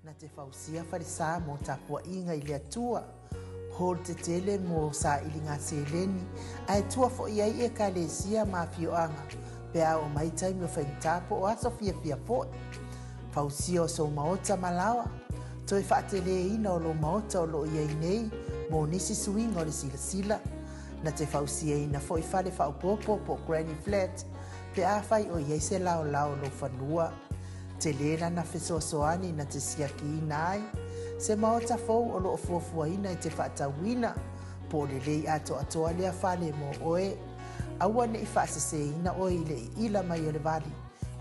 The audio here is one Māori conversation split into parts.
na te fausia farisa mo tapua inga ili atua hol te tele mo sa ilinga seleni ai tua fo iai e kalesia mafioanga pe a o mai taimi o whaintapo o aso fia fo fausia o so maota malawa toi whaatele ina o lo maota o lo iai nei mo nisi suinga o le sila na te fausia ina fo i fale whaupopo po Granny Flat pe a fai o iai se lao lo whanua te lena na fesoasoani na te siaki ina ai se maota fou o loo fuafuaina i te whaatauina po le lei atoa lea fale mo oe aua ne i whaaseseina oe i le ila mai o le vali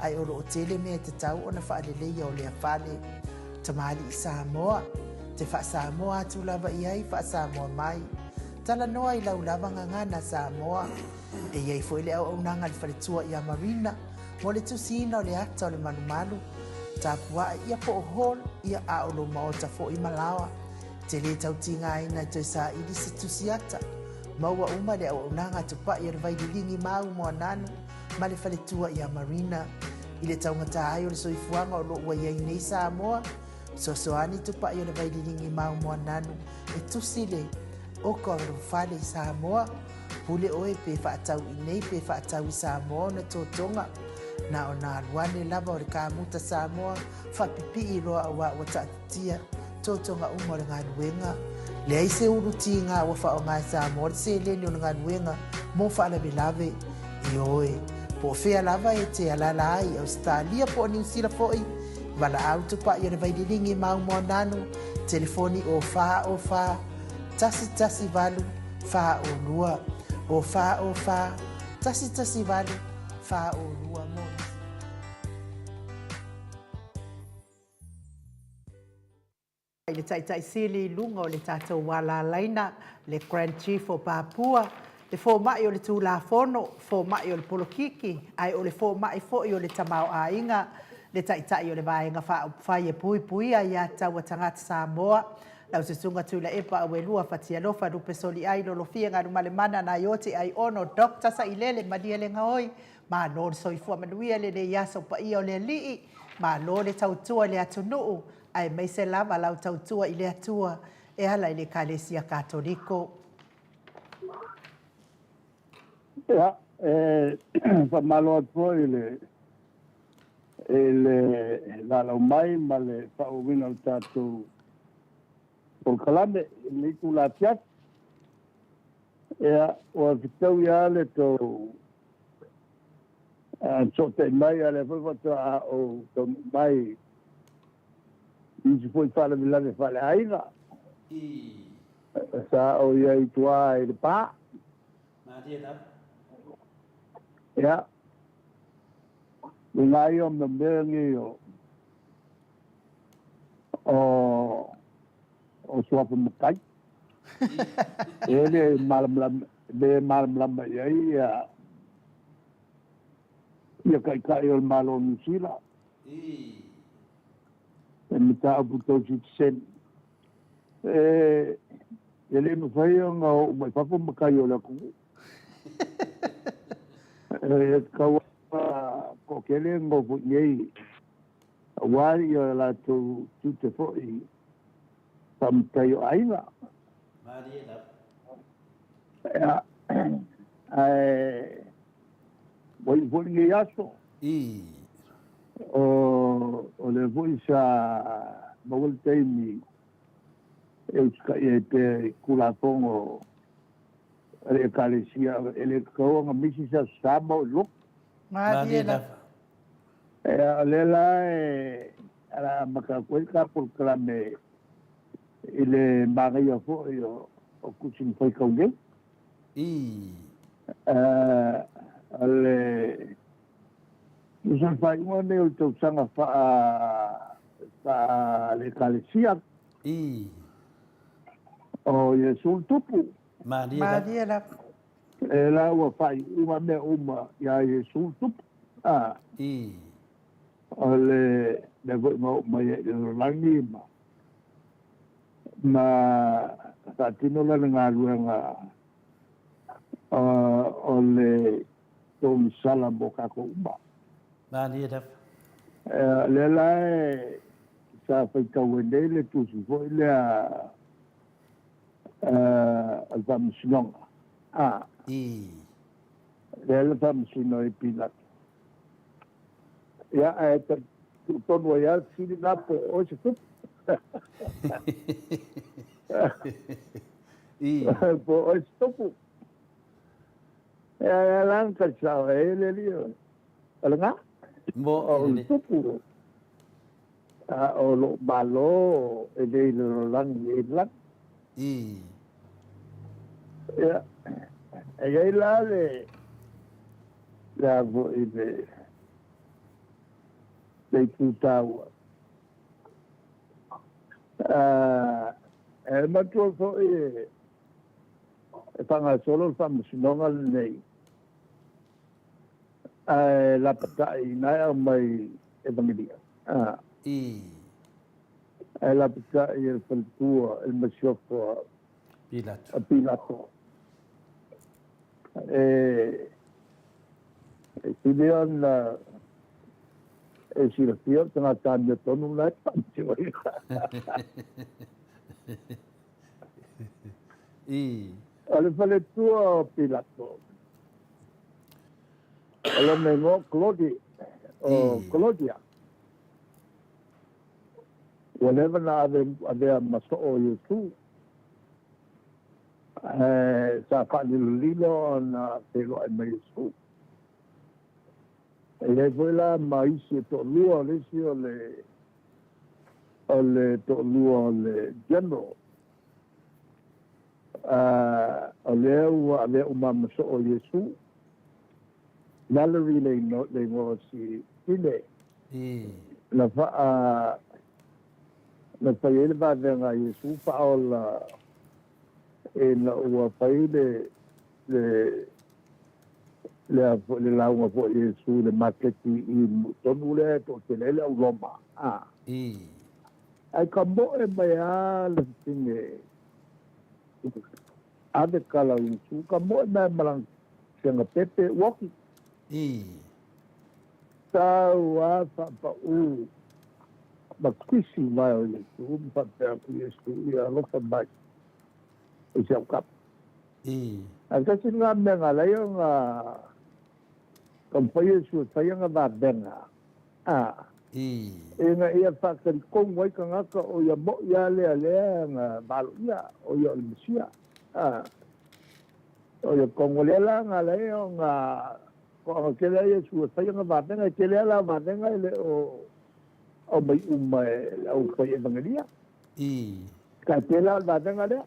ai o loo tele mea te tau o na whaalelei o lea fale tamali i Samoa te Samoa atu lava i ai Samoa mai tala noa i lau lava ngangana Samoa e iai foi le au nanga le whaletua i a Marina mo le tusina o le ata o le manumalu tapua ia po hol ia a o lo maota fo i malawa te le tautinga ina te sa ili se tusiata maua uma le au nanga tupa i le vaidilingi mau mo ananu ma le whaletua i a Marina i le taungata ai o le soifuanga o lo ua iai nei Samoa sosoani tupa i le vaidilingi mau mo ananu e tusile o ko fale i Samoa pule oe pe whaatau i nei pe whaatau i Samoa na tōtonga na ona luane lava o le kamuta Samoa whapipi i roa awa o tatatia tōtonga umo le ngā nuenga le aise uruti ngā wafa o ngā Samoa le se leni o le ngā nuenga mo whaalawe lave i oe po whea lava e te alala ai Australia po New Zealand foi wala auto pa i le vaidilingi mau mo nanu telefoni o wha tasi valu wha o lua o wha tasi valu wha o lua mo le taitai sili lunga o le tātou wala laina le Grand Chief o Papua le fō mai o le tūla fono fō mai o le polokiki ai o le fō mai fō i o le tamau a inga le taitai o le vaenga whai e pui a ia taua tangata Samoa lau se sunga tūla epa au e lua fatia lofa rupe soli ai lo fia ngā rumale mana na iote ai ono Dr. Sa ilele madia le ngaoi ma lo le soifua manuia le iaso pa ia o le lii ma lo le tautua le atunuu ai mai se lava lau tautua i le atua e hala i le Kalesia Katoliko. Ia, whamalo atua i le lalau mai ma le whaowina o tātou o kalame ni tu la tiat e o vitau ia le to so te mai ale foi a o to mai ni foi fala vila de fala aina sa o ia i tua i pa ma dia da ya ngai o me ngi o suapu makai ele malam ia kai o malo nisila mita abu to sen ele no fai o mai papo makai o la ku kawa ko kele ngo fu nei wari o la tu te fo samtayo aina Maria da ya voy ngi yaso o le voy sa voltei euska e te kulafongo le Kalesia ele ko nga misi sa sabo look Maria da le la ala makakweka por klame ile maria fo o kusin foi kaunge ale usan fai ngone o tau sanga fa le Kalesia o yesul tupu Maria da la wa fai uma me uma ya yesul tupu ale le mo mai langi ma tatino la nga luenga ole tom sala boka ko umba Maria da le la sa whaikau e nei le tusi fo i lea al whamsinonga. Lea le whamsino i Pilato. Ia e ta tonu ai al siri napo o se tupu. Po o se tupu. Ia lanka sao e le lio. Alanga? O se tupu. O lo malo e le lo langi e lang. Ia. E gai la le vo i le tutaua. E matua fo e whanga solo whamasinonga nei. La patai nai au mai evangelia. E la patai e whalpua e masiofo a Pilato. E sineon e sira fio tanga tanya tonu lai pantio ale fale tua Pilato ale mengo Claudia whenever na ave maso o Yesu sa lilo na pelo ai mai Yesu e foi la mais to lua le si ole to lua le general ale uma so o Yesu Valerie le ngo si ile la fa na paile va venga Yesu fa ola e na ua paile le launga po Yesu le maketi i tonu le to te lele au loma. Ai ka mo e mai a le tinge ade kala Yesu ka mo e mai malang senga pepe waki. Tau a pa u makwisi mai o Yesu pa pe aku Yesu i a lofa mai i se au kap. Ai kasi nga me nga layo nga kampaya su sayang ba benga e nga ia fakari kong wai ka ngaka o ia mo ia le nga balu ia o ia le mesia o ia kong le la nga le nga ko ke le su sayang ba benga ke le la ba benga le o mai o ko ia bangalia ka ke la ba benga le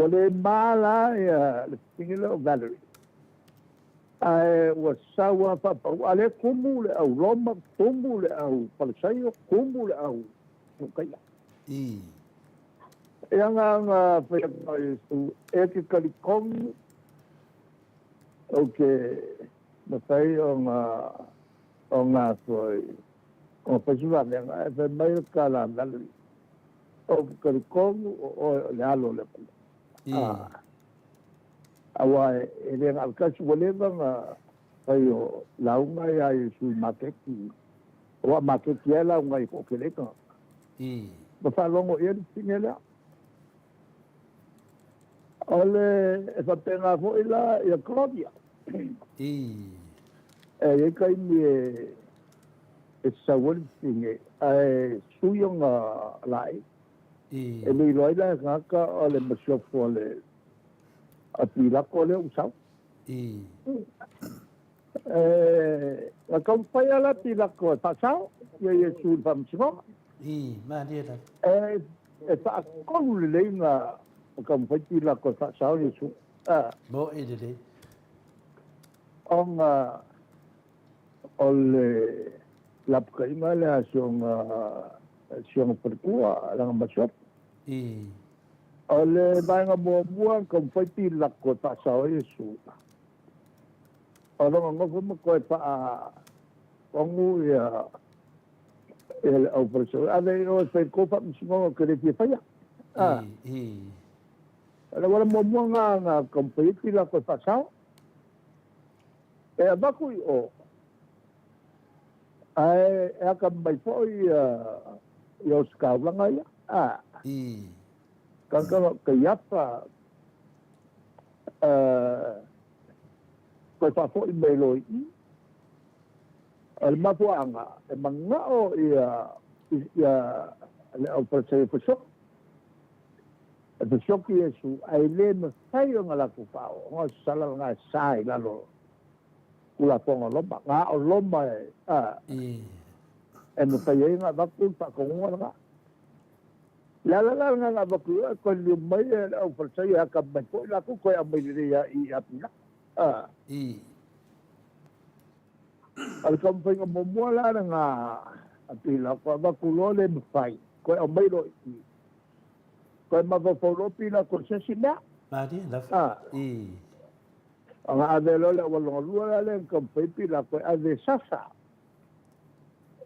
le mala ia le tingilo Valerie wa sawa pa ale kumu le au Roma kumu le au Palisaio kumu le au kaya nga pa Yesu e ke kalikong okay na tayo nga foi o pasiva nga e mai kala Valerie o kalikong o le alo le awa e le alkasu waleva nga ayo launga ya Yesu maketi o maketi ela nga i kokeleka ma falongo e tingela ole e fa pena fo ila e Claudia e kai mi e sawol tinge e suyo nga lai e mi loila nga ka ole masofo le a Pilato le usau la compagnia la Pilato pasao e Yesu famsimo ma dia da e fa con le nga compagnia la cosa sao Yesu bo e de on ole la prima la sion per cua la ambasciata ole vai nga mua kom foi pila ko ta sao Yesu ole nga mo ko pa ongu ya el au perso ade o se ko pa msingo ko le fia ole wala mo nga kom foi pila ko ta sao e ba ku o ai aka mai foi yo skaulanga ia kanga kayapa ko fa foi meloi al mafuanga e mangao ia le au percaya pesok pesok Yesu ai le me sai ngala ku pao ngo sala nga sai lalo kula ponga lomba nga o lomba e me sai nga va ku pa ko nga la nga va ku ko li mai au percaya ka ba ko la ku ko ya mai ria I apina al kampai nga mo la nga apila ko va ku lo le mai ko au mai lo ko ma va fo pila ko se sina Mari la anga ave lo le walo lua le kampai pila ko ave sasa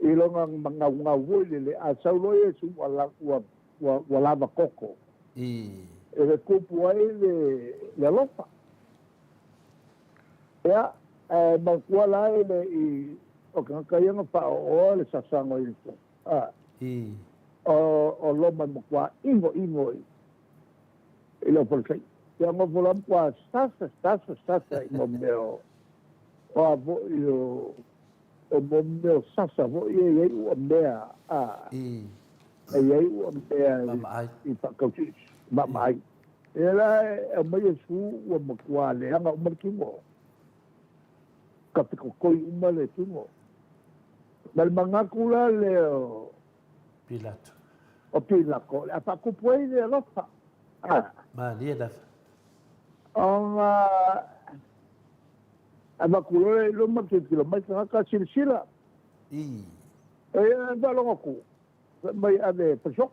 ilonga nga wole le a saulo Yesu wala va koko e kupu ai le lofa ya ma kuala le I o kanga pa o le sasa ngo Yesu o loma mo kwa ingo ilo por sei ya mo volam kwa sasa mo meo o avo io o mo meo sasa vo ye o mea ye o mea I pa kauti mai ela e mo Yesu o mo kwa le anga mo kingo kapiko koi umale kingo dal mangakula le Pilato. O Pilato, a pa ku puoi le lofa. Ma dia da. A ku lo ma ke kilometra ka silsila. Va lo ku. Mai ave pesok.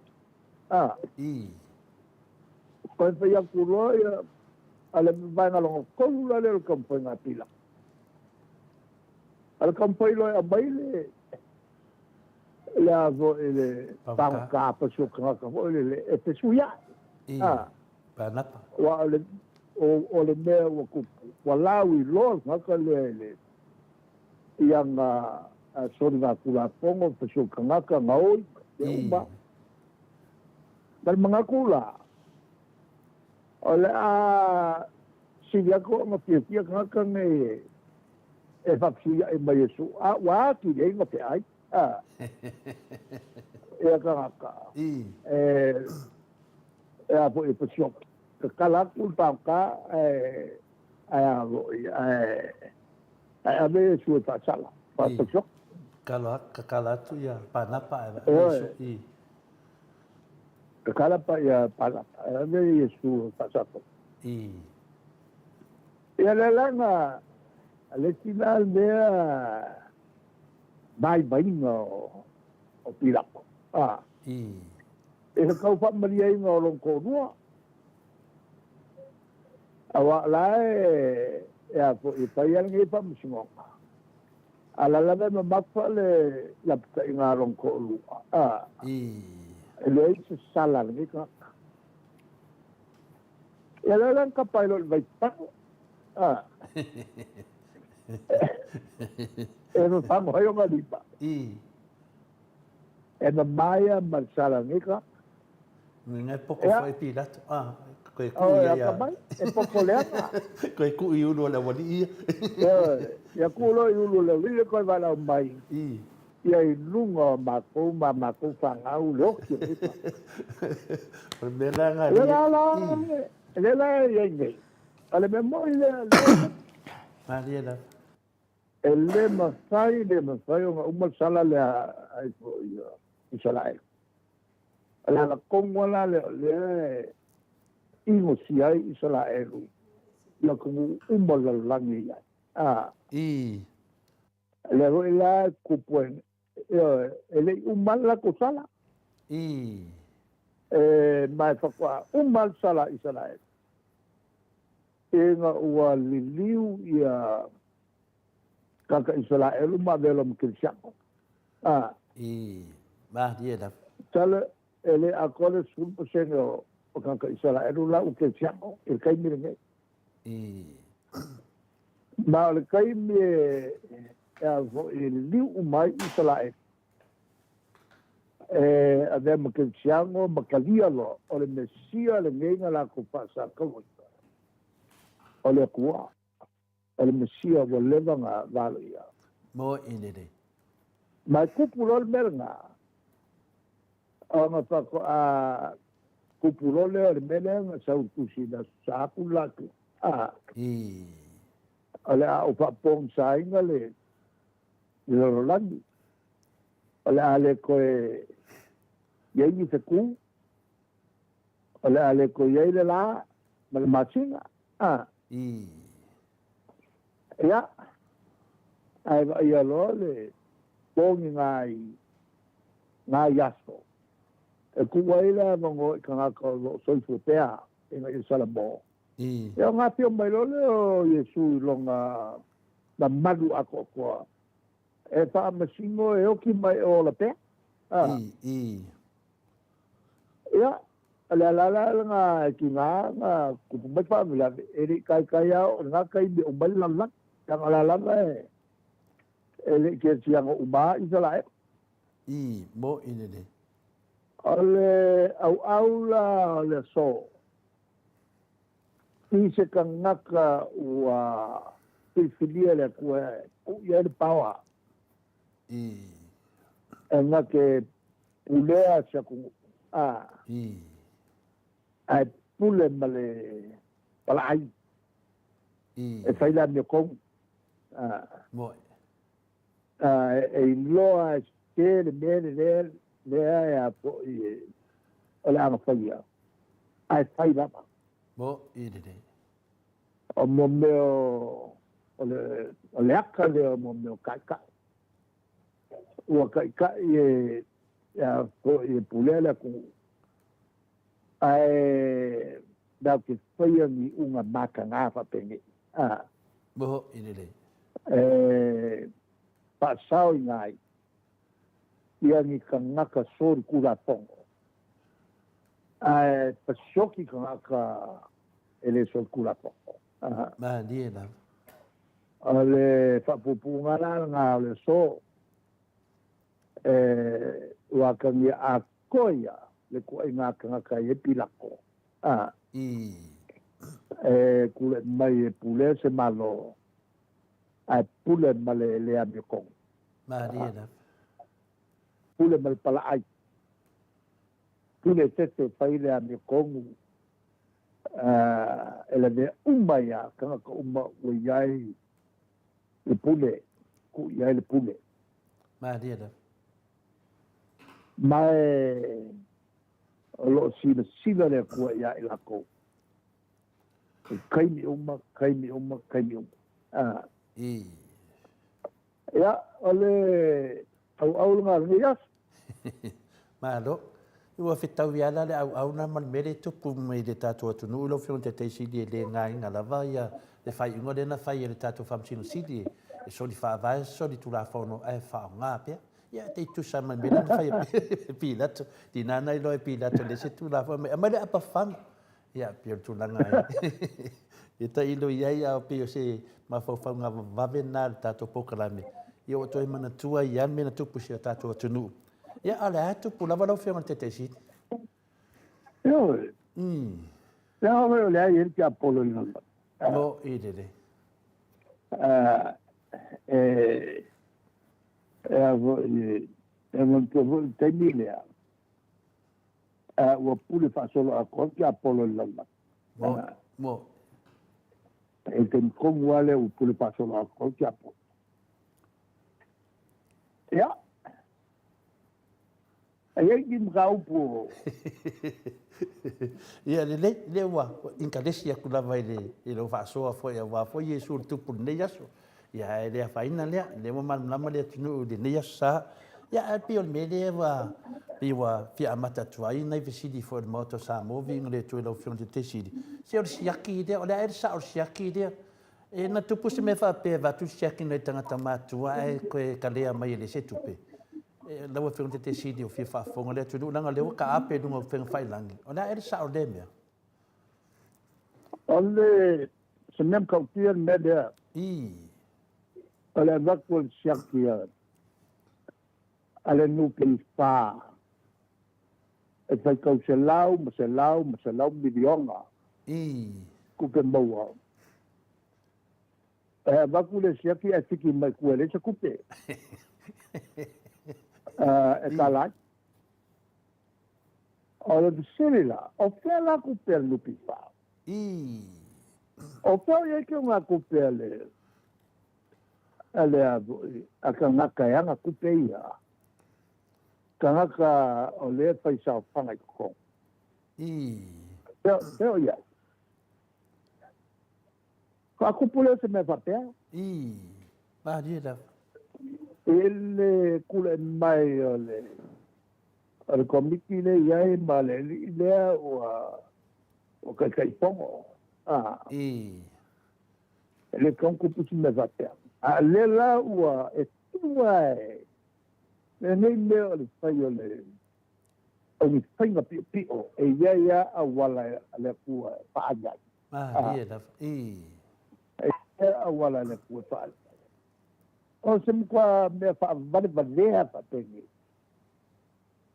Ko fa ya ku lo ya ale va na lo ko lo le campo na pila. Al campo lo a baile le avo ele panka pesok ka vo ele e pesuya Panapa wa o le me o ku walawi lo ka le yang sori na kula pongo pesok ka ngau umba dal mga kula ole siya ko nga pia ka ne e faksia e mai Yesu wa ki e nga pe ai e ka apo e pesok kala kulpa ka ave su pa sala pa pesok kala tu ya Panapa kala pa ya Panapa ave su pa sala e la nga le final dea bai no o Pilato e kau fa maria no lo ko no awa la e apo e pai al ngi pa msimo ala la me makfa le la ta ingaron ko lu le se sala ngi ka e la lan ka pai lo vai pa e no famo yo ngalipa e na maya marsala nika ngai poko foi Pilato koe ku ia e poko le koe ku I ulo le wali ia ku lo I ulo le wili koe wala mai ia I lunga mako whanga u leo ki me la nga le la ia ngai ale me moi le Maria la le masai o uma sala le ai Israel la kongola le ingo siai Israel la como la langi le ro la kupuen ele la kusala mai fa mal sala Israel nga ua liliu ia kaka Israel ma velom kirsiako ma dia da tala ele akole sul poseno o kaka Israel la u kirsiako il kai mirenge ma le kai mi vo e liu mai I salae ave makasiango makalia lo o le mesia le ngeinga la ko pasa ko o le kua o le mesia vo levanga valo ia mo inere mai kupulol melnga o nga whako a kupulole o le melenga sa ukusina sa kulaki o le a upa pong sa inga le lorolandi o le a le koe yei te ku o le a le koe yei le la ma le machinga ia ai va ia lo le pongi ngai yaso e kuwaila mongo kanga ko soifu pea inga I salamo ia ngā pio mai lole o Yesu longa na madu ako koa e wha masingo e oki mai o la pea ia ala ngā ki ngā kupu mai wha mila e ri kai au ngā kai me o mai lala yang ala e le ke sianga uma I salae mo inere ole au la le so I se kangaka ua pifilia le kue u ia le pawa e ngake pulea sa ku ai pule male pala ai e faila me kong mo e loa ke le mele le ya po ole anga faia ai faila mo inere o mo meo ole aka le o mo meo kai ua kai e ya po e pulela ku ai da ke faia ni unga maka nga fa penge mo inere pasau ngai ia ni kangaka sori kura pongo pasioki kangaka ele sori kura pongo ma diena ale fapupunga nga le so wakangi akoia le ko nga kangaka e pilako kule mai e pule se malo ai pule male le ame kong Mariana pule mal pala ai pule tete faile ame kong ele de umaya kanga ko uyai le pule ku yai le pule Mariana mai lo sila le ku ya ilako kaimi uma ya ole au nga ngias malo ua fitau viala le au na man mere tupu mai le tatu atu nu lo fion te te sidi le ngai nga lava ia le fai ingo le na fai le tatu famsino sidi e so di fa vai so di tu la fono e fa nga pe ia te tu sa man mere na fai pilato di nana i lo e pilato le se tu la fono ma le apa fam ia pio tu la ngai e ta ilo ia ia pio se ma fa fa nga va vena tatu pokalame ia o to e mana tua ia me na tupu se tatu atu nu ia ale atu pula va lo fion te te sidi yo ya me le ai el apolo no no idele non te milia o pure fa solo a qualche apolo no mo e tem como vale o pure fa solo a qualche apolo ya ai ki mgau po ia le wa inkalesi akula vai le lo fa so fo ia wa fo yesu tu pu ne yaso ia le fa ina le mo man lama le tunu de ne yasa ia pio me le wa piwa fi amata tuai nei visidi for the moto sa moving le tu lo fion de tesidi se o siaki de o le sa o siaki de e na tupu se me fa pe va tu siaki nei tanga tamatua e ko kalea mai le se tupe lawa fion te sidi o fifa fonga le tu langa le ka ape dunga feng fai langi ona e sa o demia ole se nem ka tier me de Ole vakul siakia. Ale nupi fa. E fai kau se lau milionga. Kupe maua. E vakul siakia e tiki mai kuele se kupe. E kalai. Ole bisilila. O fela kupe nupi fa. O pau ye ke ngā kupe ale a ka ngaka e anga kupe ia. Ka ngaka o lea whaisao whangai kong. Teo ia. Ka kupule se me whapea. Maria. Ele kule mai ole komiki le iai ma le lea o kai pongo. Le kongkupu si me vapea. A le la ua e tuai. Le nei mea o le whai o le. O ni whainga pio. E ia a wala le kua whaanyai. E ia a wala le kua whaanyai. O se mkwa mea whaavane vanea whapengi.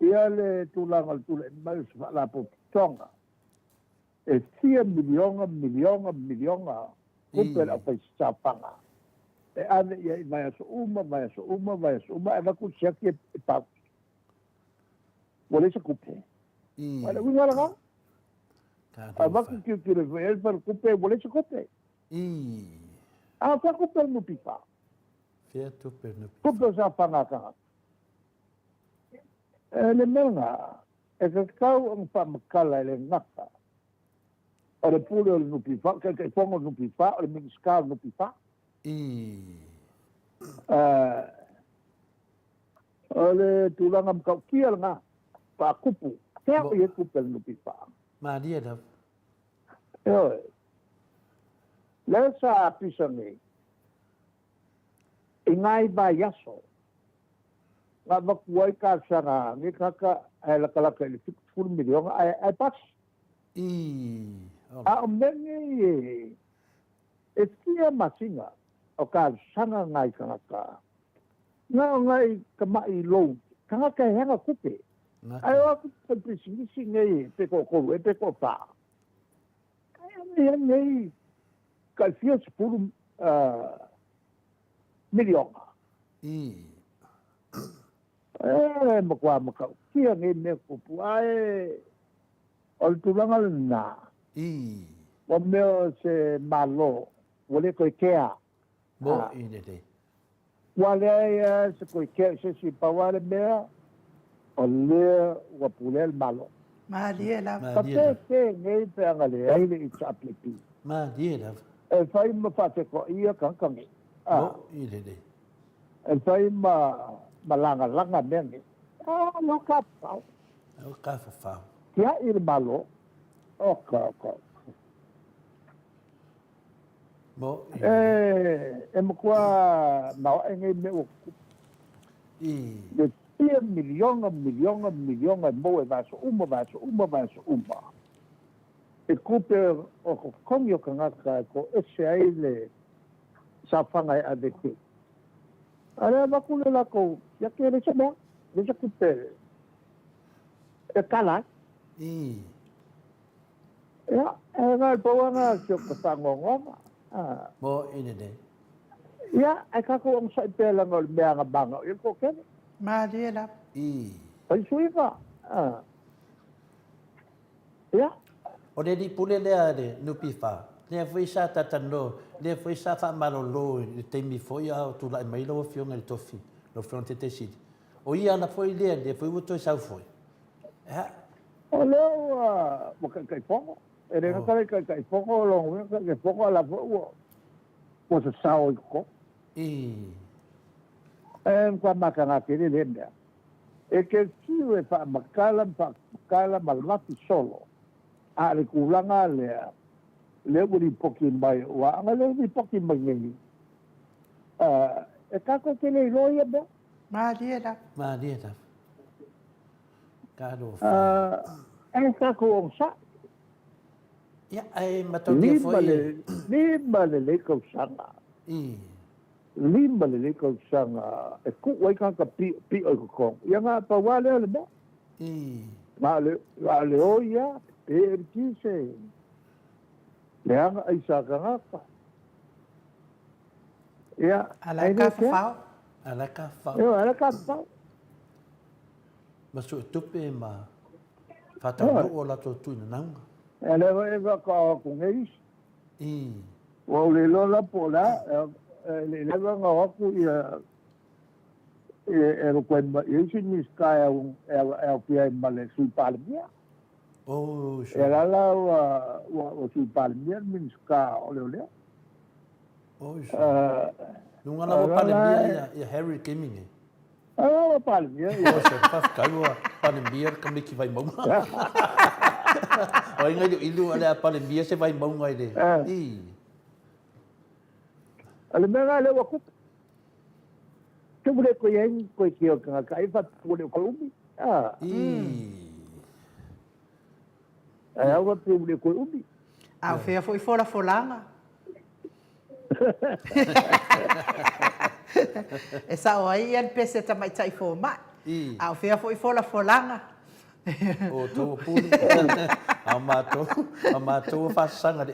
Ia le tūlanga le tūle mai se whaalapo tonga. E tia milionga kupe la pai sapanga e ane ia vai so uma e vaku siaki e pau wale se kupe wale wala ga a vaku ki le vai per kupe wale se kupe a fa kupe no pipa kupe sapanga ka le menga e ka kau ang pamakala le ngaka o le pule o le nupifa, kai fongo nupifa, o le mingiskao nupifa. O le tūlanga mkau kia ngā, pa kupu, teo i e kupe le nupifa. Maria da. Eo e. Le sa apisa ni, i ngai ba yaso, ngā makuai ka sanga, ngi kaka, ai lakalaka ili 4 milionga, ai pas. A mengi e kia masinga o ka sanga ngai kangaka. Ngai ka mai lou, kangaka e hanga kupe. Ai o ku pisingisi ngai te koko, e te kopa. Ai ngai ka fia 10 milionga. Makwa makau. Kia ngai me kupu. Ai o le tūlanga le nā. O meo se malo, wale koe kea. Mo ine te. Wale ai se koe kea, se si pawale mea, o lea wapule le malo. Maria la. Ka te ngei pe angale, aile i tsaplipi. Maria. E whai ma whate ko ia kankangi. Mo ine te. E whai ma langa mengi. Lo ka pau. O ka whawhau. Kia i le malo, oka. Mo e mkua nao ngei me o le tia milionga mo e vaso uma. E kupe o kongi o kangaka ko ese ai le safanga e adeke. Are vakule lako, ya ke le chamo, le kupe. E kala. Ya, e ngai pawanga sio kasangongonga. Mo ine te. Ya, ai kako ang sa ipela ngol mea nga banga. Yung ko kene. Maria la. Ay sui ka. Ya. O le di pule lea le nupi wha. Le fwoi sa tatano, le fwoi sa wha marolo, le teimi fwoi au tu lai mai loa fionga le tofi, lo fionga te sidi. O ia na fwoi lea, le fwoi wuto i sau fwoi. O leo, kai pongo. E renga kai pongo longo, kai pongo ala fwoi. O sa sao i ko. Kwa maka ngā kere lenda. E ke kiu e wha makala malmati solo. A le kulanga lea. Le uri poki mai ua. Anga le uri poki mai ngengi. E kako ke le loia bea? Maria la. Karo wha. E kako ong sa. Ia ai matonia foi. Lima le kau sanga. lima le ko sanga e ku wai ka pi o ko ia nga pa wale le ba le o ia e ki se le anga ai sa ka ia ala ka fa ala ka fa masu tupe ma fata o la to tu na ele va ka ku ngeis o le lo la pola le va nga ku ia ero kwamba yesi ni skaya pia male su palmia era la o su palmia min ska ole nunga la palmia ya Harry Kimming palmia o se fa kalua palmia kami ki vai mau o inga ilu ala palmia se vai mau ngai de ale mega le wa ku que mulher conhece que eu caí para poder comer é algo que mulher comer fe foi fora folanga essa aí ele pensa também sai forma fe foi fora folanga o to pun amato fa sanga de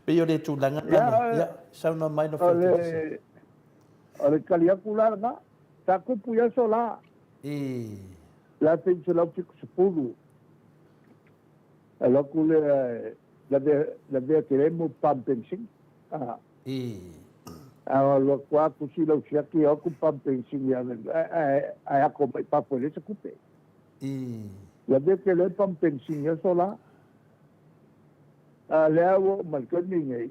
Pero de tu langa ya sauna mai no fete. Ole kalia kula nga ta ku puya sola. La tin se la fiku sepulu. Ela kule la de queremos pampensing. Lo kwa ku si lo sia ki o ku pampensing ya a ko pa pole se kupe. La de queremos pampensing ya sola. Leo malkani ngai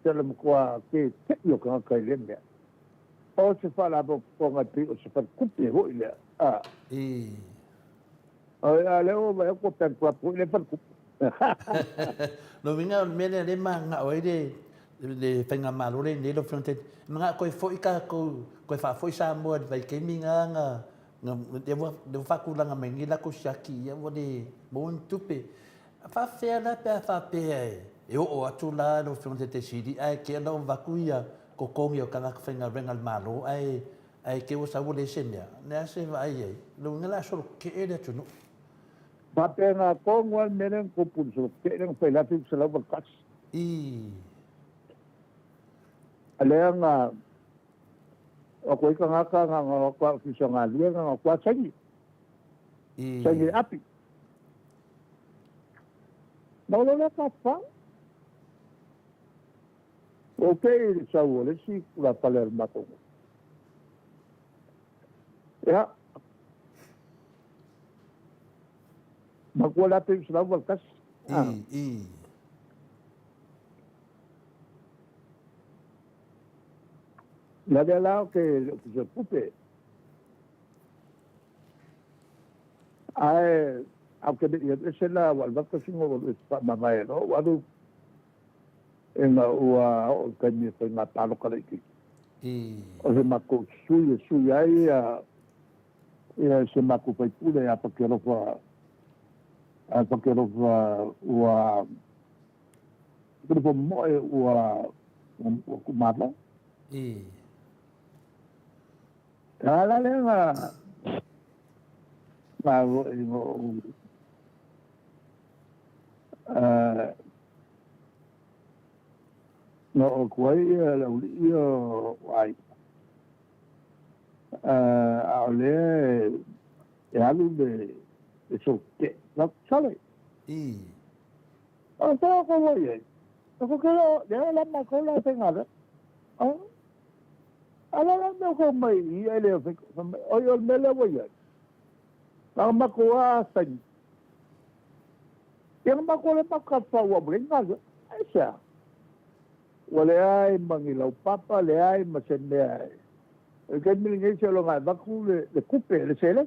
tele mkoa ke yo ka kai lembia o se fala po ngati o se fa kupe ho ile leo va ko per kwa po le per kupe no vinga mele le manga o ide le fenga malo le lo fronte manga ko foi ka ko fa foi sa mo vai ke minga nga de fa kula nga mengi la ko shaki ya de bon tupe fa fela pe fa pe e o atu la no fronte te sidi ai ke no vakuia ko kongi o kana fenga rengal malo ai ke o sa wole semia ne se vai ai lo ngala so ke ele tu no pa pe na ko ngol menen ko pulso ke no pe la fi sala vakas aleanga o ko ka ngaka nga ko fi so nga lia nga ko sangi api no lo ka fa okay sa wole si la Palermo to ya magola pe sa vakas la de lado que se ocupe aunque es la walbaka singo mamá no wadu en o que me fue matado con el o se mako suya se mako pai pule a porque no fue grupo mo o kumala la lenga no kuai la ulio ai ale alu de eso que no sale o sea como ye o que lo de la macola pegada ala no como y ele hoy el mele voy a macoa san yang macola pakapa wa bringa esa wale ai mangilau papa le ai masende ai ke milinge se lo nga baku le kupe le sele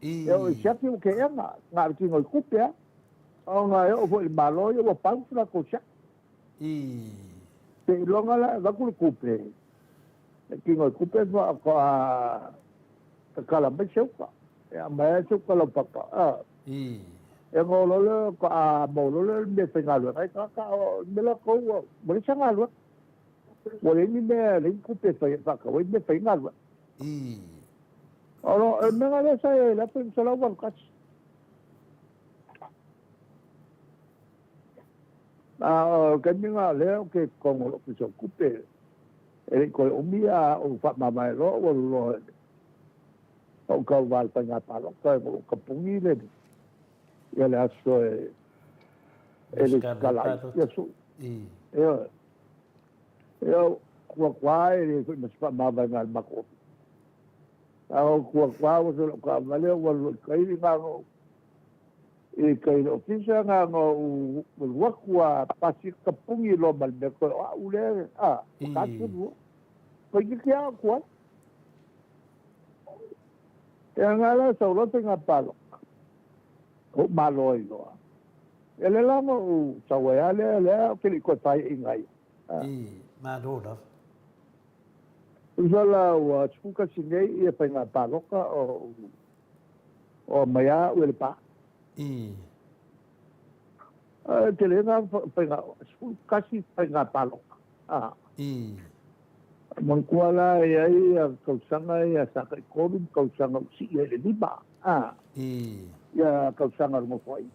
yo siapi o ke nga ki ngoi kupe o nga yo fo il malo yo wa pang fra ko sia te lo nga la baku le kupe ki ngoi kupe va ka kala me se ka ya me se ka lo papa e ngolo ko a molo me fengalu ai ka me la ko mo le sangalu o le ni me ku pe fa ka we me fengalu alo me ngale sa la pe sala wal ka ka mi ngale ke ko ngolo ku so ku pe e ko o mia o fa ma mai lo o ka wal pa nga pa lo ka pungi le ya le aso ele scala ya su eu qua ele mas ma va mal ma ko au qua o so ka vale o kai nga no e kai o fisa nga no o qua pasi ka pungi lo mal me ko u le ka tu ko ki ya ko e nga la so lo tenga palo o malo ilo ele la mo sa we ale ke li ko tai ingai ma do da usala wa chuka sinei e pa nga paloka o maya o le pa te le nga pa nga kasi pa nga paloka mon kuala e ai ko sanga e sa ko ko sanga si e le liba ya ka sanga mo foi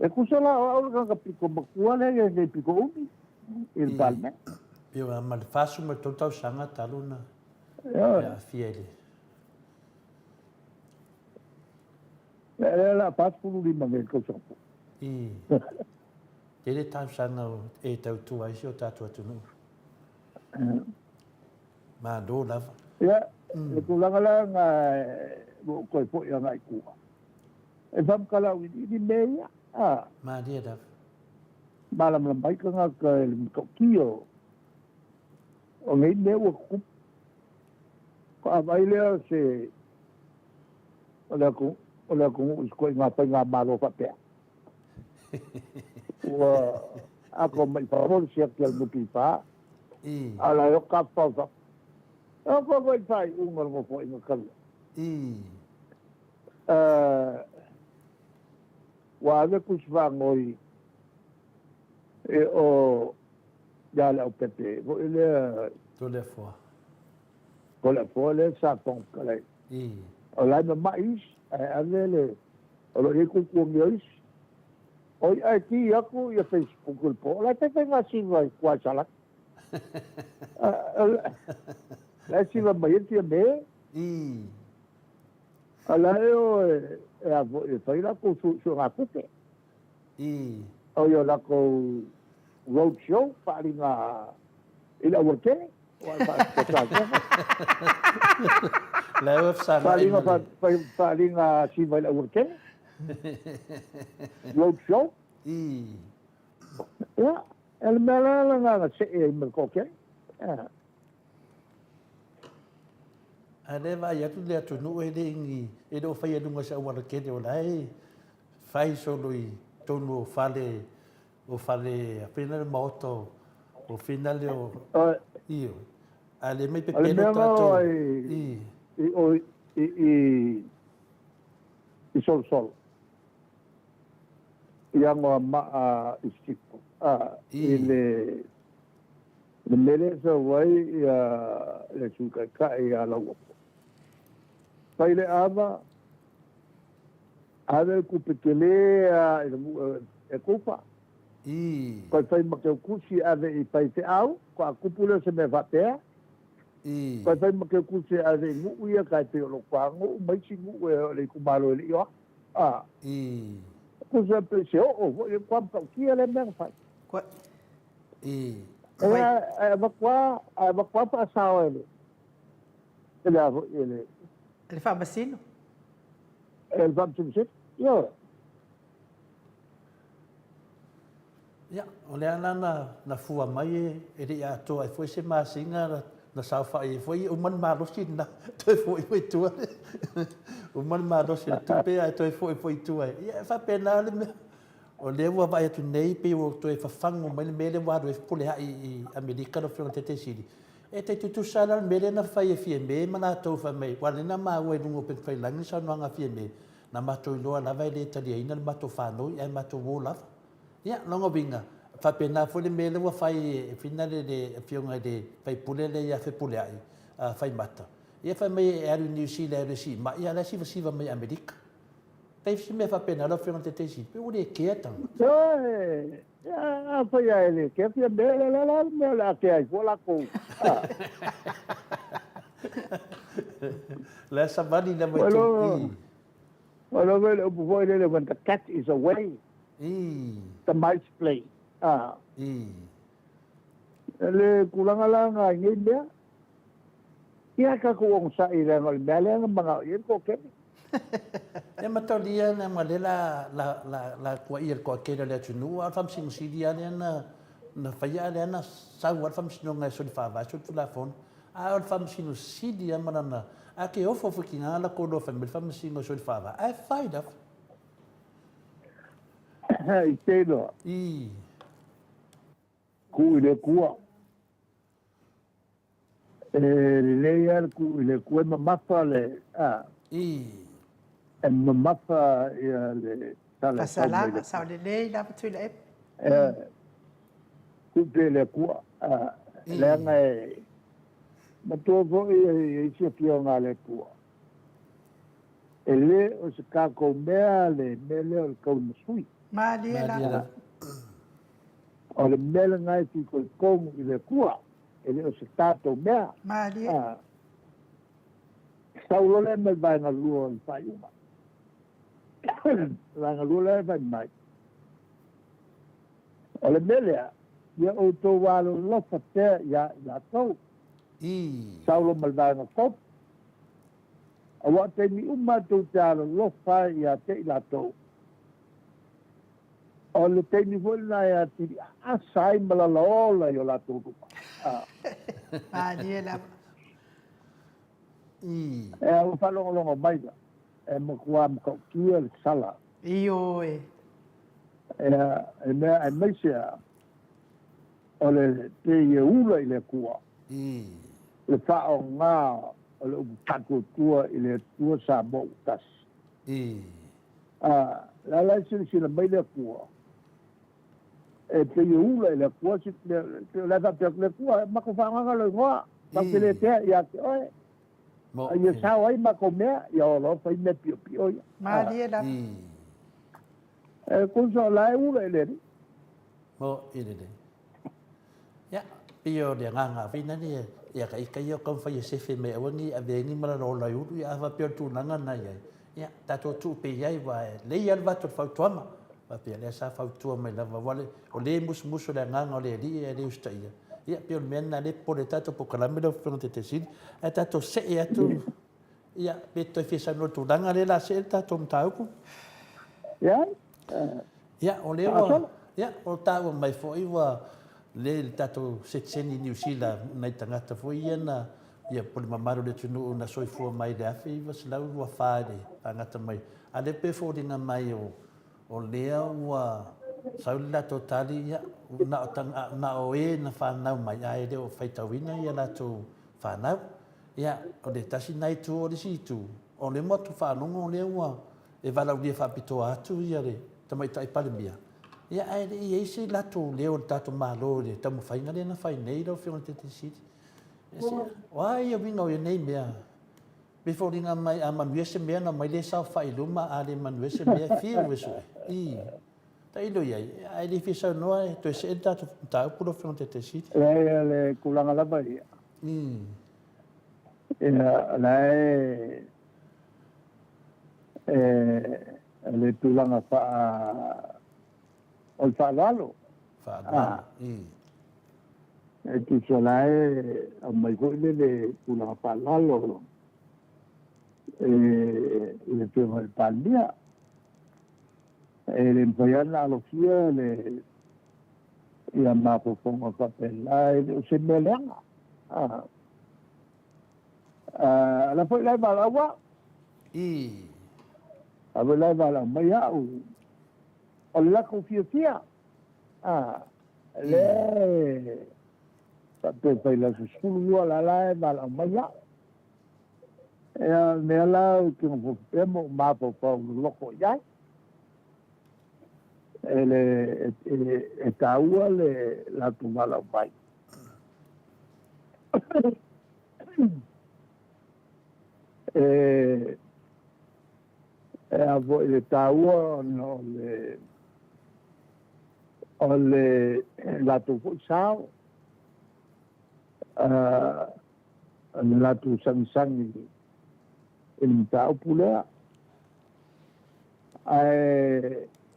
e kusala o ka piko makuala e piko umi il palme eu mal faço me total sanga taluna ya fiele la pas pour lui mais ko sanga ele tá sanga e tau tu ai o tatu tu no ma do la ya e kulanga la nga ko po ya ngai ku e fam kala ni meia ma dia da malam lambai ka nga ka kio o ngai me o ku ko availe se ola ku ko nga pa nga malo pa pe o ako mai pa ro se ke mo pipa ala yo ka pa o ko vai fai un mo po in ka wa ave ku sva ngoi e o ya la pepe vo ele to le fo ko la fo le sa ton kale o la no mais avele o lo ku ku meis oi aqui aku ia Facebook po la te tenga si vai kwa sala la si va mai ti be ala yo e fai la ko su ra pupe o yo la ko road show palinga ila worke o fa la website palinga si vai la worke road show ya el mala nga se e me koke ale va ya tu le tu no e ngi e do fa ya dunga sa wa ke de olai fai solo i tono fale appena il moto o finale o io ale me pequeno trato i sol yang ma istipo ile le mele so vai ya le suka ka ya la wo pai le ava ave ku petele e kupa ko fai ma ke kusi ave i pai te au ko kupula se me va pe ko fai ma ke kusi ave ngu ia ka te lo kwa ngu mai si ngu le ku malo le yo ku se pe se o e kwa ka ki ele me fa ko ma kwa pa sao ele ele fa basino ele va tumsit yo ya ole ana na fua mai e ri a to ai foi se ma singa na sa fa e foi o man ma lo sin na to foi tu o man ma lo sin tu pe ai to foi tu ai e fa pena le o le wa vai tu nei pe o to e fa fango mai me le wa do e pule ai america no fronte te sidi e te tu sala me le na fa e fie me mana to fa me wa le na ma we dungo pe fa lang sa no nga fie me na matou iloa lava i le taliaina le matou whanau ai matou wō lava. Ia, longa vinga. Whapena fo le mele wa whai fina le fionga le whai pule le ia whepule ai, whai mata. Ia whai mai e aru New Zealand e si, ma ia la siva mai Amerika. Pei si me whapena la fionga te teisi, pe ure e kea tanga. Ia, whai ai le, kea fia mele la ke ai, fo la kou. La savani la mai tu. Well, avoid it when the cat is away. The mice play. Le kulanga ngi dia. Ia ka ko ong sa ira ngol mele ng mga ir ko ke. E matalia na malela la kwa ir ko ke le tunu al fam sing sidia na faya le na sa wa fam sino ngai so fa va so la fon. Al fam sino sidia manana. Ake ofo fukinga la ko do fam fam sino so fa va. I find up. Itelo. Ku le kua. Le ku le ku mamafa le mamafa le sala sa le la tu le ku le ku le ngai mato vo e se pionga le ku ele o se ka ko mele o ko sui Malia. O le mele ngai ki ko kongu i le kua. Ele o se tato mea. Malia. Saulo le me vai na lua i whai uma. Vai na lua le vai mai. O le mele a, ia o tō walo lofa te ia tau. Saulo me vai na kop. A wa te mi uma tō te alo lofa ia te i la tau. O le teini foi na ia tiri a sai malalaola i o la tō rupa. Malia la. E au whalongolongo maida. E makua makaukia le sala. Io e. E mea e meisea o le te ie ula i le kua. Le whao ngā o le upu tako tua i le tua sa mo utas. La lai sila mai le kua. E te ie ula i le kua si le tapia le kua. Mako whaanganga le ngoa. Mako le tea i ake oe. Ia sao ai mako mea ia o lo fai me pio pio ia. Malia la. E kunso lai ula i le ri. Mo i le ri. Ia, pio le nganga vina ni ia ka ika ia kon fai sefe me awangi a vengi mara lo lai ulu ia ava pio tu nanga na ia. Ia, tato tu pe iai wa le ia watu fau tuama. Wa pia le sa fau tuama mai lava wale o le musu le nganga o le ri e le usta ia. Ia pio mena le po le tato po kalamelo fionga te sidi. E tato se e atu. Ia, pe toi fisa no tu langa le la se e tato mtauku. Ia? Ia, o le wa. Ia, o tau mai fo iwa le tato setseni New Zealand nei tangata fo ia na ia po le mamaru le tunu na soifua mai le afe iwa silau ua whaare tangata mai. A le pe fo ringa mai o lea ua sauli lato tali ia na o e na whanau mai ai le o whaitawina ia lato whanau. Ia, o le tasi nai tu o le situ. O le motu whanongo o le ua e walau lia whapitoa atu ia le tamai tai palemia. Ia ai le ia isi lato leo le tato malo le tamu whainga le na whai nei lau whionga te siti. Wa ia winga o ia nei mea. Before ringa mai a manuese mea na mai le sao whai luma a le manuese mea whia wesu. Ta ilo iai, ai le whia noa e to se e tato tau puro whionga te siti. Le kulanga lava ia. Le tulanga o whaalalo. Whaalalo, E tu salae a mai koile le tulanga whaalalo. Le tuanga i Palmia. Le mpaiana alofia le ia mapofonga whapelai le o se meleanga. La foi lai malawa. Ave lai vala mai au. O la confia. Le pe la skulu la lai vala mai au. me la que un poco más por loco ya esta agua la tumba la pai esta agua no le la tu sao la tu sang in tau pula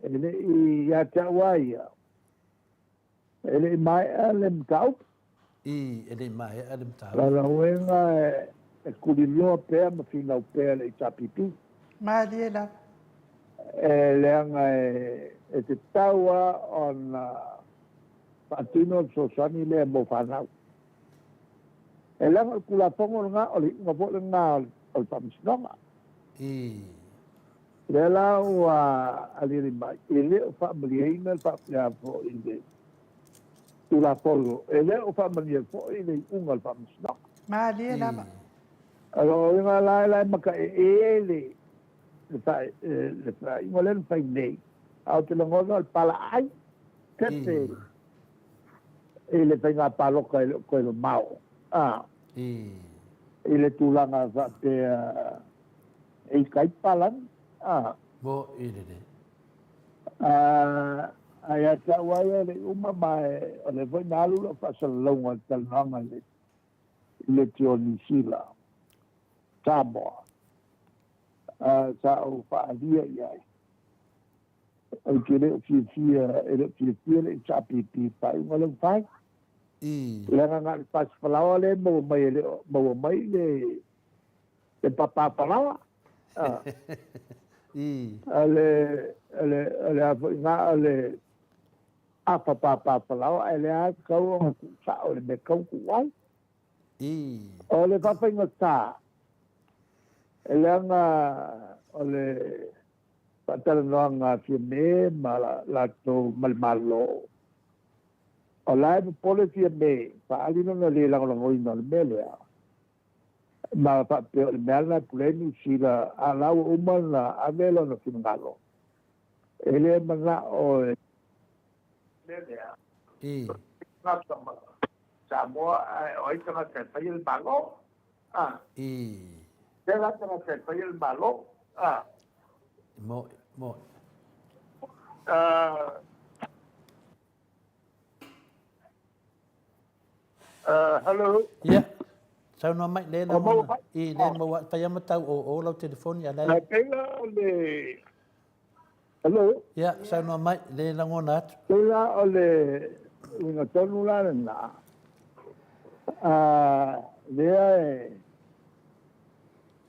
ele ia tawaia ele mai alem tau ele mai alem tau la wenga kulilo pe ma fina pe le tapipi Malie la. leanga te taua on patino sosani le mo fanau elang kula pongo nga oli ngapo nga al pamsnoma lela wa aliri mai ele fa mliina fa ya fo inde kula pongo ele fa mlia fo inde ungal pamsnoma Malie la. alo nga la maka ele le fa ngolen fa nei au te longono al pala ai tepe ele fa nga palo ko lo mau ele tulanga fa te e kai palan bo ele ai ata wai le uma mai le foi nalu lo fa salonga tal nanga le tioni sila Samoa sa o fa dia ia o kile fia le chapipi pa ngolo fai le nga pas palawa le mo mai le papa palawa ale apa papa palawa ele a kau sa o le kau kuai o le papa ngota ele nga ole patal noanga fieme mala la to malmalo ola pole fieme pa alino no le la ngoi no le mele ma pa pe le mala pleni sila ala umana avelo no fingalo ele manga o mele Samoa oi tanga ka payel bago Ela tanga ka payel malo mo hello ya sao nó mạnh lên là lên mà vậy phải mà tao ô lâu telephone ya đây hello ya sao nó mạnh lên là ngon nát ela ole una tonula na le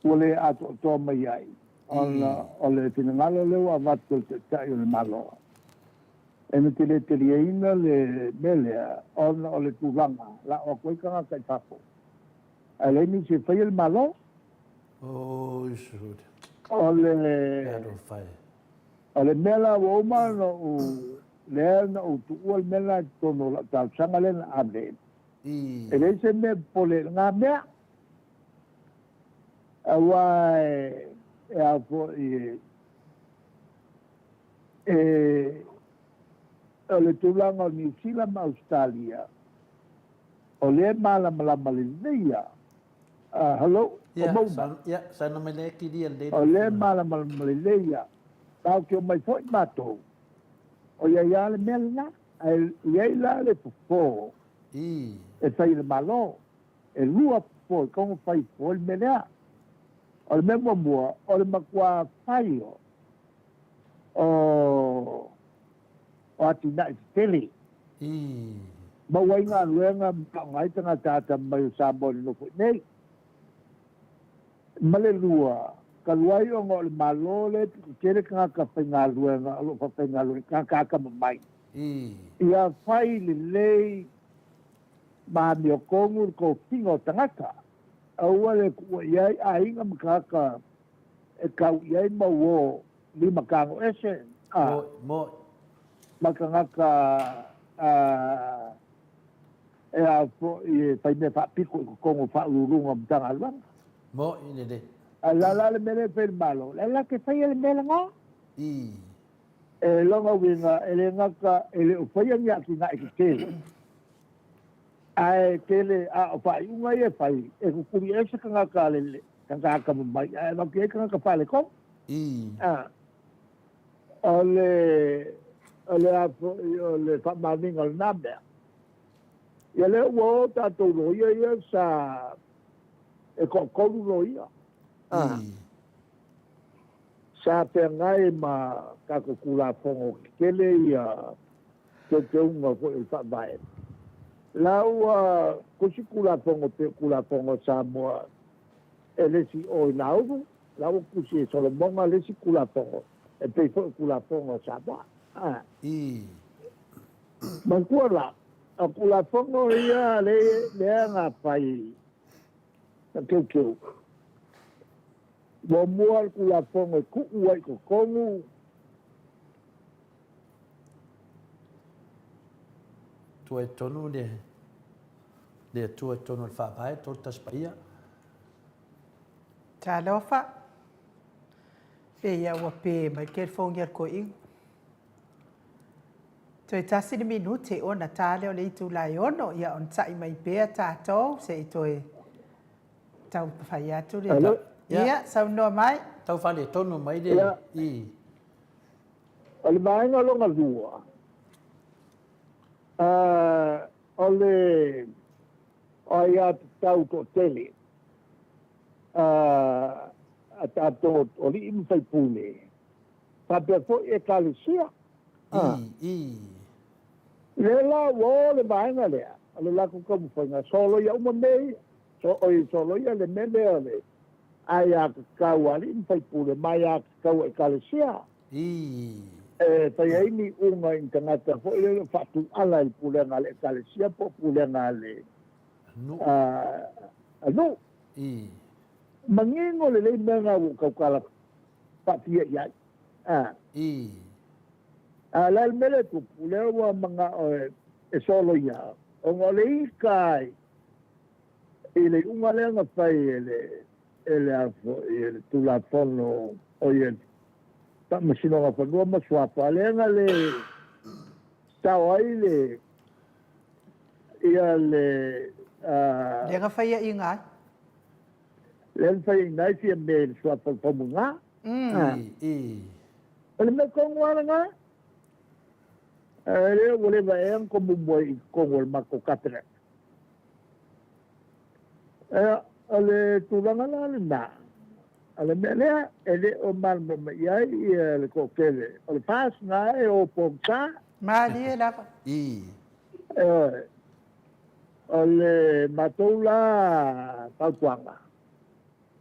ole a to mai ai ole tinangalo le wa vat te tai le malo e te le ina le mele ole tuvanga la o koi kanga kai papo ale ni se fai el malo shoot ole ole mela wo ma no le no tu ol mela to no la ta sangale na ade e le se me pole nga me awai for ole tulanga New Zealand Australia ole mala malaysia hello ya sana mele ki dia le ole mala malaysia tau ke mai foi mato o ya le melna el la le fo e sai le malo e lua fo como fai fo el melea o le memo mua o le makua faio o atina tele ba wai nga luenga ngai tanga tata mai sabo no nei male lua kalwai o ngol malole kere ka penga luenga lo penga luenga ka mai ia fai le ma mio kongur ko pingo tangaka awale ku ia ainga mkaka e kau ia mo li makango ese mo makangaka e a fo e fai me fa piko ko fa lurunga mtanga lwanga mo ine de la le mele fel malo la ke fai le mele nga I. e longa winga ele ngaka ele fai nga ki nga ke ai tele a fai unga e fai e ku kuri ese ka ka le ka mai e ma ke ka fale ko I. ole fa maninga na be ia le wo ta to lo ia sa e ko lo ia sa pe ngai ma ka ko kula fongo kele ia te unga ko e fa vai la ko si kula fongo sa mo ele si o lau la ko si solo monga le si kula fongo e pe fo kula fongo sa ba ma kuala a kula fongo ia le nga pai ke mo mua kula fongo ku uai ko kongu Tu e tonu le tu e tonu al whapai, tolu taspaia. Tā lofa. Pe ia ua pe mai ke fongi ar ko ingo. Toi tasi ni minute o na tā leo le itu lai ono ia on tai mai pea tātou se i toi tau pawhai atu le. Ia, sau noa mai. Tau whale tonu mai le. I. Ole mai nga longa lua. Ole ia tau to tele. A tātou o li imu whai pūne. Tāpea fo e kālesia. I. Lela wo le mai nga lea. Ale lako kamu whainga solo ia uma mei. Solo ia le mele ole. Ai a kau ali imu whai pūne. Mai a kau e kālesia. I. Tai aini unga in tangata fo ile fatu ala il pulenga le kalesia po pulenga le no mangingo le menga u kaukala patia ya ala el mele tu pulewa manga e solo ya o ngole kai ile unga le nga pai ele afo ele tu la fono o ye ta masino nga fa no maswa pa le nga le tau ai le ia le Le nga whaia i ngā. le fai nai fi me swa pa pa munga ele me kongwa nga ele wole va en como moi kongol mako katre ele tu nga la na ale mele ele o mal mo ia le kokele o pas na e o pomsa Mali e lava. ole matola tauanga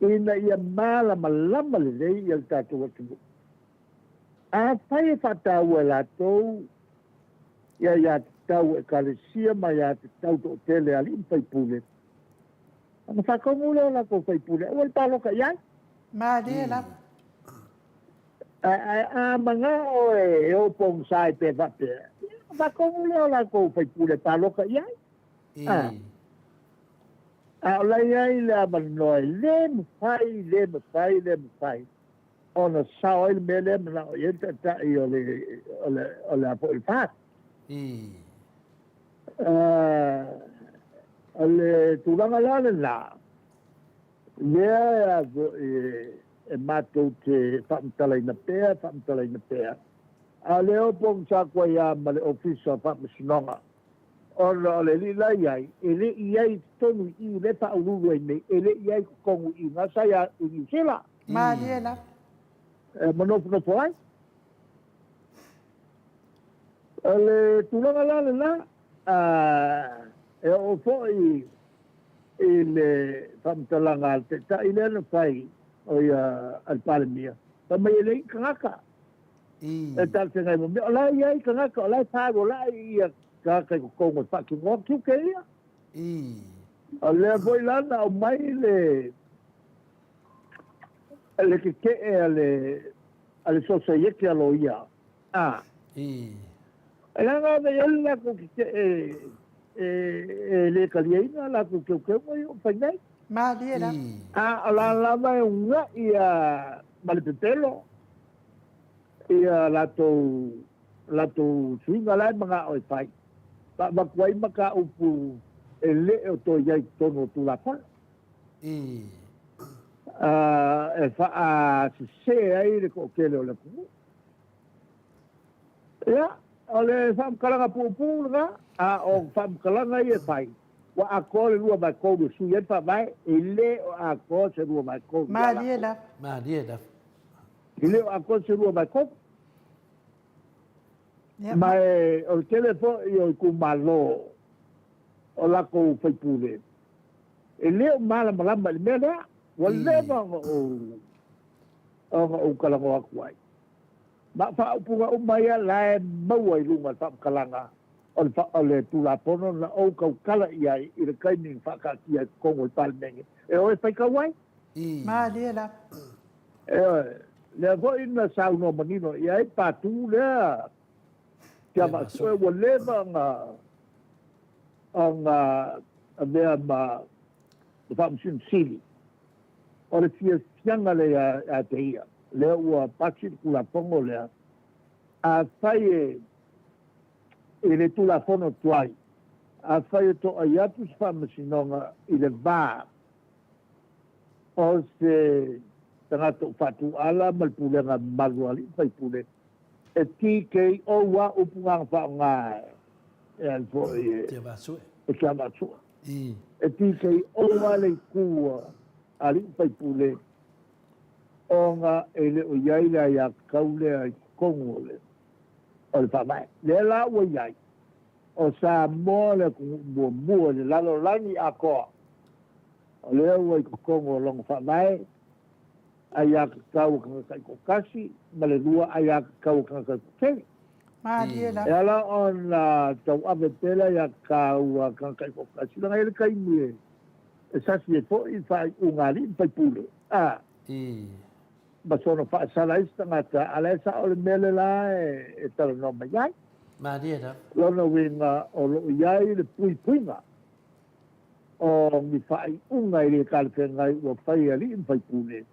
ina ia mala malama le ia tatu watu a fai fata wala to ia tau e kalesia ma ia tau to tele ali pai pule ama fa como la ko pai pule o el palo ka ia Mali e lava. Manga o pong sai pe va pe. Va como la ko pai pule palo ka ia. La ia la mano le fai. Ona sao il mele na yenta ta io le a po il fa. Ale tu la. Lea e matou te whaamtalai na pea. A leo pong sa kua ia ma le ofisa whaamasinonga. Ona le li lai ai, e le iai tonu i le whaururu ai nei, e le iai kongu i ngasa ia i New Zealand. Mali e lava. Manopu ai. Le tulanga lale la, e o foi le whaamtalanga te ta i lena whai o ia alpalemia. Pa mai e lei kangaka. E tal te ngai mo me, o lai iai kangaka, o lai pāro, o lai ia kangaka i kukongo whaki ngō kiu ke ia. O lea boi lana o mai le ke e ale sosa ieke alo ia. E langa me ele la ko ke e le kalieina la ko ke mo i o whainei. Malia la. La lava e unga ia malipetelo. Ia lato suinga lai mga oi pai. Pa makuai maka upu ele o to iai tono tu la pa. E fa a se ai le ko kele o le ku. Ya, ole fam kalanga pu nga o fam kalanga ia pai. Wa akole lua ba ko su ye pa vai ele o akole se lua ba ko. Malia la. Ele o akole se lua ba ko. Mai o telefone io ku malo o la ko fai pule. Ele o mala malamba le mena wala ba o kalanga aku ai. Ma fa upunga umaya la mawai lunga fa kalanga o le tula pono na o ka kala ia i le kai ni fa ka kia kongo palmenge. E o fai ka wai? Malia la. Le vo ina sa no manino ia i patu le kia ma sue wa leva nga vea ma fa msin sili. O le fia fianga le a te ia. Le ua pachi kula pongo le a fai e le tula fono tuai. A fai to ayatu fa msinonga i le va. O se tangato fatu ala malpulenga maluali fai pule. E ti kei o wa upungang fa nga e alfo e kia matsua. E ti kei o wa le kua ali fai pule o nga e le o iai la ia kaule ai kongo le o le whamai. Le la ua iai o sa mo le mua le lalo lani a koa o le ua i kongo long whamai ai a kau kanga kai kokasi ma le lua ai a kau kanga kai kokei. Malia la. E ala on tau ave tela ia kau kanga kai kokasi langa ele kai mie e sasi e fo i fai ungali i fai pule. Ma sono fa sala istangata ala sa o le mele la e tala no mai ai. Malia la. Lona winga o lo iai le pui puinga. O mi fai unga i le kalfengai ua fai ali i fai pule.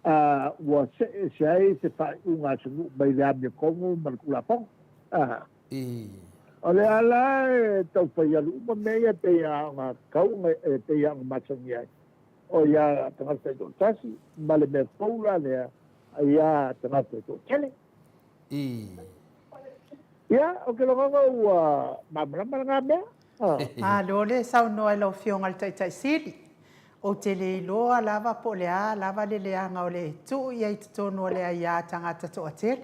Ua se ai se fai unga se nu mai le amia kongo malkula pong. O le ala e tau fai alu uma mea te ia nga kaunga e te ia nga machangi ai. O ia tangata i tō tasi, ma le mea paula lea, ia tangata i tō tele. Ia, o ke longa ua mamara ngā mea. Lole sau noa lau fionga le tai sili. O te le iloa lava po lea, lava le leanga o le tu, ia i tonu lea ia tangata tō atele.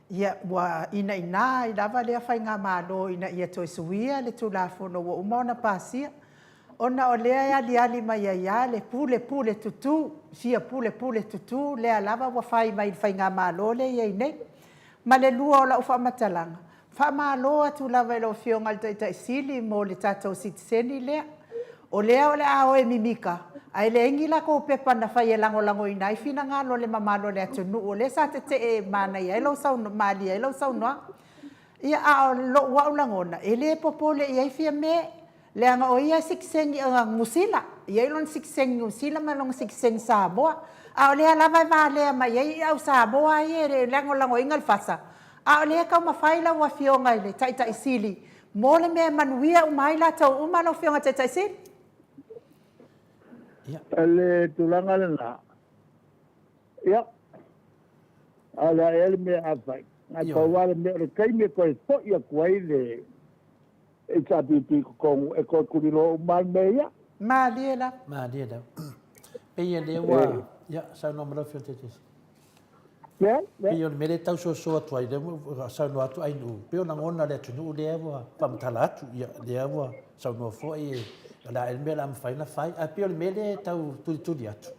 Ia wa ina i lava lea fai ngā malo ina ia toi suia le tu la fono wa umona pasia. Ona o lea ali mai ia le pule tutu, fia pule tutu, lea lava wa fai mai fai ngā malo le ia nei. Ma le lua o la ufa matalanga. Fa malo atu lava i lo fionga le tai sili mo le tatou sitiseni lea. O lea o le a oe mimika. Ai le ingi la ko pepa na fai e lango ina i fina ngalo le mamalo le atu nu o le sa te e mana ia ilo sau no mali ilo sau noa. Ia a lo wa ulangona e le popole ia i fia me le anga o ia siksengi anga ngusila. Ia ilon siksengi ngusila ma long siksengi Samoa. A o lea lava va lea ma ia au Samoa ia le lango ingal fasa. A o lea kau mafaila wa fionga ile tai sili. Mo le me manuia umaila tau umalo fionga tai sili. Le tulanga le na. Ia. Ala ele me afai. Ai pawale me le kai me ko fo ia kuai le e tapiti ko e ko kulilo mal meia. Malia. Pe ia le wa ia sa no mala fio tete. Pe ia me le tau so atu ai le sa no atu ai nu. Pe ona ngona le tunu le wa pamtala atu ia le wa sa no fo e la el mela fai na fai a pe me le tau tu atu.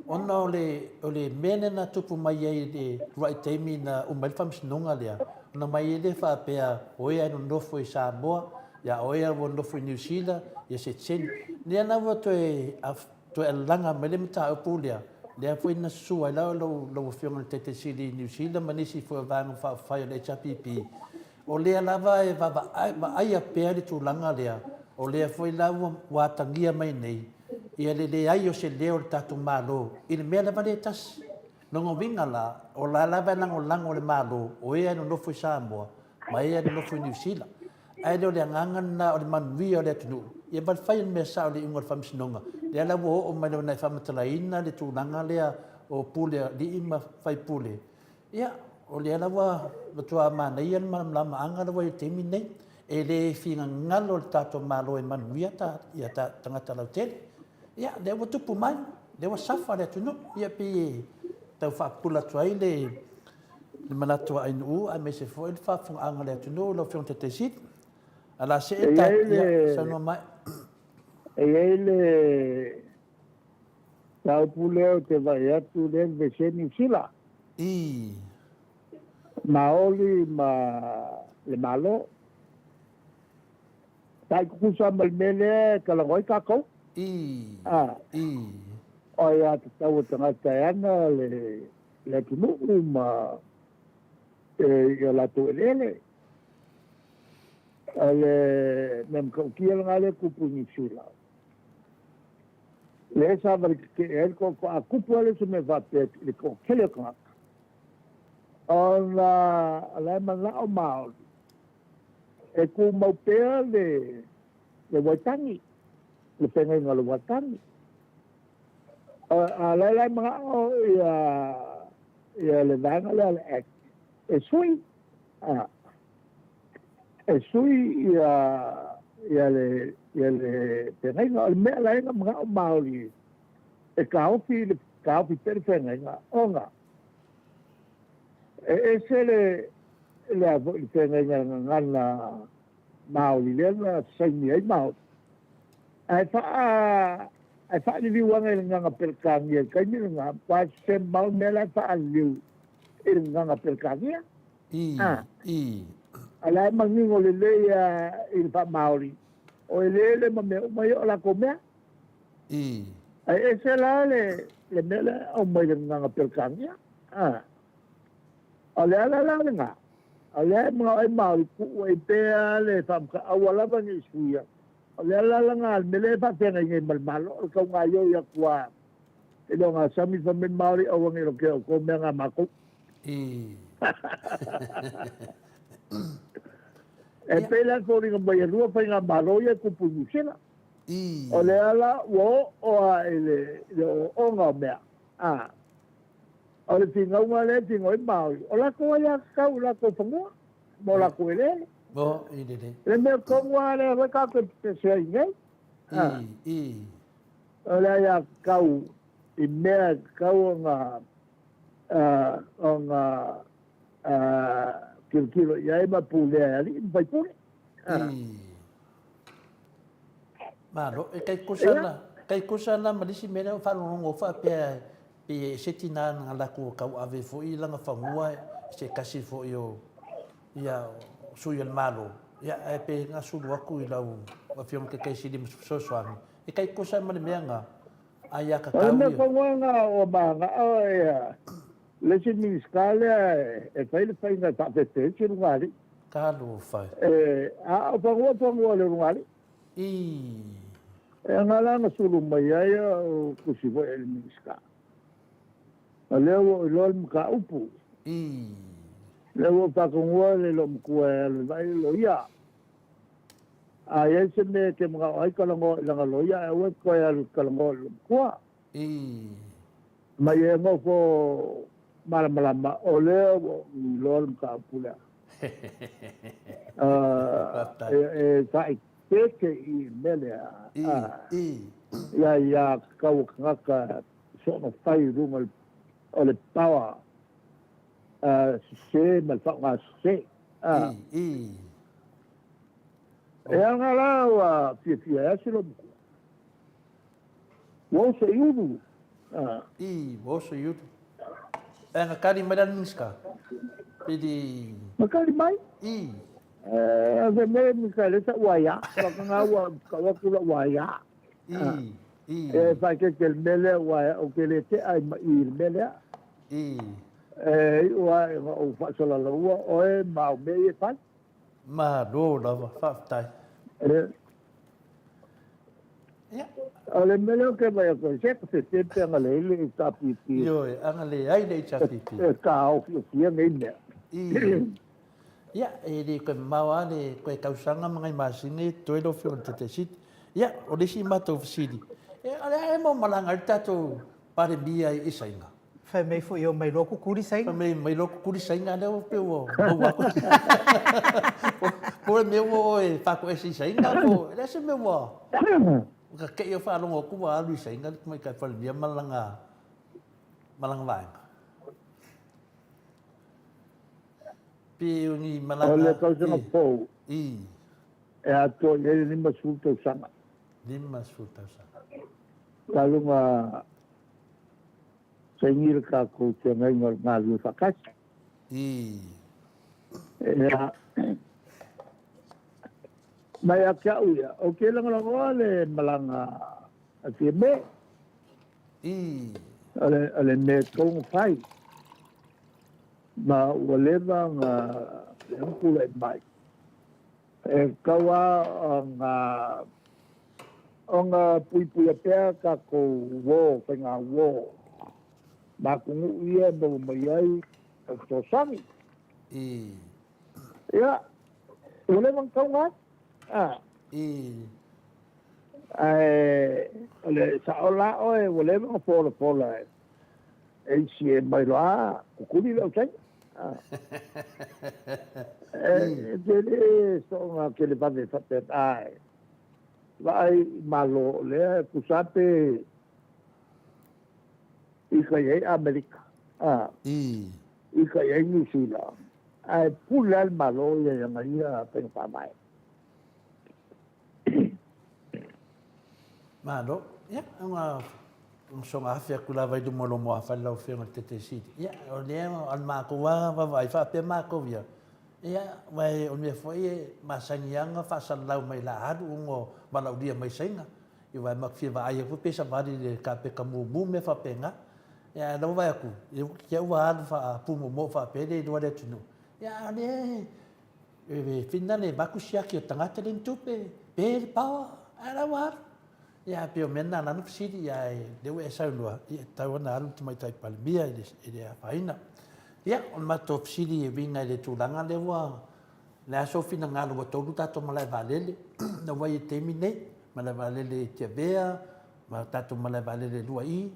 Ona o le mene na tupu mai ai de right time na o mai fam snonga le. Na mai le fa pe o ia no nofo i Samoa. Ya oia wo no fu New Zealand ya se chen ne na wo to e langa mele mta opulia le foi na su ai lo fiona te sili New Zealand manisi fo va fa fa le chapipi o le lava e va ai a pe tu langa le o le foi la wa tangia mai nei ia le ai o se leo le tātou mālo. I le mea lava le tasi. Nongo winga la, o la lava lango le mālo, o ea no nofo i Samoa, ma ea no nofo i New Zealand. Ai leo le angangana o le manuia o le atunu. Ia bal fai mea sa o le ingo le whamisinonga. Le ala o mai leo nei whamatalaina le tūnanga lea o pule, li ima fai pule. Ia, o le ala wa matua mana ia lama anga lawa i temi nei. E le finga ngalo le tātou mālo e manuia ia tangata lau tele. Ia, le wa tupu mai, le wa safa le atunu. Ia pi tau whaapula tuai le manatua ainu a me se foi le whaafunga anga le atunu lau whiong te sit. Ala se e tā, ia, sanua mai. E le tau puleo te vai atu le veseni sila. I. Maoli ma le malo. Tai kukusa malmele kalangoi kakau. I. I. O ia te tau tangata ana le tunu ma ia la tu elele. Ale nem kaukia ngale kupuni sila. Le sa vari ke el ko a kupu ale se me va pe le ko kele ko. Ona ala manga o mau. E ku mau pe le watangi. Le penga ngalo watangi. Ala manga o ia le vanga le ek. E sui. E sui ia le penga o me la nga mga maoli e kaufi perfenga onga e se le avo le penga ngana maoli le na sai ai mau ai fa ni vi wanga nga perkangia kai ni nga pa se mau me la fa liu e nga perkangia I. Ala mangingo le il fa maoli o ele ma yo la comea I. ai ese la le mele o mai nga perkania ala la nga ala mga ai maoli ku e pe le fa ka awala ba ni suya ala la nga mele fa te nga malo ka nga yo ya kwa ilo nga sami fa men maoli o ngi ro ke ko me nga mako I. E pela ko ringa mai rua fa nga malo ya ku punyusela I. o le ala wo o a ele o nga mea o le tinga unga le tinga i mau o la ko ya kau la ko fangua mo la ko ele Bo, I le. le me ko wa le wa ka ko te se ngai I. o le ya kau i mea kau nga kilo ya ma pule ali vai pule Malo, e kai kusana malisi mena whanongo wha pe setina nga laku kau ave fo I langa whamua se kasi fo ia suya malo. Ia e pe nga sulu aku I lau wa whiong ke kai sidi msosoangi. E kai kusana mani mea nga aia ka kau me ko nga o banga o ia le se miskale e fai nga ta te te ngari ka lu fai. A o le ngari I. E ngala na sulu mai ai o kusivo el miska. Leo lo mka upu. I. Leo pa kongwa le lo mkua le vai lo ia. A yese me ke mga ai kalango langa lo ia e we ko ya kalango lo mkua. I. Mai e mo ko malama o leo lo mka upu le. Sai peke I melea. Ia kau ngaka sono fai runga o le pawa se malwhanga se. I. E anga lawa fia se lo muku. Wo se iudu. I. Wo se iudu. E nga kari madan miska. Pidi. Makari mai? I. Ave me miska le sa waya. Wakanga wa kula waya. I. E fa ke mele waya o ke le te ai I mele. I. Wa o fa sola la o e ma me e fa. Ma do lava whaftai. Ya. Ale mele ke mai ko se te nga le ta pipi. Yo, anga le ai le chapipi. E ka o fi ngai me. Ya, ele ko mawa le ko kausanga mga masingi toilo fi on te sit. Ya, o le si mato fisidi. Ale mo malanga tato pare bia isainga. Fai mei fo yo mai loko kuri sai. Pa mai loko kuri sainga le o pe o. Po me o e fa ko esi sainga ko. Le se me o. Ka ke yo fa longo ku wa lu sainga mai ka fa bia malanga. Malanga vai. Piuni malanga. Ole ka se po. I. E ato ye ni masulto sama. Lima sulta sa. Lalu sengir ka ko te ngai ngalu fakas. I. Ya. Mai akia uya. O ke lang ole malanga ati me. I. Ale me kong fai. Ma wale bang yang kulai mai. E kawa ang pui apea ka ko wo penga wo. Ma kungu ia mo mai ai to sami. I. Ya. Wale bang kaungat. I. Ole sa ola oe wale bang pola. E si e mai loa kukuri lau sai. Jadi so nga ke le pade fate ai. Vai malo le kusape ikaya Amerika. I. Ikaya New Zealand. Ai pulal malo ya yang ia pengpamai. Mano, ya, ang songa afia kula vai du molo mo afa lau fe ngate te siti. Ya, o le al mako wa vai fa pe mako via. Ya, vai o me foi masangianga fa salau mai la adu ngo balau dia mai senga. I vai mak fi va ai fu pe sa va de ka pe kamu mu me fa penga. Ya, no vai aku. Eu que eu adu fa pu mo fa pe de do de tunu. Ya, le finna le bakusia ki o tangata den tupe. Pe pa ara war. Ya, pio mena na no fsidi ya deu esa lua. Ya, tau na alu tu mai tai palmia ele a faina. Ya, on ma to fsidi e vinga le tulanga le wa. Le aso fina ngalo wa tolu tato malai valele. Na wa te mine, malai valele te vea, ma tato malai valele lua i.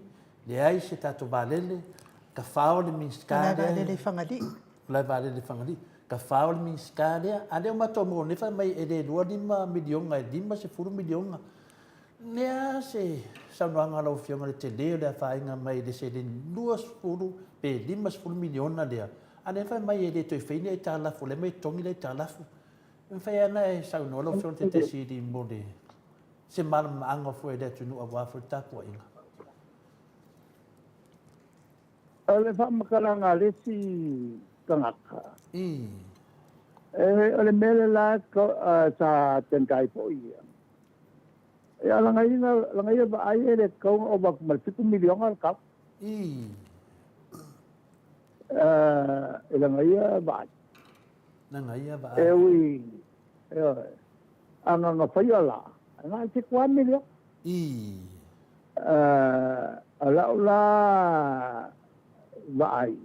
Le ai se tato valele, ka fao le minskare. Malai valele fangadi. Malai valele fangadi. Ka fao le minskare. Ade o ma to mo ne fa mai ele 2 milionga, 10 milionga. Nea se saunoanga lau fionga le te leo lea whainga mai le se le 2 pe 5 miliona lea. Ane whai mai e le toi whaine e tālafu, le mai tongi le tālafu. Whai ana e saunoa lau fionga te siri mo le se malama anga fue le tunu a wafu tāpua inga. Ole whamakaranga le si kangaka. I. Ole mele la sa tenkai po ia. Ya langai ba ai le kau o ba mal 5 milion al kap. I. Langai ba. Nangai ba. Wi. Anga nga fayala. Nga si 1 milion. I. Ala ba ai.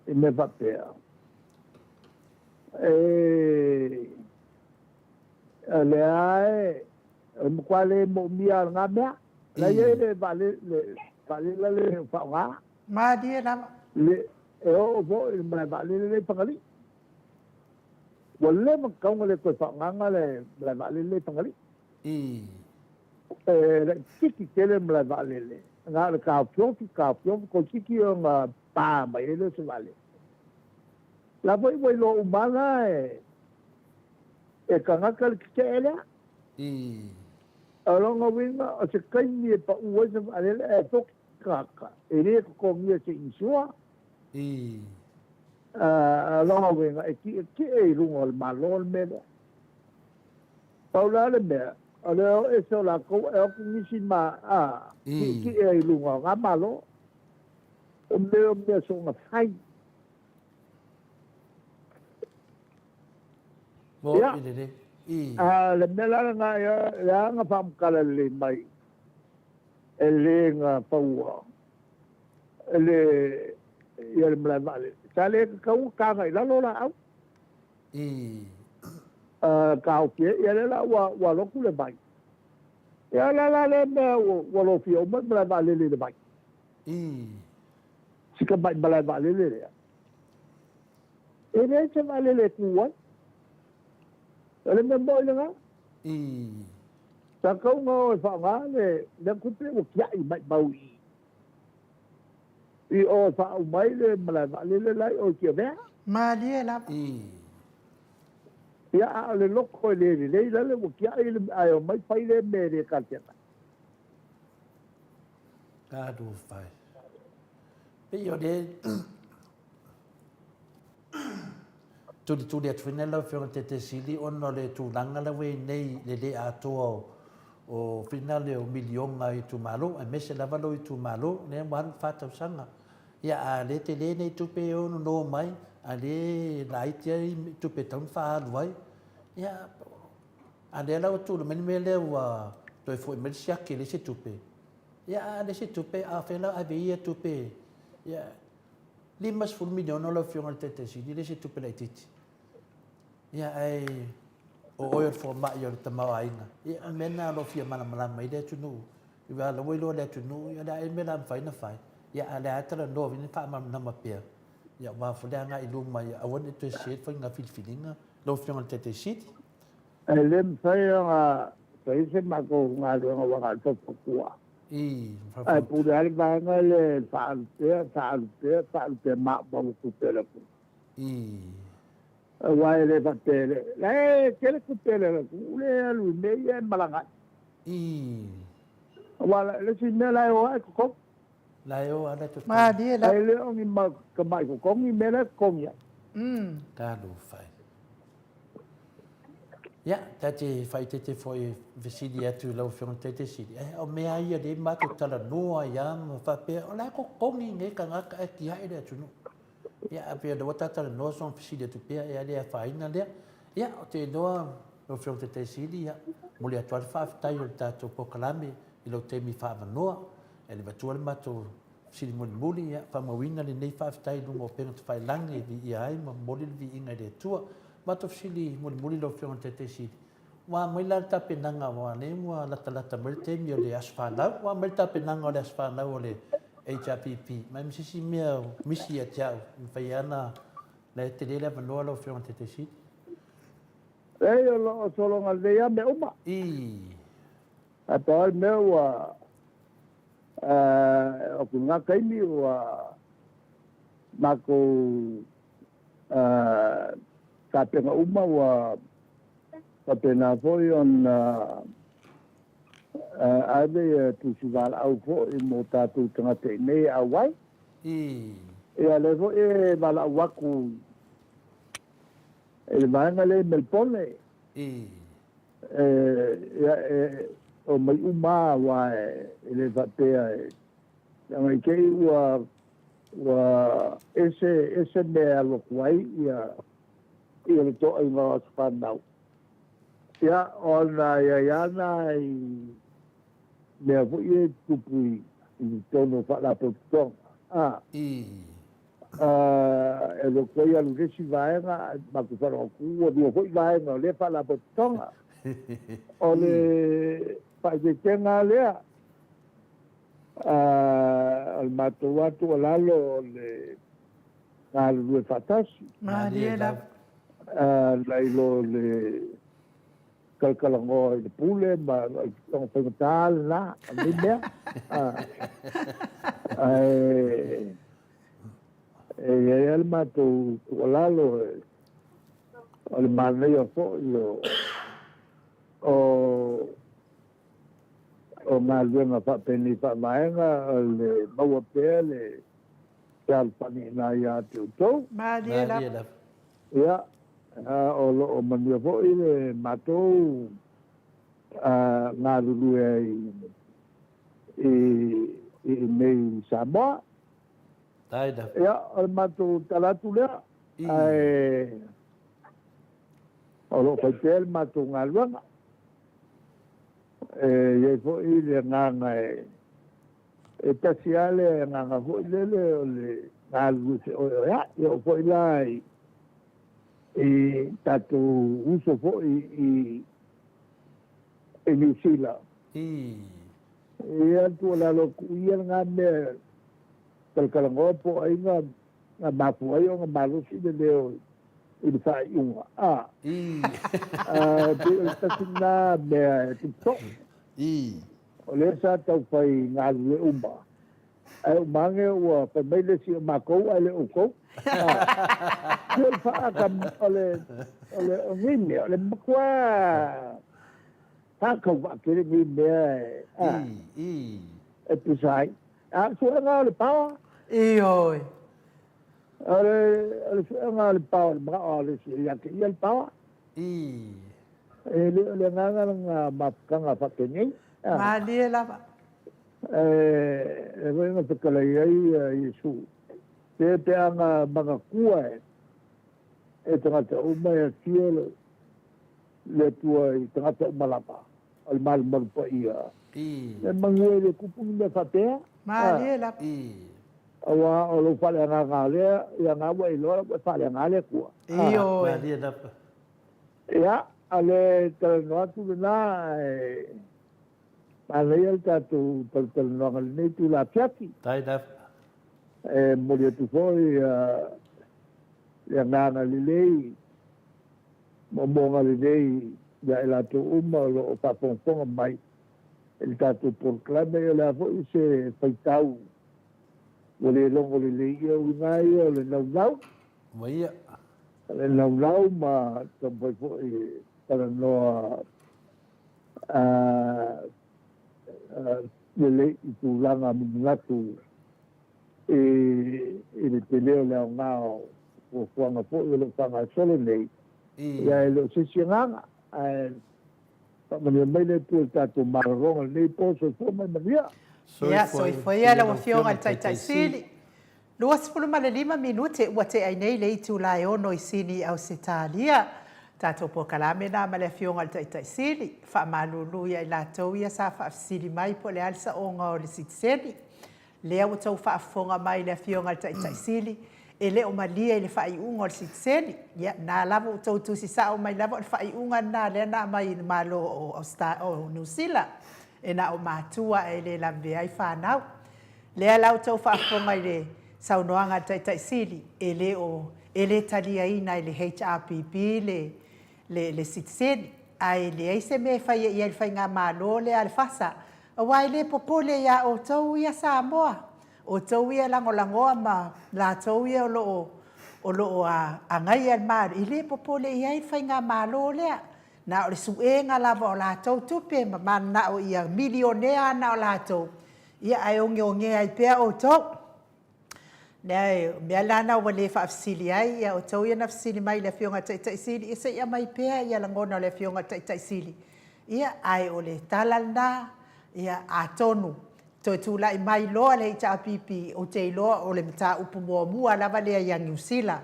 Me va pe. Le ai quale mo mia nga mea la ye vale le fa nga Ma dia na. le o vo ma vale le pangali wala mo kaung le ko fa nga le vale le pangali I. le tiki tele ma vale le nga le ka pio ko tiki nga pa ma le se vale la voi lo umana e kanga ka ke ele I. alonga winga o se kaini e pa ua se alele e tok kaka e re ko ngia se insua I. alonga winga e ki e runga al malol mele paula le me ale e so la ko e ko nisi ma ki e runga nga malo o me so nga fai Mo i le. le mela nga ya nga fam kala le mai ele nga paua ele ia mla vale sale ka nga la lo la au ka o ke ia la wa lo ku le mai ia la le me wa lo fi o mla vale le mai sika mai mla vale le ele se vale le kuwa ele me mo le nga sa ka ngo fa nga le ku pe o kia i mai bau i o fa o mai le mala le lai o kia vea ma le la ia le loko le le o kia i ai o mai pai le me le ka tia ka do fai pe yo de tu le tfinela fio te sili ono le tu langa la we nei le ato o finale o milionga i tu malo e mese la valo i tu malo ne wan fata sanga ia a le te le nei tu pe ono no mai a le lai te tu pe tan fa vai ia a le la tu le men le wa to fo me sia ke le se tu pe ia le se tu pe a fela a be tu pe ia limas ful milion lo fio te sili le se tu pe le titi ia ai o oil for ma yo te mau ainga ia mena lo fia mana mai le tu nu ia lo we lo le tu nu ia da mena fai na fai ia ale atra no vini fa ma na ma pia ia wa fu da nga i lu mai a won to shit fa nga filinga lo fia te sit ele fai nga fai se ma ko nga lo nga wa to kwa ai pu da ba nga le fa te ma ba ku pele ku wai le patele le kele ku pele ku le lu me ye malanga wala le si me la o ko la yo ada tu ma le la ai le o ni ma ka mai ko ngi me la ko ya ka lu fai ya te fai te foi visidi atu lo fion te sidi o me ai de ma tu tala no ya fa pe o la ko ngi ne ka nga ka ki ai de tu no ia apia do tata no son fiside tu pia ia le faina le ia o te doa no fio te sidi ia muli atu fa tai o tato pokalami i lo te mi fa noa e le batu ma to sidi muli ia fa mawina le nei fa tai no mo pe te fai langi vi ia ai mo moli vi inga de tua ma to sidi muli lo fio te sidi wa mai la ta penanga wa le wa la ta mer te mi o le asfala wa mer ta penanga o le asfala o le HRPP mai misi mia misi ya tau faiana le te le va no lo fio te sit lo solo ngal de ya me uma a tal me wa o kunga kai mi wa mako ka penga uma wa ka pena foi on ave tu sugal au fo e mota tu tanga te nei awai e ale fo e bala waku e vanga le melpone o mai uma wa ele vatea e mai ke wa ese me alo kwai ia le to ai ma spandau ia ona ia na le vo e tupui i tono fa la potong e lo ko ia lu si vai nga ma ku fa ku o do ko vai nga le fa la potong o le pa de tenga le al mato watu lalo le al due fatasi ma le la lai lo le kalkalango i pule ma ang pagtal na amina el mato lalo al maneo fo o malvenga fa peni fa maenga le bawa pele tal pani na ya tu ma le la ya o manio fo ile mato nga lulu i nei Samoa taida ya o mato talatu le o lo faitele matunga luanga ye fo ile nganga e tasiale nganga fo ile le ngalu se o ya yo fo ilai tatu uso fo i New Zealand ia tu la lo ia ngame kalkalangopo ai nga mapu ai nga malu si de leo il fa unga tasina be tiktok ole sa tau fai ngalu umba ai mange wa pa mele si mako ale uko il fa kam ole ngine ole makwa ta ko va kere ni be e tu sai su nga le pa oi ale su nga le pa ba ale si ya ke el pa le nga mapkanga fa ke ni mali la venga te kala Yesu te anga mga kua e tangata umaya tiele le tua i tangata umalapa al mal pa ia le manguele kupung de fatea mali la awa o lo fale nga ngale ya nga wa ilo ko fale ngale kua iyo mali la ya ale no tu na Alea tatu no ni tu la piati. tai da Mo tu foi ya ngana lilei. Mo bonga lilei ya la tu lo papong mai. El tatu proclame la foi se faitau. Ole longo lilei o ngai o le lau. moia Le lau ma tampai foi para no le tu langa minatu le teleo le ngao o fuanga po le fanga solo nei ya lo se sinanga me le tu tu marron nei po so mai maria ia foi ala o fionga al tai sili luas pulu ma le 5 minute ua te ai nei le itu lai ono i sini au setalia tato po kalame na ma le fionga al tai sili fa malulu ia la tau ia sa fa sili mai po le alsa onga o le sitseni le au tau fa fonga mai le fionga al tai sili e le o malia le fa i unga o le sitseni ia na lava o tau tu si sa o mai lava o fa i unga na le na mai malo o New Zealand e na o matua e le lambe ai fa nau le ala o tau fa fonga le saunoanga tai sili e le talia ina le HRPP le citizen ai le ai se me fai ia le fai ngā malo le alfasa wai le popole ia o tau ia Samoa o tau ia langolangoa ma la tau ia o lo a ngai al mar i le popole ia i fai ngā malo lea na o le suenga lava o la tau tupe ma na o ia milionea na o la tau ia ai onge ai pea o tau Nei, me lana o le fa afsili ai ia o tau ia na afsili mai le fionga tai sili isa ia mai pea ia langona le fionga tai sili ia ai o le talana ia atonu to tula i mai loa le HRPP o te loa o le mta upu mua lava le ia New Zealand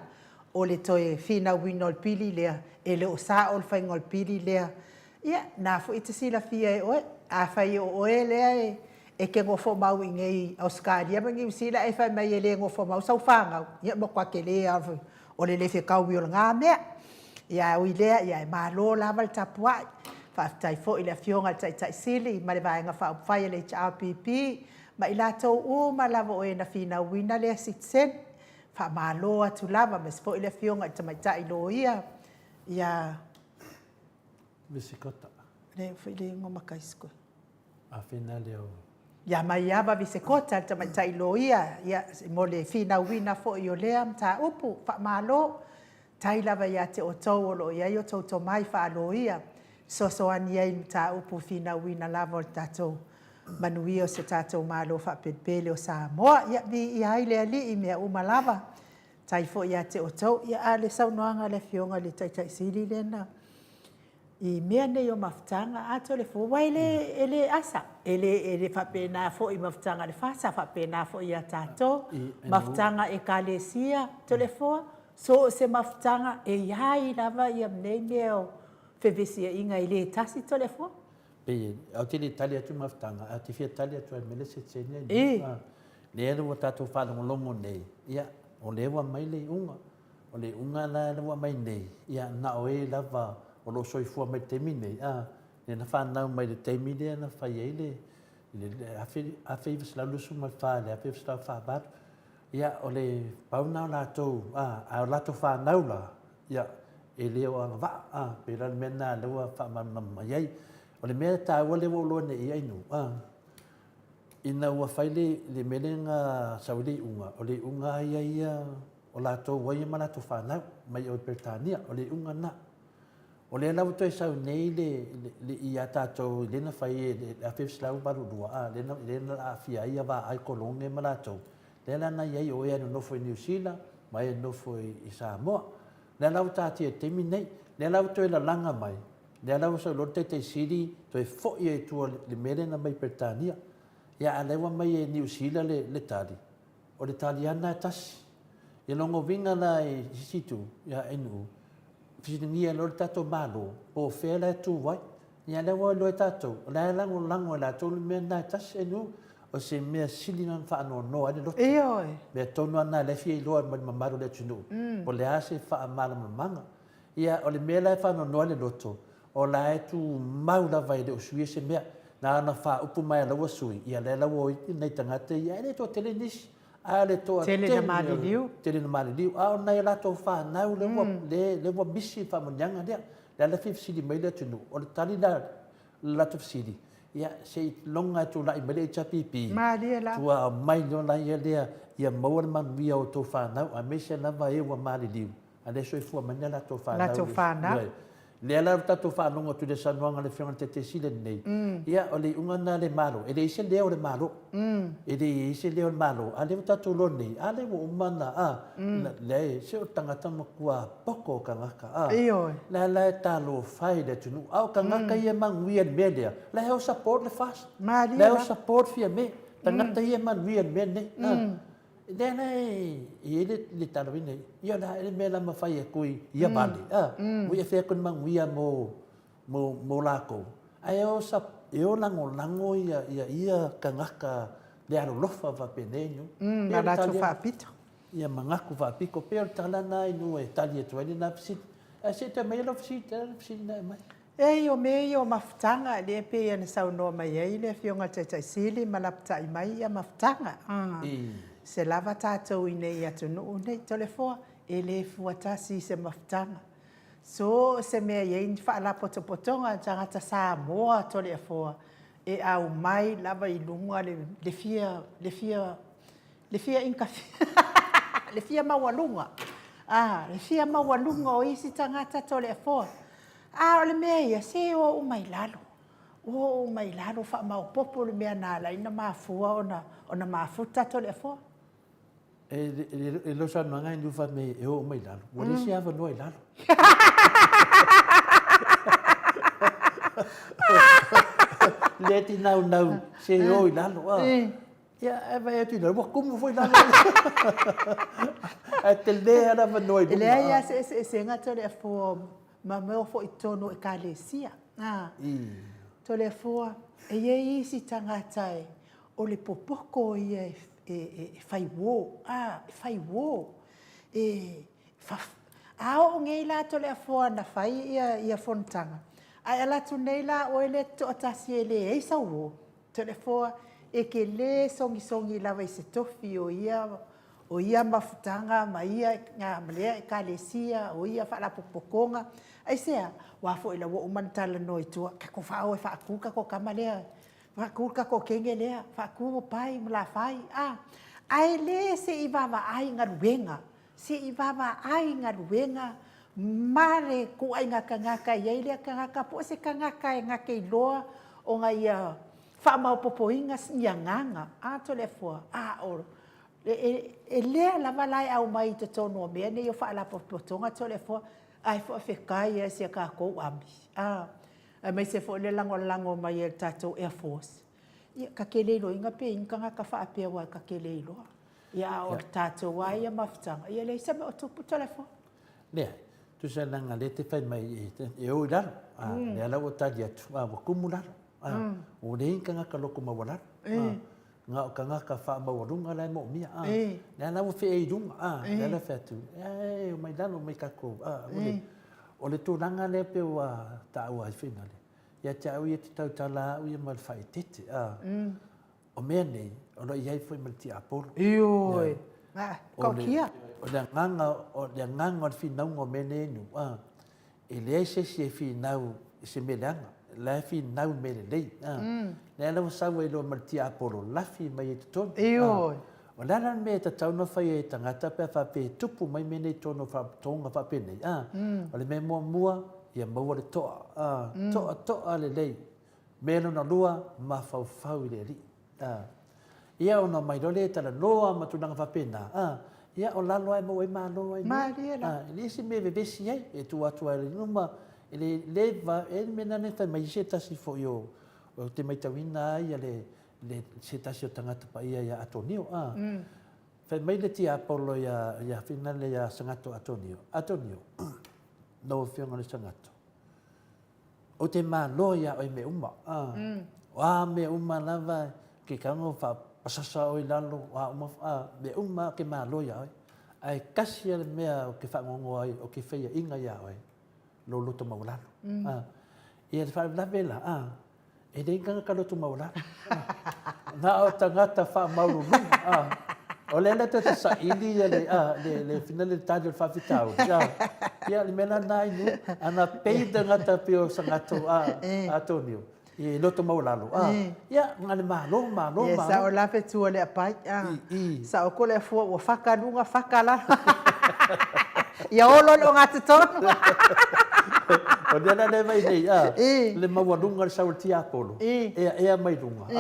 o le toe fina winol pili lea e le o sa o le faingol pili lea ia na fu ite sila fia e oe a fai o oe lea e ke ngofo mau i ngei Australia ma ngiu sila e fai mai e le ngofo mau sau whangau ia mo kwa ke lea o le lefe kau i o ngā mea ia ui lea ia e malo lava le tapuai whaftai fo i le fionga tai sili ma le vaenga whai le HRPP ma i la tau o ma lava o e na fina wina lea sitsen wha malo atu lava mes fo i le fionga tai lo ia visikota le fo i le ngoma kaisko a fina leo ia mai ava visekota tai lo ia mo le fina wina fo i o lea mta upu wha malo tai lava ia te o tau o lo ia i o tau to mai wha lo ia so ani ai mta upu fina wina lava o tatou manuia o se tatou malo wha pepele o Samoa ia vi ia ai le ali i mea uma lava tai fo ia te o tau ia a le saunoanga le fionga le tai sili lena i mea nei o maftanga ato le fo wai ele asa ele fa pena fo i maftanga le fasa fa pena fo ia tato maftanga e kalesia to le fo So se mafutanga e iai lava ia mnei meo fevesia inga i le tasi tole fo. Pe au te le tali atu mafutanga, a te fia tali atu mele se tene. Le ere wa tātou whanongolongo nei. Ia, o le wa mai le unga. O le unga la wa mai nei. Ia, na o e lava o lo soifua mai temi nei. Le na whanau mai le temi le na whai eile. A whai visla lusu mai whale, a whai visla whabatu. Ia, o le paunau lātou, a lātou whanau la. Ia, e leo anga wa, pera le mena lewa whamamama mai ei. O le mea tāua lewa uloa ne i ainu. Ina ua whaile le melenga sauli unga. O le unga ia o lātou wai ma lātou whanau mai o Britania. O le unga na. O le lau toi sau nei le i a tātou lena whai a whiwslau barurua. Lena a fia ia wa ai kolonge ma lātou. Lena na iei o ea no nofo i New Zealand, mai no nofo i Samoa. Le lau tātia temi nei. Le lau toi la langa mai. Le lau sau lote te siri toi fo i e tua le melenga mai Britania. Ia a lewa mai e New Zealand le tali. O le taliana e tasi. Ia longo vinga na e hisitu, ia enu. Fisingia lo tato malo, po fela e tu vai. Ia lewa lo e tato. Le lango e la tolu mea na e tasi enu. O se mea sili nan whaano no ane loto. Mea tonu ana le fia i loa mamaru le tunu. Po le ase wha amala mamanga. Ia o le mea le whaano no ane loto. O la e tu maula vai le usui se mea. Na ana wha upu mai alawa sui. Ia le lawa o iti nei tangata. Ia ele toa tele nisi. A le toa tele na mali liu. Tele na mali liu. A o nei la toa wha nau le wa bisi wha manyanga lea. Le ala fifsili mai le tunu. O le tali la tufsili. Ia se longa tu la imele i chapipi. Mali la. Tua mai lo la ia lea. Ia maua le manuia o tō whanau. A mese lava e wa mali liu. A le soi fua mania la tō whanau. La tō whanau. Le ala tatu whanonga tu le sanuanga le whianga te sile nei. Ia o le unga na le malo. E le ise leo le malo. E le ise leo le malo. A le tatu lo nei. A le wo umana. Le se o tangata makua poko kangaka. Le ala e talo whai le tunu. Au kangaka ia manguia le melea. Le heo support le fast. Le heo support fia me. Tangata ia manguia le mene. Dena e le tarawina ia la ele me la mafai e kui ia vale ia fe kun manguia mo lako ai o sa eu lango ia kangaka le aro lofa va penenyo na la tu fa pito ia mangaku va piko pe talana i no e tali to ele na psit a se te me lo psit na mai e o me o mafutanga le pe ia na sau no mai ai le fionga te sili malapta i mai ia mafutanga se lava tātou i nei atu nuu nei tolefoa e le fuatasi se mafutanga. So se mea iei ni whaala potopotonga tangata Samoa tolefoa e au mai lava i lunga le fia inka le fia mawalunga. Le fia mawalunga o isi tangata tolefoa. O le mea ia se o umai lalo. O umai lalo wha mau popo le mea nala ina mafua ona mafuta tolefoa. E lo sa nanga ndu fa me e o mai lalo. Wale se ava no lalo. Leti nau se o lalo. Ya ava e tu lalo. Como foi lalo? A te le era va no lalo. Le ia se ngata le fo ma me fo itono e kalesia. To le fo e ye isi tangata e o le popoko ia fai wo o ngei la to le fo na fai ia fontanga ai ala tu nei la o ele to tasi ele e sa wo to le fo e ke le songi la vai se tofi o ia mafutanga ma ia nga mlea kalesia o ia fa la popokonga ai sea wa fo ila wo umantala no itu ka ko fa o fa ku ka ko kamalea Fakulka ko kenge lea, faku pai mla fai. Ai le se ibaba ai ngaruenga. Se ibaba ai ngaruenga. Mare ku ai ngaka ia ile ngaka po se ngaka e ngaka iloa o nga ia fa mau popoinga nyanganga. To le fo. O e le la valai au mai te tono me ne yo fa la popotonga to le fo. Ai fo fe kai e se ka ko ami. Mai se fo le lango mai e tatou Air Force. Ia ka keleilo inga pe inga ka wha apea wa ka keleilo. Ia o tātou ai a mafutanga. Ia lei sama o tupu telefon. Lea, tu sa nanga le te whai mai e o iraro. Lea lau o tari atu, wa kumu raro. O le inka ngaka loko mawalaro. Ngā o ka ngaka wha mawarunga lai mo mia. Lea lau o whi e runga. Lea lau whi atu. O mai lalo, mai kako. O le tūranga le pe o ta ua i whina le. Ia te au ia te tau tala au ia mal whai tete. O mea nei, o lo iai foi mal ti apolo. Ioi. Kau kia. O le nganga o le whinaunga o mene enu. E le se e whinau se meleanga. Le whinau mele lei. Le lau sawa i lo mal ti apolo. Lafi mai e te tonu. Ioi. O le ana me ta tauna whai e tangata pe whape tupu mai mene tono tonga whape nei. O le me mua ia maua le toa. Toa le lei. Melo na lua ma fau i le li. Ia ona mai role tala loa matunanga whapena. Ia o lalo ai mo e malo ai. Mariela. Ile si me vevesi ai e tu atu ai numa ele leva e mena ne tai mai se tasi fo yo. O te mai tawina ai le se tasi o tangata pa ia Atonio. Fai mai le ti Apolo ia finale ia sangato Atonio. No fionga le sangato. O te malo ia o me uma. Wa me uma lava ke kango fa pasasa o lalo wa me uma ke malo ia ai kasi le mea o ke fa ngongo ai o ke feia inga ia ai lo loto maulalo ia fa la vela e dei kanga ka loto maulalo na o tangata fa maulu o le te sa ili le finale tadio fa vitau ia le mena nai nu ana peida ngata pio sangato Atonio e loto maulalo. Ia, ngane malo. Sa o lape tua le apai. Sa o kole fua o whakanunga whakala. Ia olo lo ngate tonu. O nena le mai nei, le mawarunga le saul ti Apolo. Ea mai runga.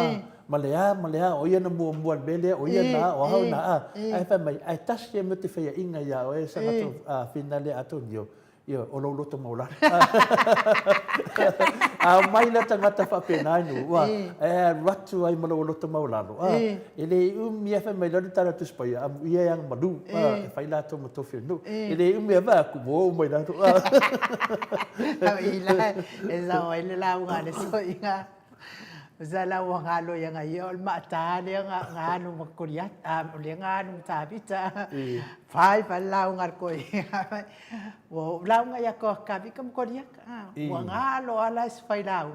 Malea, o ia na mua mele, o ia na, o hau na. Ai whai mai, ai tasi e me te whaia inga ia o e sangato finale Atonio. Ia, o lo loto maulalo. Mai na tangata whapena inu. Ratu ai malo o loto maulalo. Ele e whai mai lori tara tuspai. Ia yang manu. E whai la tō matofi anu. Ele e whai ku mo mai nato. Ila, e sa o ele la unga le so inga. Zala wa ngalo yang ayo mata le nganu makuriat le nganu tabita fai palau ngar ko wo lau ya ko kabi kam koriak wa ngalo ala fai lau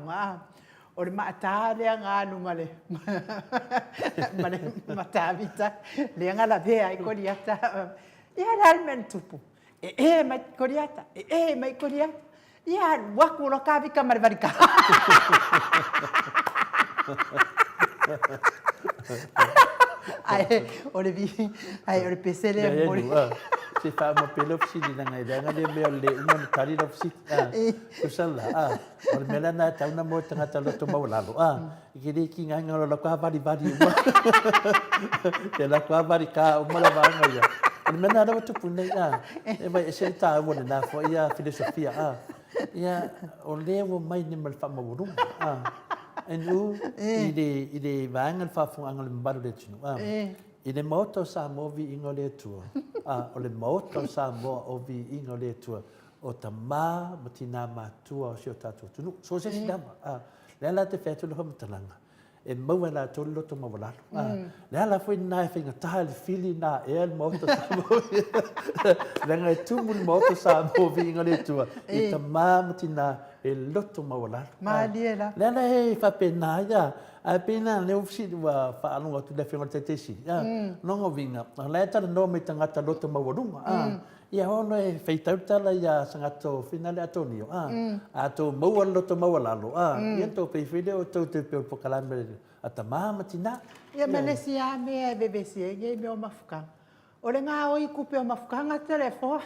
o mata le nganu male matabita le ngala be ai koriata ya realmente tupu mai koriata mai koriata ya waku lo kabi kamar barika o le pesele mori se fa mo pelo fisi na ngai danga le me le mo tari no fisi kusala o le mela na ta una mo tanga ta loto maulalo ki le ki ngai ngalo la kwa bari te la kwa bari ka o mala vanga ya o le mena na tu punai e mai se ta mo na fo ia filosofia ia o le mo mai ni mal fa mo ru enu ide vangal fa fu angal mbaru de tunu ide moto sa movi ingole tua o le moto sa mo ovi ingole tua o tama matina matua o sio tatu tunu so se sidama la te fetu lo mtalanga e mau la to lo to mawala la foi na finga tal fili na el moto sa movi la ngai tumul moto sa movi ingole tua e tama matina e loto mawala Maliela la he fa pena ya a pena le ofsi wa fa anu tu le finga te si no ngovinga la ta no me tanga ta loto mawalunga ia ono e feitauta la ia sangato finale Atonio ato mau loto mawalalo ia to pe video to te pe pokalambe ata mama tina ia Malaysia me BBC nge me o mafuka o le nga o iku pe o mafuka nga telefon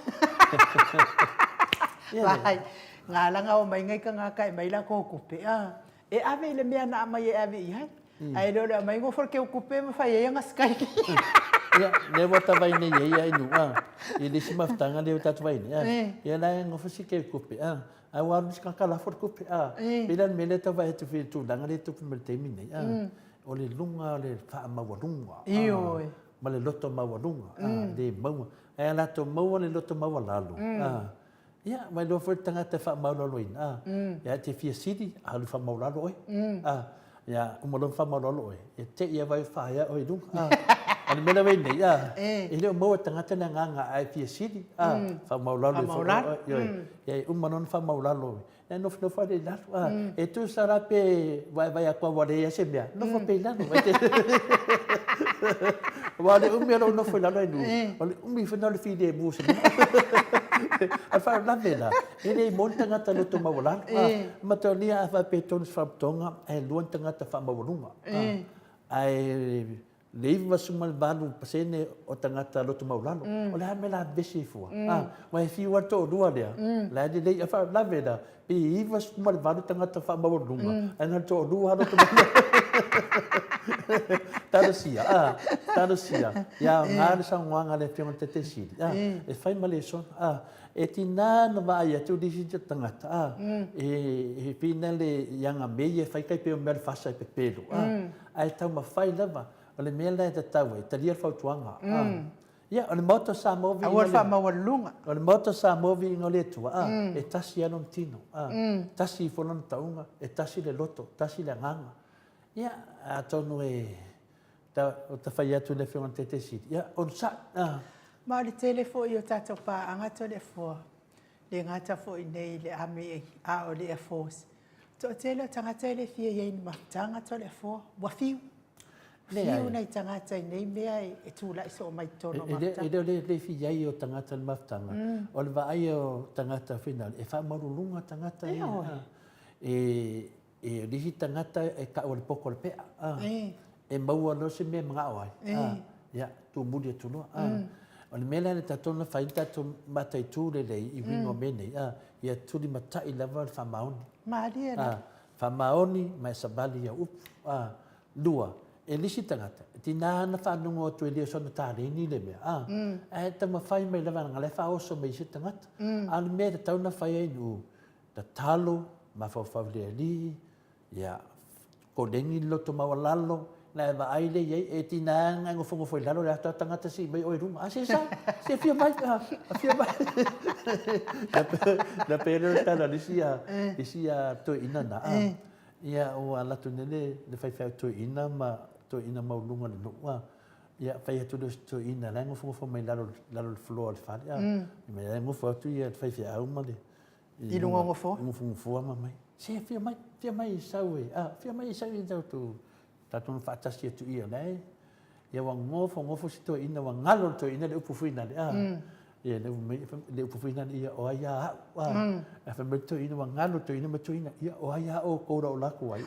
vai nga langa o mai ngai ka nga kai mai la ko kupe e ave le mea na mai e ave ia ai lo mai ngo for ke kupe me fai ia nga sky ia le bota vai nei ia inu e le sima ftanga le tatu vai nei ia la ngo fosi ke kupe ai wa nis ka kala for kupe bilan mele ta vai tu fi tu danga le tu me te mine o le lunga le fa ma wa lunga io ma le loto maualunga le maua e ala to maua le loto maua lalo ia mai lo foi tangata fa maulalo ina ia te fia sidi alu fa maulalo oi ia umalo fa maulalo oi e te ia vai fa ia oi lunga ana mena vai nei ele mo tangata na nganga ai fia sidi fa maulalo ia umano fa maulalo e no fa de la e tu sara pe vai a kwa wale ia se bia no fa pe la no wale umelo no foi la no wale umi fa no fi de busa a fa la vela ele monta ngata no to mawala matonia fa petons fa tonga e luan tangata fa mawalunga ai leiva sumal balu pasene o tangata lo to mawala o la me la besi fua wa fi wa to dua dia la di le fa la vela pe iva sumal balu tangata fa mawalunga ana to dua lo to Tarusia. Ya ngar sa nganga le fiong tete si. E fai male son. E tina no va ia tu disi tangata. E pinale yang ambe fai kai pe mer fasa pe pelo. Ai tau ma fai lava. Ole mela e tau e talia fa tuanga. Ya ole moto sa movi. Awal fa mawalunga. Ole moto sa movi ngole tua. E tasi anon tino. Tasi folon taunga. E tasi le loto. Tasi le nganga. Ya, atonu ta fai atu le fiong tete si. Ya, on sa. Ma le telefo i o tato pa anga to le fo. Le ngata fo i nei le ame a o le force. To tele tangata le fia ye ni matanga to le fo. Wa fiu. Fiu nei tangata nei mea e tula iso mai tono matanga. E le fia ye o tangata le matanga. O le va ai o tangata final. E fa marulunga tangata e disi tangata e ka o le poko le pea. E maua no se me mga oai. Ya, tu mudi tu no. O le mele le tatona faita tu matai tu le lei i wingo mene. Ia tu di matai lava le whamaoni. Maari era. Whamaoni mai sabali ia upu. Lua, e lisi tangata. Tina na whanungo o tu e leo sona tārini le mea. E ta mawhai mai lava nga le whaoso mai si tangata. Ale mea te tauna whai ai nu. Ta talo, mawhawhau le ali. Ia, ko lengi loto mawalalo. Na va aile ye e tina nga ngo foi lalo le ata tangata si mai oi ruma se fia mai fia mai na pero tala disia to ina na ia o ala tu nele le fai to ina ma lunga le no ia fai to ina la ngo fo mai lalo floor le fa ia me ngo fo tu ia fai fia uma le i lunga ngo fo mai se fia mai sawe fia mai sawe tu tatun fatasi tu ia nei ia wa ngofo si to ina wa ngalo to ina le upufuina le ia le upufuina ia o ia a fa me to ina wa ngalo to ina me to ina ia o ia o ko ro la ko ai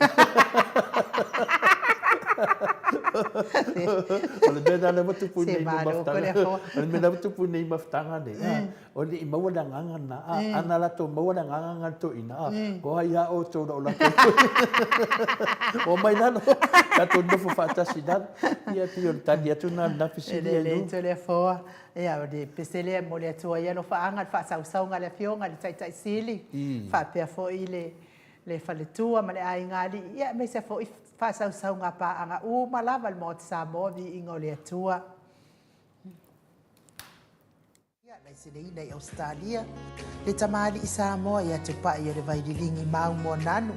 ole beda le motu pu nei maftanga ole me le motu pu nei maftanga le ole i mawala nganga na ana la to mawala nganga to ina o ia o to ro la o mai na no ta to no fata sidad ia tio tadia tu na fisile le telefo ia o de pesele mo le to ia no fa anga fa sau nga le fionga le tai sili fa pe fo ile le faletua ma le ai ngali ia me se fo fa sau nga pa anga u malava le mo sa mo vi ingo le tua ia le sile nei Australia le tamali isa mo ia te pa ia le vai lingi mau mo nanu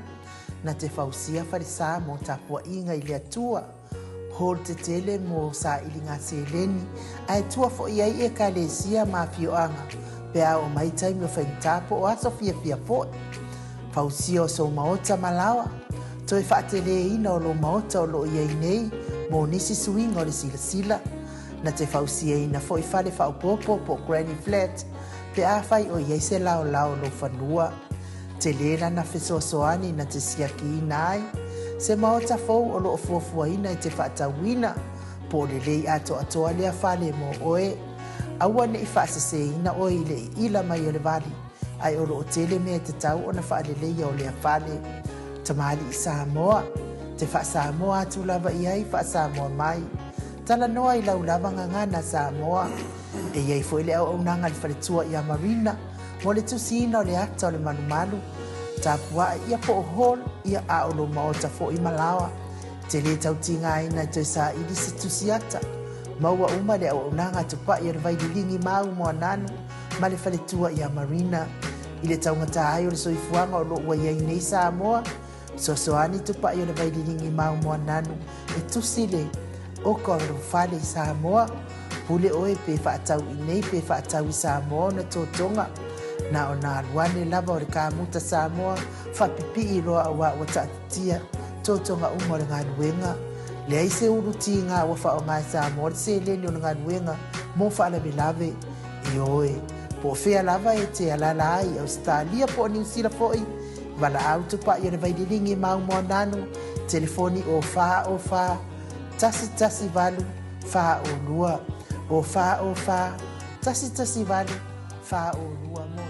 na te fausia fa le sa mo tapua inga ile tua hol te tele mo sa ilinga seleni ai tua fo ia e kalesia ma fioanga pe o mai tai mo fentapo o aso fia fo fausio so maota malawa toi faatele ina o lo maota o lo ia nei mo nisi swing o le sila na te fausia ina foi fale fa popo po granny flat pe a fai o ia se lao lo fanua te lena na fesoasoani na te siaki nai se maota fou o lo fuafua ina i te faatawina po le lei ato atoa lea fale mo oe aua ne i faasese ina o i le ila mai o le vali ai o lo tele me te tau ona faalelei o le fale tamali Samoa te fa Samoa tu lava iai fa Samoa mai tala noa i lau lava ngana Samoa e iai foi le au nanga le faletua ia marina mo le tusina o le ata o le manumalu tapua ia po hol ia a o lo maota fo i malawa te le tau tinga ina te sa i disi tusiata maua uma le auaunaga tupaʻi o le vaililigi mau mo ananu ma le faletua ia marina i le taugata ai o le soifuaga o loo ai ai nei Samoa soasoani tupaʻi o le vaililigi mau mo ananu e tusi le oka o le fale i Samoa pule oe pe faatau i nei pe faatau i Samoa na totoga na ona aluane lava o le kamuta Samoa faapipii loa auā ua taʻatitia totoga uma o le galuega leai se ulutiga ua faaaoga e Samoa le seleni o le galuega mo faalavelave e oe po o fea lava e te alala ai Australia po o Niusila foʻi valaau tupaʻi o le vaililigi maumoananu telefoni o fā tasi valu fāolua o fā tasi valu fāolua mo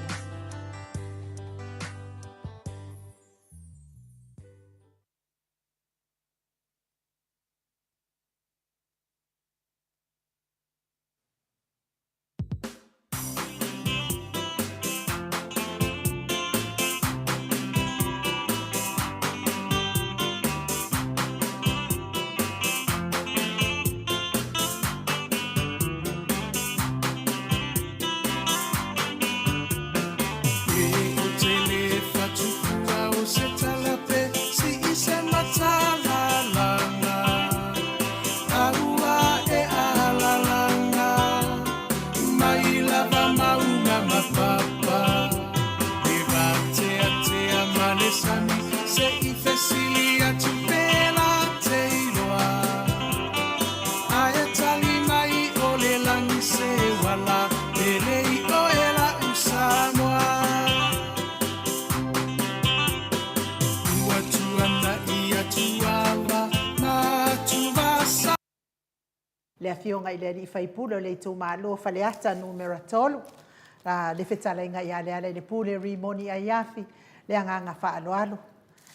le afioga i le alii faipule o le itou mālo faleata numera 3 le fetalaiga iā le ala i le pule rimoni ai afi le agaga faaaloalo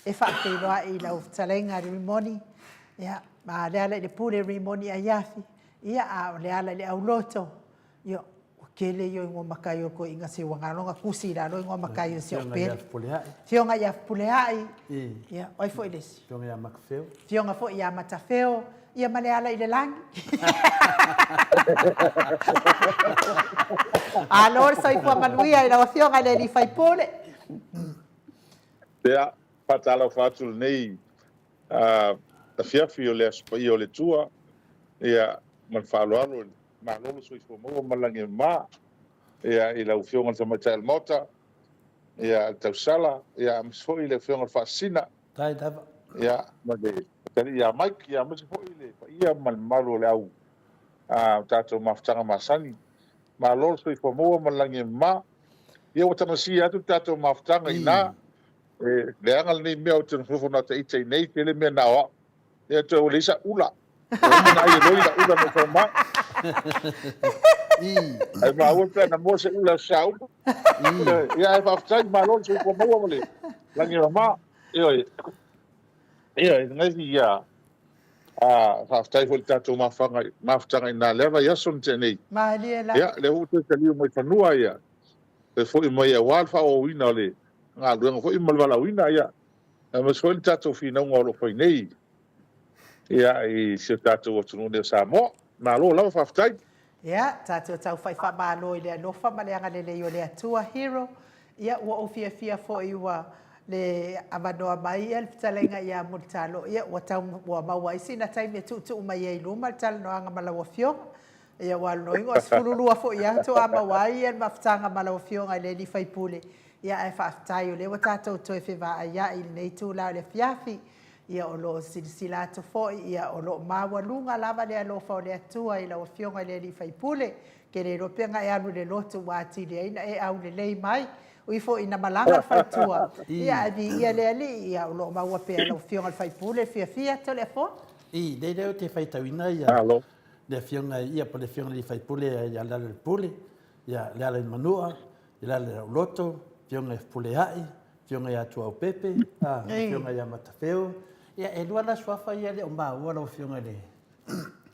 e faapeiloaʻi i lau fetalaiga le rimoni ia ma le ala i le pule rimoni ai afi ia a o le ala i le auloto ia ua kele io igoa makai o koiga seuagaloga kusi i lalo igoa makai o seʻopele fioga iā puleaʻi ia oi foʻi lesi fioga foʻi iā matafeo ia ma le ala i le lagi alo le soifua manuia i lau afioga i le alii faipule Pea patala fatu nei afiafi o le aspai o le tua ia man faloalo malolo soifua mo malange ma ia i lau fionga sa mata el mota ia tausala ia msfo i le fionga fasina ia ma le tani ia Mike ia msfo i le ia man malo le au tato maftanga masani malolo soifua mo malange ma ia watamasi atu tato maftanga ina le angal nei mea o te nufo na te itei nei te le mea nawa ia te o leisa ula na ia loi la ula no koma ai ma o pe na mo se ula sau ia ai fa ma lo se ko mo le la ni ma ia ngai ia fa fa fo tato ma fanga na leva ia son te nei ma le ia le hu te li mo fanua ia pe fo i mo ia wal fa o wina le nga luenga fo i malwala wina ia ma so il tato fina ngolo foi nei ia i se tato o tunu de Samoa ma lo la fa ftai ia tato tau fai fa malo i le alofa ma le anga le o le atua hero ia ua ofia fo i ua le avanoa mai el talenga ia multalo ia ua tau ua maua isi na taimi tu mai ai luma tal no anga malawa fio ia ua loingo asfululua fo ia to ama wai el maftanga malawa fio ngai le li fai pule ia e whaaftai o lewa tātou toi whiwa a ia i nei tū lau le fiafi ia o lo silisila to foi ia o lo maua lunga lava le alofa o le atua i lau fionga le li faipule ke le ropenga e anu le lotu wa atili aina e au le lei mai o i fo ina malanga faitua ia adi ia le ali ia o lo maua pe lau fionga faipule fia to le fo nei leo te faitawina ia le fionga ia po le fionga li faipule ia la le pule ia le ala manua ia le loto fionga puleai, fionga ia tua o pepe, fionga ia matafeo. Ia e lua la swafa ia le o maua la fionga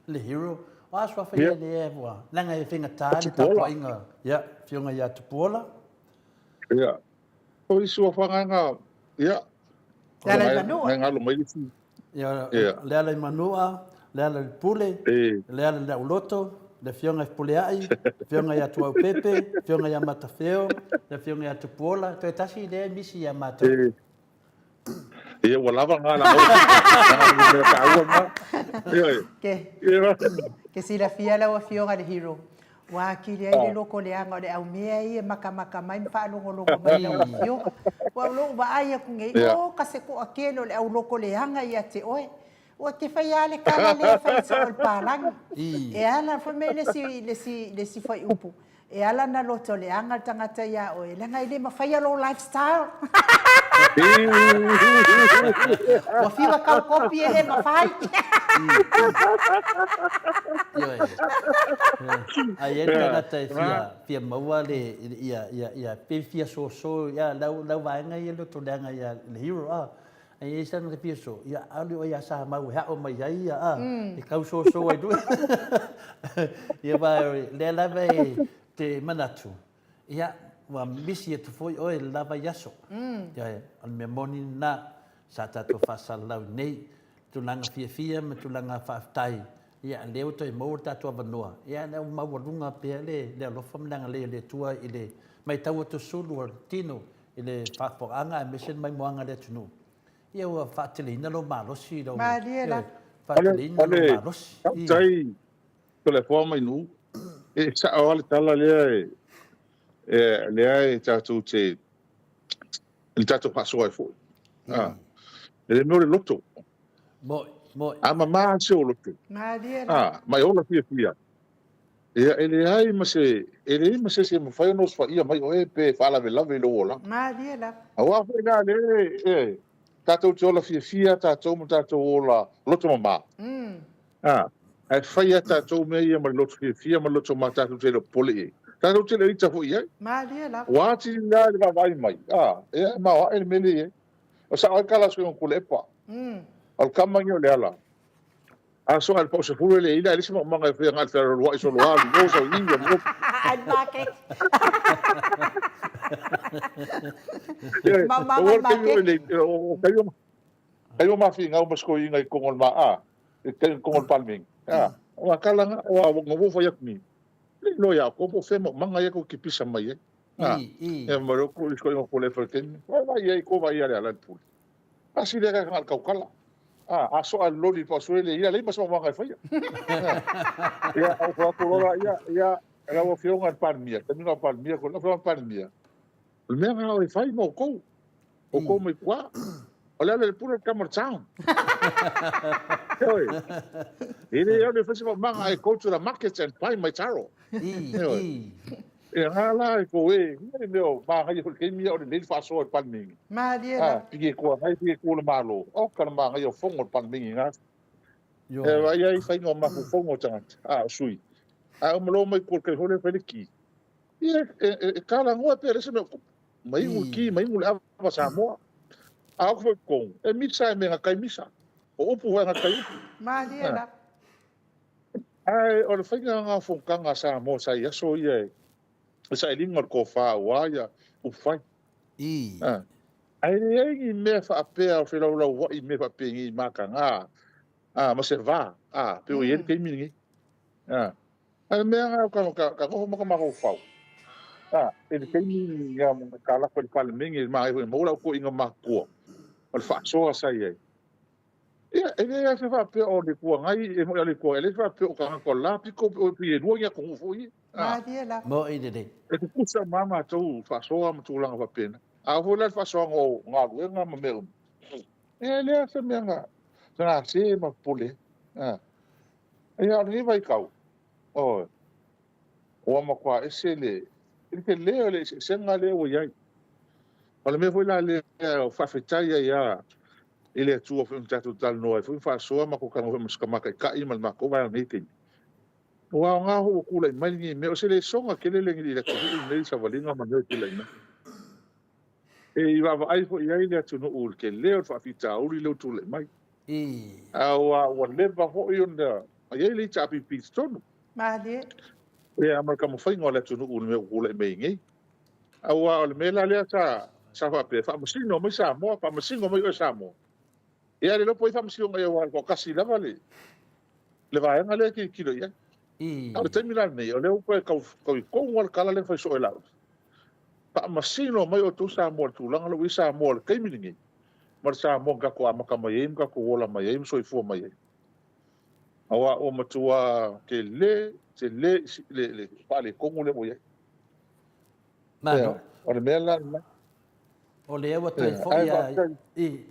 le hero. O a swafa ia le ewa. Langa e whinga tāne tapua inga. Ia, fionga ia tupuola. Ia. O i swafa nganga, ia. Le alai manua. Ngalo mai lisi. Ia, le alai manua. le ala le pule, le ala le auloto, le fionga e pule ai, fionga ia tua pepe, fionga ia matafeo, le fionga ia tupuola, toi tasi le misi ia mata. Ia walava ngala ke sila fia la wa fionga le hero. Wa kili ai le loko le anga le au mea i e maka mai mpa longo mai la fio. Wa lo ba ai ku ngai o ka se ko akelo le au loko le anga ia te oe. O te fai ale kala le fai sa o palang. E ala fa me le si fai upu. E ala na loto le anga tangata ia o e langa ile mafai lo lifestyle. Wa fiwa ka kopi ele mafai. Ai e tangata e fia maua le ia pe fia so ia lau vaenga ia loto le anga ia le hero a. Ai e sana te fia so ia ali o ia sa mau hea o mai ai a. E kau so ai du. Ia vai le lava te manatu. Ia wa misi e tu foi o e lava yaso. Ia al me moni na sa tato fasalau nei tu langa fia me tu langa faftai. Ia leo toi mo tato vanua. Ia le mau lunga pe le lo famlanga le tua ile mai tau to sulu tino ile faforanga e mission mai moanga le tunu. Ia wa fatilina lo malosi lo. Mariela. Fatilina lo malosi. Tai telefone mai nu. E sa ole tala le e tatu te il tatu passo ai fu. Le mo le lotto. Moi. Ama ma se o lotto. Mariela. Mai ola fia. Ele ai ma se mo fai nos fa ia mai o e pe fala ve lave lo ola. Mariela. Awa fe na le tatu te ola fia tatu mo tatu ola lotto mama. Ai fai tatu me ia ma lotto fia ma lotto ma tatu te lo poli. Tatu te le ita fu ia. Mariela. Wati na le vai mai. E ma wa ele mele. O sa ai kala so ko lepa. Al kamanyo le ala. Aso al pause fu le ila le mo manga fe ngal fer lo iso lo al no so inga mo. Ai make. Mama make. Kayo ma fi ngau masko inga kongol ma kongol palming. Wa kala nga wa ngo fo yak ni. Le no ya ko po fe mo manga ya ko kipisa mai. E mo ko isko ko le fer ken. Wa ya ko va ya ala pu. Asi le ka ngal kala. Aso al loli pa suele ia le mas manga fa ya. Ya o ko ya era o fiong al palmia, también al palmia con la fiong palmia. El me ha o fai mo ko. O ko me kwa. Olha le puro camera town. Ele eu le festival manga I go to the market and buy my taro. E hala ko e meu ba ha yo ke mi o le fa so al palmia. Mariela. Pigi ko hai pigi ko le malo. O ka ma ha yo fongo al palmia nga. E vai ai fai no ma fongo tanga. Sui. O malo mai ko ke hole fele ki. E kala ngo pe rese me mai ki mai mu la va sa mo. Ako foi com. E misa me nga kai misa. O upu nga kai upu. Mariela. Ai o le fai nga fonga sa mo sa ia so ia. Sa ilinga ko fa wa ya u fai. Ai ai me fa pe o fe lo wa i me fa pe ngi maka nga. Ma se va. Pe o ye ke mi ngi. Ai me nga ka ko ma ko fa. Ele tem minha kala ko pal mingi ma mo la ko inga ma ko. Al fa so sa ye. Ele ya se fa pe o de ko ngai e mo le ko ele fa pe o ka ko la pi ko pi e duonya ko fo yi. Mariela. Mo ide de. E ku sa mama tu fa so am tu lang fa pena. Vo la fa so ngo nga lu nga ma me. Ele ya se me nga. Sa se ma pule. Ya ni vai kau. O ma kwa esele. Ele leo le se nga le o yai. Ole me foi la le fa fetaia ya. Ele tu of un tatu tal no. Foi fa so ma ko kan o mas ka ka i mal ma ko va ni tin. Wa nga ho ku le mai ni me o se le songa ke le ngi le ko ni sa valinga ma no ke le na. E va ai fo yai le tu no ul ke leo fa fita uri le tu le mai. Wa le va ho yonda. Ai le chapi piston. Mariela. E ama ka mo fai ngole tu no me ku le me ngi. Awa o me la le sa fa pe fa mo sino mo sa mo fa mo singo mo sa mo. E ale lo poi fa mo singo yo ko kasi la vale. le vaenga le ki kilo ia I. au te mila nei o le ko ko ngol kala le fa so ela pa masino mai o tu sa mo tu langa lo isa mo ke milingi mar sa mo ga ko amaka mai ga ko ola mai so i fu mai awa o matua ke le pa le ko ngole mo ia Mano. o le mela O le ewa toi fo ia. I.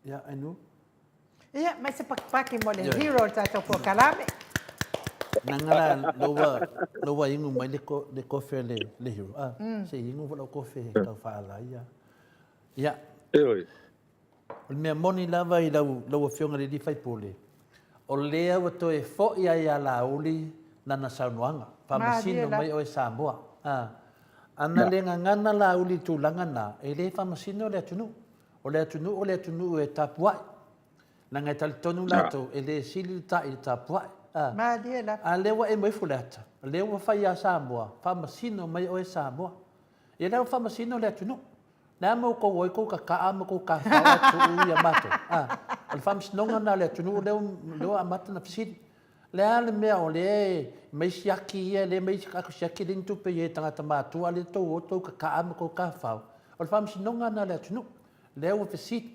Ya, anu. Ia, mai se pakipaki mo le hero tatou po kalame. Nangala lowa ingu mai le kofe le hero. Ah, se ingu wala kofe tau whaala ia. Ia. O mea moni lava i lau fionga le di fai pole. O lea wa toe fo ia la uli nana saunuanga. Whamasino mai o e Samoa. Ana le ngana la uli tūlanga nā, e le whamasino le atunu. O le atunu e tapuai. Nanga tali tonu lato, e le sili ta i tapuai. A lewa e moifu le ata. Lewa whai a Samoa, whamasino mai o e Samoa. E lewa whamasino le atunu. Nā mau ko woi ko ka kaa mo ko ka whawa tu ia mato. O le whamasinonga nā le atunu lewa amata na fisiri. Le ale mea o le mai siaki ia, le mai kako siaki rin tupe ia tangata mātua le tau o tau ka kaama ko ka whau. O le whamsinonga na le atunu, le au fisit.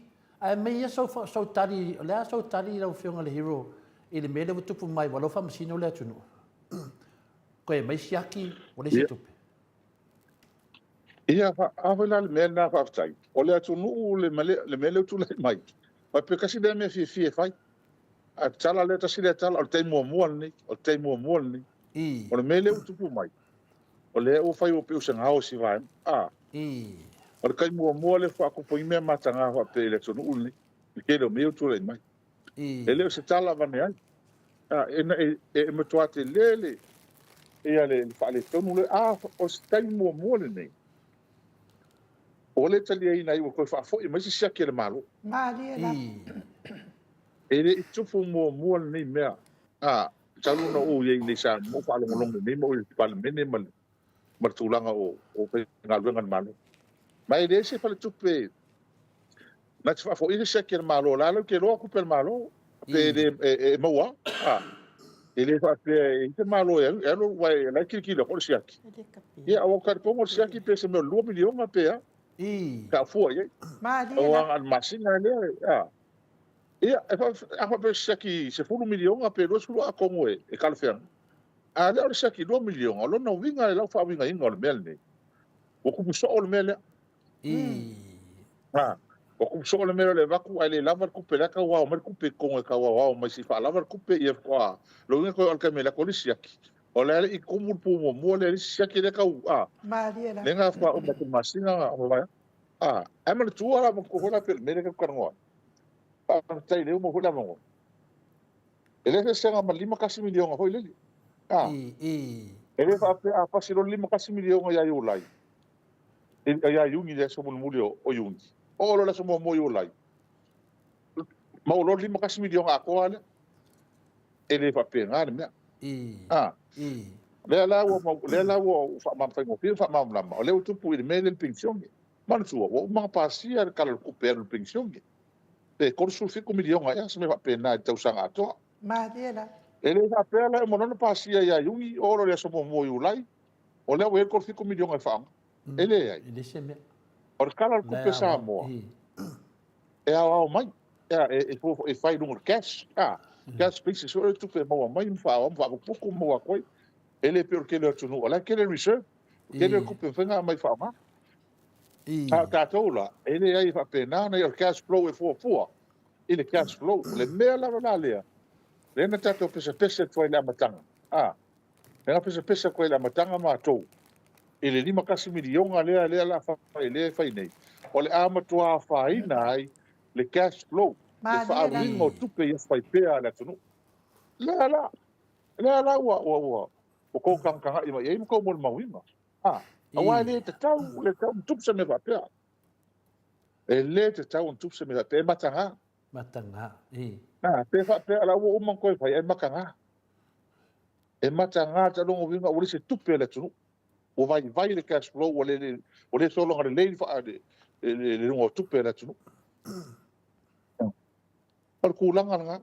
Ai mai ia sau tari, le a sau tari lau whionga le hero, i le mele tupu mai walo whamsino le atunu. Koe mai siaki o le si tupe. Ia, awela le mea nā whaftai. O le atunu le mele utu le mai. Pai pe kasi le mea fie fai. A tala le tasi le tala, o le teimua mua ni, o le mele utupu mai. O le o fai o pe usa ngao si vai. O le kai mua le whakapo i mea matanga hoa pe le tonu uli. I kere o mea utu le mai. E leo se tala vane ai. E matuate lele. E ale whaale tonu le o se teimua le nei. O le tali ai nai o koe whaafo i mai si siaki le malo. E le tupu mua nei mea. Talu na o ye ni sa mo pa long ni mo i pa mene mal tulanga o pe ngalwenga malo. Mai le se pa tupe. Na tfa fo ile se ke malo la lo ke lo ku pe malo. Pe de mo ele fa pe te malo e lo vai la ki lo ko siaki. Ia o ka po mo siaki pe se me lo milion pe ka fo ye. O an masina le Ia, e fa pe saki se fulu milion pe lo sulu a kongo e kalfean. A le saki 2 milion, lo no winga e lau fa winga inga o le mele ne. O kupu so o le mele. O kupu so o le mele le vaku ai le lava kupe laka wa o mer kupe kongo e ka wa mai si fa lava kupe e fa. Lo winga ko al kamela ko le siaki. O le i kumu pu mo le siaki le ka Le nga fa o matu masinga o vai. E mana tua mo ko hola pe mele ka kango. Tai leo mo hula mo. Ele se senga ma 5 milion hoi leli. Ele fa a pasiro 5 milion ya yulai. Ya yungi le so mulio o yungi. O lo la so mo yulai. Ma lo 5 milion a ko ale. Ele fa pe ngane me. Le la wo fa ma fa mo pe fa ma ma. O le tu pu ile mele pension. Man tu o ma pasia kala ku per pension. Pe korsu 5 milion ya se me va pena tau sanga to. Ele va pela mo no pasia ya yungi o lo so mo yulai. O le we korsu 5 milion e fa. Ele ai. Ele se me. O kala ku pe sa mo. E a mai. E fai no cash. Cash pieces so tu pe mo mai fa pouco mo a koi. Ele per que le tunu. Ola que le reserve. Que le ku pe fenga mai fa ma. Ka tola, ele ai fa pena na o cash flow e fo. Ele cash flow, le mea la lea. Le na tato pesa foi la matanga. Le pesa ko la matanga ma to. Ele 5 milion lea la fa ele fa nei. O le ama tua fa inai le cash flow. Le fa ringo tupe ia fai pea la tunu. La wa. O ko kanga i mai ko mo mawima. Awa le te tau tup se me va pea. E le te tau tup se me va pea matanga. Pe fa pea la wo man ko fa e makanga. E matanga ta longo winga o le se tupe le tunu. O vai le cash flow o le so longa le fa le longo tupe le tunu. Par kulanga nga.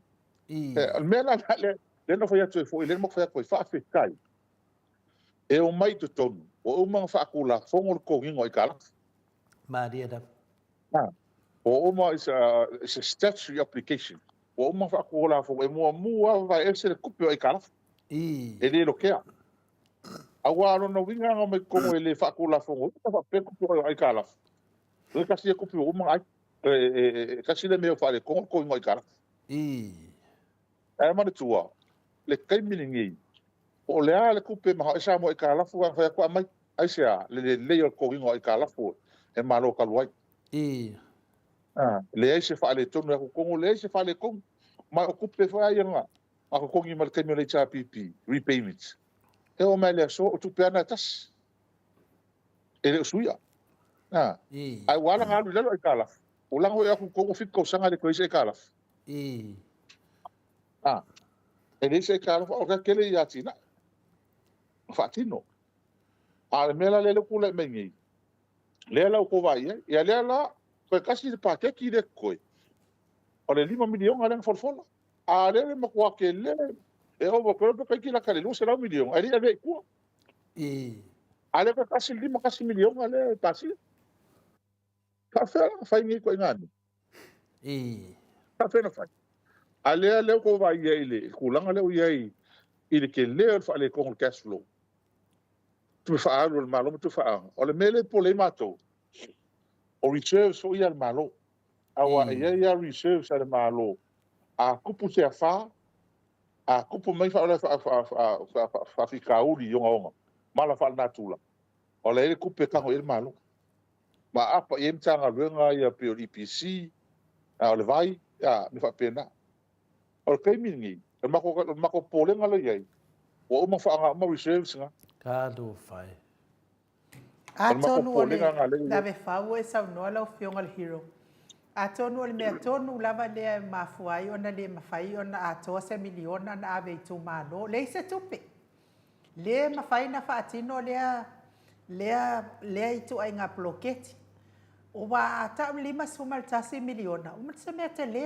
me la le no foi tu foi le mo foi fa fe kai e o mai tu tonu o ma fa kula fongo ko ngingo i kala Maria da. o ma is a statutory application o ma fa kula fongo e mo va ese le kupio i kala e le lo ke awa no winga ngo me ko ele fa kula fongo fa pe kupio i kala le kasi kupio o ma kasi le me fa le ko ngingo i kala e ma tua le kai miningi o le ale kupe ma sa mo i kala fu fa ko mai ai sia le o ko ngingo i kala fu e malo kaluai le ai se fa le tonu ko le se fa le ko ma o kupe fa ia nga a ko ngi mal kemi le cha pp repayments e o mai le so o tu pe na tas e le suia ai wala nga lu le i kala o lango e ko fit ko sanga le ko i kala e le se kala o ka kele ya tina fa tino a mela le kula mengi le la ko vai e le la ko kasi pa ke ki le ko o le 5 milion ale folfola a le mo ko ke le e o ko ko ki la kale lu se la milion ali ave ko ale ko kasi 5 milion ale pasi ka fa ni ko ngani ka fa na fa ale ko vai ile kulanga le ye ile ke le fa le ko cash flow tu fa alu el malo tu fa o le mele problema to o reserves o ia el malo awa ia reserves el malo a kupu se fa a kupu mai fa fa fica uli yo nga mala fa na tula o le kupe ka el malo ma apa yem tanga luenga ia pe IPC a le vai ya mi fa pena o ke mingi el mako polenga le ye o mo fa nga mo reserves nga Ka do fai. A tonu ole la ve fau e sau no la fionga le hero. A tonu ole me tonu lava le mafuai ona le mafai ona a to se miliona na ave tu mano le se tupe. Le mafai na fa atino le tu ai nga bloquete. O wa ta 5 miliona. O se me te le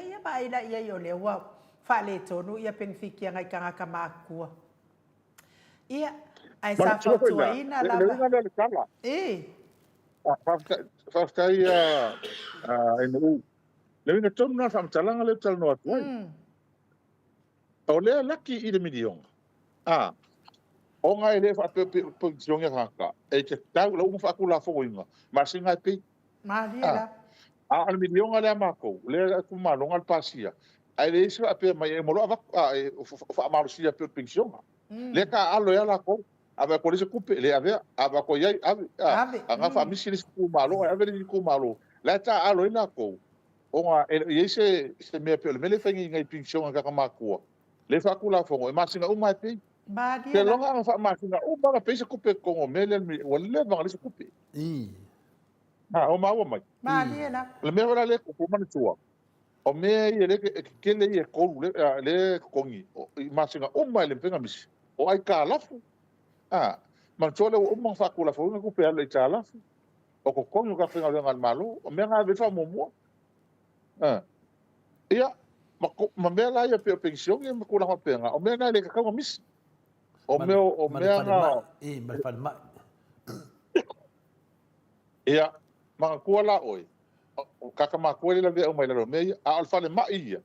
ia ba ila ia yo le wa fa le tonu ia pengfiki nga kanga kama kua. Ia ai sa fa tu ai na la. Fa ia inu le vinga tonu na fa talanga le tal no atu o le laki i le milion o nga ele fa pe position ya ka e te tau lo fa ku la fo inga ma singa pe ma dia a al milion ale mako le ku ma lo ngal pasia ai le se pe mai mo lo fa ma lo sia pe pension le ka alo ya la ko ava ko se kupe le ave ava ko yai ave nga fa mi sili ku malo ave ni ku malo la ta alo ina ko o nga e se me pe le mele fengi ngai pension ka ma ko le fa ku la fo e ma singa o mai pe ba dia ke longa fa ma singa o ba pe se kupe ko o mele o le ba le se kupe o ma o mai ma dia la le me ora le ko ma ni tua o me ye le ke le ye ko le ko ngi ma singa o mai le penga mis o ai ka la fu man tole o mo fa kula fo ko pe ale tala o ko ko ka fenga ngal malo o me nga be fa mo ia ma me la ia pe pension e me kula pe nga o me nga le ka ko mis o me nga ma fa ma ia ma ko la oi o ka ma ko le la o mai la me a al fa le ma ia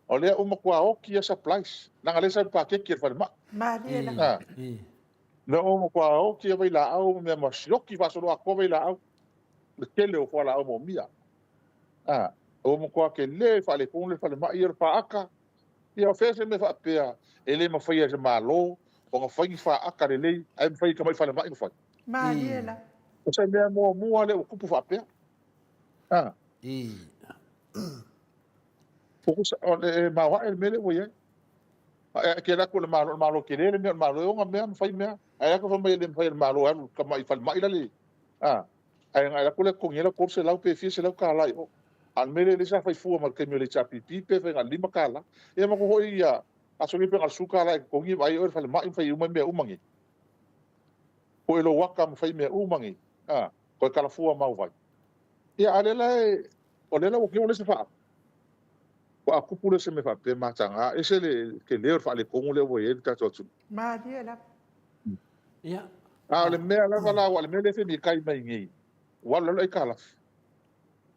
o le o mo ko o ki supplies na ngale sa pa ke ki fa ma dia la no mo kwa o ki vai la au me ma shoki va solo a ko vai la au le tele o fa la au mo mia o mo kwa ke le fa le pon le fa le ma ir fa aka ia fese me fa pea ele ma fa ia se malo o nga fa aka le ai fa ka mai fa le ma fa ma dia la o se me mo ale o kupu fa pea fokus o ma wa el mele wo ye ke la ko le malo ke le malo nga me fa me ai ko fa mai le fa malo an ka mai fa mai le ai nga ko le ko ngela ko se la pe fi se la ka la an mele le sa fa fu ma ke me le cha pipi pe fa lima kala e ma ko ho ia a so ni pe al suka la ko ngi ai o fa mai fa uma me umangi ko elo waka ma fa me umangi ko kala fu ma vai ia ale la o le la o ke o le se fa ko a kupule se me fa pe matanga e se le ke le fa le kongu le wo ye ta to tu Maria la. Ia. a le me la wala wala me le fe mi kai mai ngi wala le kala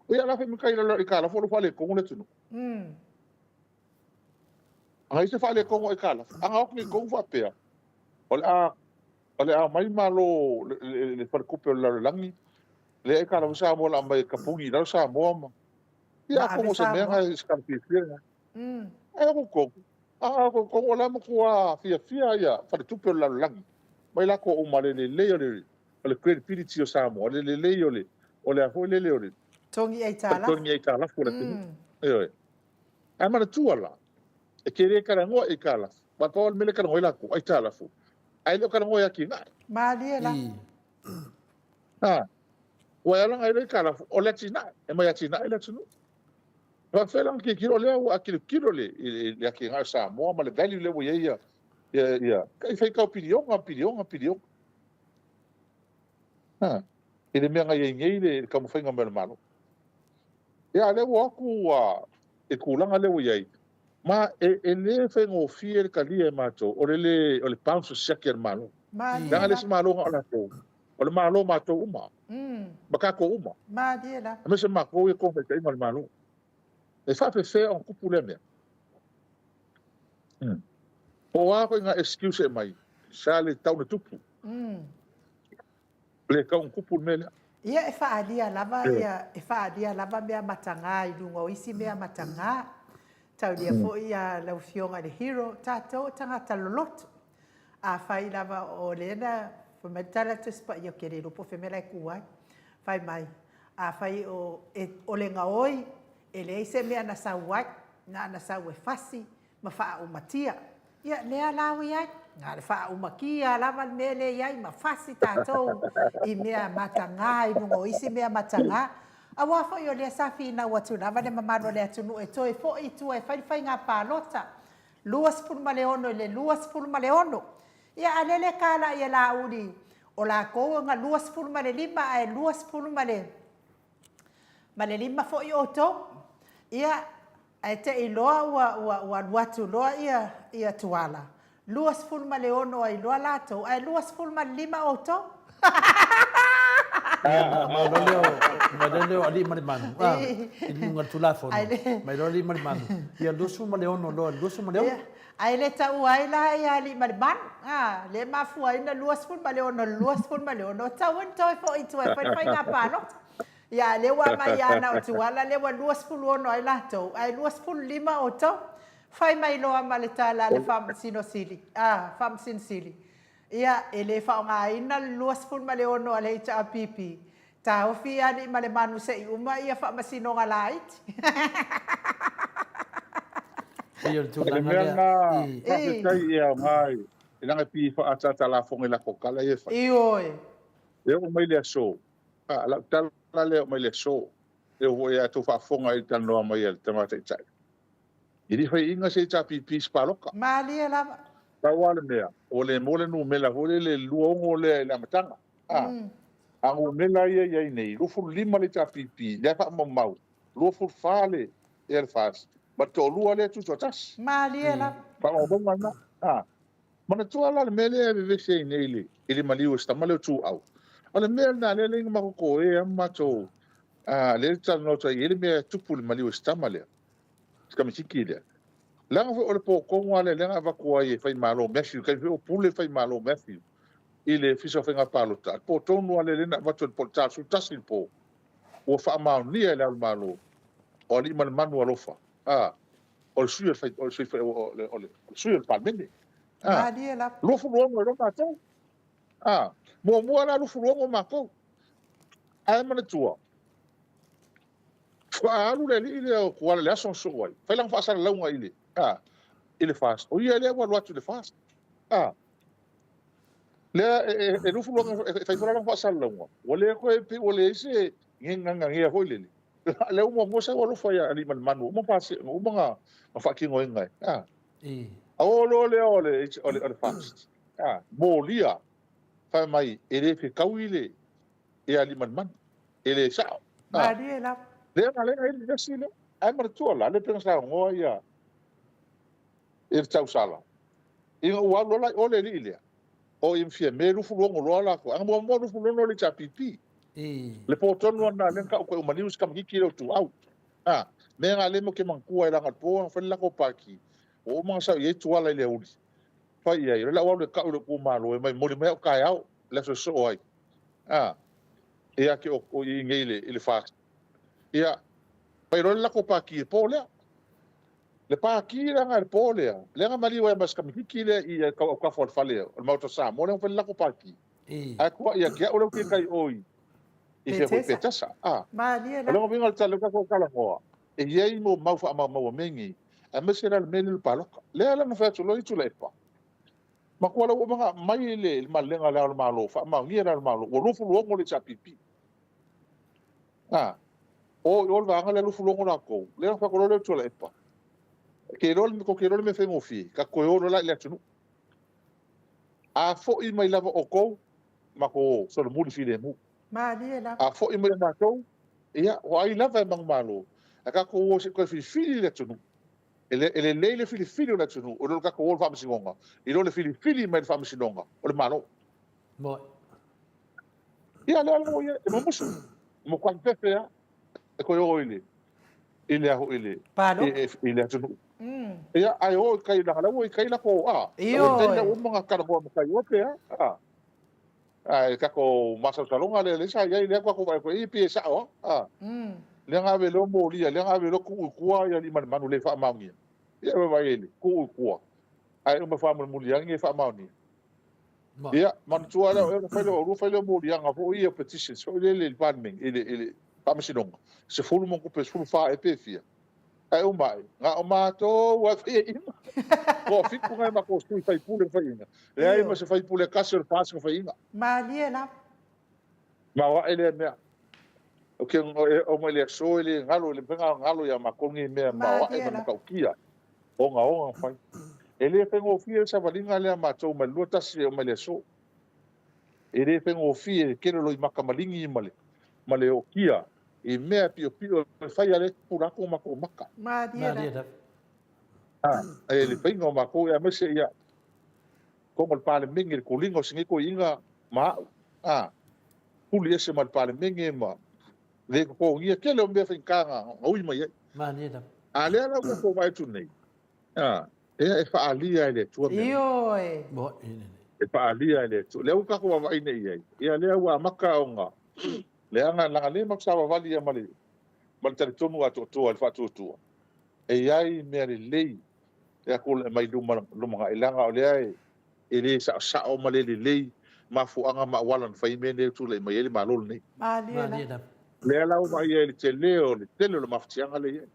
o ya la fe mi kai le kala fo fa le kongu le tu ai se fa le kongu e kala anga o ni kongu fa pe ole a mai malo le fa kupe la langi le e kala sa mo la mai kapungi la sa mo ia kongu se me nga skarpi fia ai ko ko la mo ko fia ia fa le tupe la langi mai la ko o male le le credibility o sa mo le ole a ho le Tongi ai tala. tongi ai tala fu le tinu e ai mana tuala e kere kara ngo e kala ba ko mele kara ngo la ko ai tala fu ai lo kara ngo ya ki na Maria la. ha wa ya nga ile kala fu o le tina e mai tina ile tunu ba fe lang ki kilo le a kilo le ya ki nga sa mo ma le value le wo ya kai fai ka opinion ha ile me nga ye le ka mo fai nga me malo ya le wo ku e kulanga le wo ye ma le fe ngo fiel kalia mato o le pounce shaker malo Maria le la. malo nga la to o le malo mato uma baka ko uma Maria la. me se ma ko e ko fe mal malo e fa fe on kupule me o wa ko nga excuse mai sale tau na tupu le ka on kupule me Ia e whaadia lava, ia e whaadia lava mea matanga I lunga o isi mea matanga. Tau lia fo ia lau fionga le hero, tātou tangata loloto. A whai lava o lena, whamatala te spa ia kere rupo whemera e kuai. Whai mai, a whai o le ngaoi, e le eise mea na sau wai, na sau e whasi, ma wha o matia. Ia lea lau iai. Ngā le wha umakia lava mele iai ma whasi tātou I mea matanga I nungo isi mea matanga. A wafo I o lea safi ina watu lava le mamano le atunu e toi fo I tua e whai ngā pālota. Luas pulu ma le ono le luas pulu ma le ono. Ia alele kāla ia la uri o la koua ngā luas pulu ma le lima ai luas pulu ma le lima fo I oto. Ia ai te iloa ua watu loa ia tuala. Luas fulu ma le ono ai loa lato, ai luas fulu ma le lima oto. Ma leo ali mari manu. I lunga tulafono. Mai leo mari manu. Ia lusu ma le ono loa, lusu ma le ono. Ai le tau ai la ia li mari manu. Le mafu ai na luas fulu ma le ono, luas fulu ma le ono. Tau en toi fo I tua, whai ngā pāno. Ia le wa mai ana o tuala, le wa luas fulu ono ai lato, ai luas fulu lima oto. Fai mai loa ma le tala le whamasino sili. Whamasino sili. Ia, e le whaonga ina luas fun ma le ono a le ita a pipi. Tā ofi ani ma le manu se I uma ia whamasino ngā laiti. Ia tūnanga lea. Whaketai ia ngai. E nanga pi whaatata la fonga la kokala e whai. I oe. E o mai lea so. La tala lea o mai lea so. E o ia tu whaafonga I tanoa mai el tamata I tai. Iri fai inga se ta pipi spaloka. Malia lava. Tawa le mea. O le mole nu mela hole le luongo le matanga. Angu mela ia nei. Lufu lima le ta pipi. Le fa mau. Lufu fale e le fas. Ma to lua le tu tas. Malia lava. Pa o bonga na. Mana tu ala le mele e ve se nei le. Ili maliu sta male tu au. Ala mele na le linga ko e ma to. Le ta no ta ili me tupu le maliu sta male. Ska misiki le. Langa o le po kongo ale langa va ko ai fai malo mesi kai o pule fai malo mesi. Ile fiso fenga palota. Po tonu ale lena va to po ta su tasil po. O fa ma ni ele al malo. O li man manu alofa. O suyo fai o suyo o suyo palmende. Malia lava. Lo fu lo mo ma to. Mo ala lo fu lo ma ko. Ai mana tua. Alu le ile o kuala le aso so wai. Fai lang fa sa launga ile. Ile fast. O ia le wa watu le fast. Le e rufu lo fai fora lang fa sa launga. O le ko e o le se nganga ngia hoile. Le mo mo sa lo fa ya ali man manu. Mo fa se mo nga ma fa ki ngoi ngai. O le fast. Mo lia. Fai mai ele fi kawile. E ali man man. Ele sa. Malia lava. Le na le ele sile. ai maratua la le penga sa ngoa ia e tau sala inga ua lola o le lile o im fia me rufu longo lola ko ang mo rufu longo le chapipi le potonu na le ka ko umani us kam ki tu au me nga le mo ke mangkua ila ngat po fa la ko paki o mga sa ye tua la le uli fa ia le la le ka le ku malo mai mo le me ka au le so ai ia ke o i ngele ile fa ia pai ro la ko paki po le paki la ngal po le nga mali wa mas kam ki le i ka fo fa le o mo to sa mo le fa la ko paki a ko ia ke o le ke kai oi i fe ko petasa Malia le mo vinga talo ka ko kala ko e ye mo mau fa mau mengi a mesera le menil paloka le ala na fa tu lo itu le pa ma ko la o mga mai le malenga le al malo fa ma ngira al malo o rufu lo ngole chapipi o va ngale rufu lo ngona ko le fa ko lo tu le pa ke rol ko ke rol me fe ngofi ka ko o la le tunu a fo i mai lava o ko ma ko so le mu fi le mu Malia la a fo i mai na ko ia o ai lava mang malo ka ko o se ko fi le tunu ele le fili le tunu o lo ka ko fa msingonga i lo le fili mai fa msingonga o le malo mo ia le ala ia mo musu mo kwa pepe ya ko yo ile ho ile Palo. ile tunu ia ai o kai la ko Io. o o mga ka ko kai o pe ai ka ko masa salonga le sa ia ile ko ko i pi sa o le nga ve lo mo lia le nga ve lo ku ia li manu le fa maungi ia va ele ku ai uma fa mo lia ngi fa mauni ia man tua la o fa lo mo lia nga fo ia petition so le parming ele pa msidonga se fulu mo ku pe fulu fa e pe fia ai o mai nga o mato wa fi ina ko fi ku ngai ma ko stu fai pule fa ina le ai ma se fai pule kasel pas fa ina Malia la ma wa ele me o ke o mo le so ele ngalo le penga ngalo ya makongi me ma wa e ma ka kia o fai ele pengo fi sa valinga le ma to ma luta si o ma le so ele pengo fi ke lo i makamalingi ma le o kia i mea pio fai ale pura ko maka Malia la e le pengo mako ya mese ia ko mo pale mingi ko lingo singi ko inga ma puli ese mal pale mingi ma le ko ngia ke le me finkanga oi mai Malia la ale ala ko vai tu nei e fa alia ele tu me Io mo e fa alia ele tu le ka ko vai nei ia le wa maka onga le anga la le mak sa vali ya mali mal tele tomu atu tu al fatu tu e ai me le ya ko mai luma ilanga o le ai ele sa o male le ma fu anga ma walan fai me ne tu le mai ele malol nei Malia la la le ala o mai ele tele o le tele lo maftianga le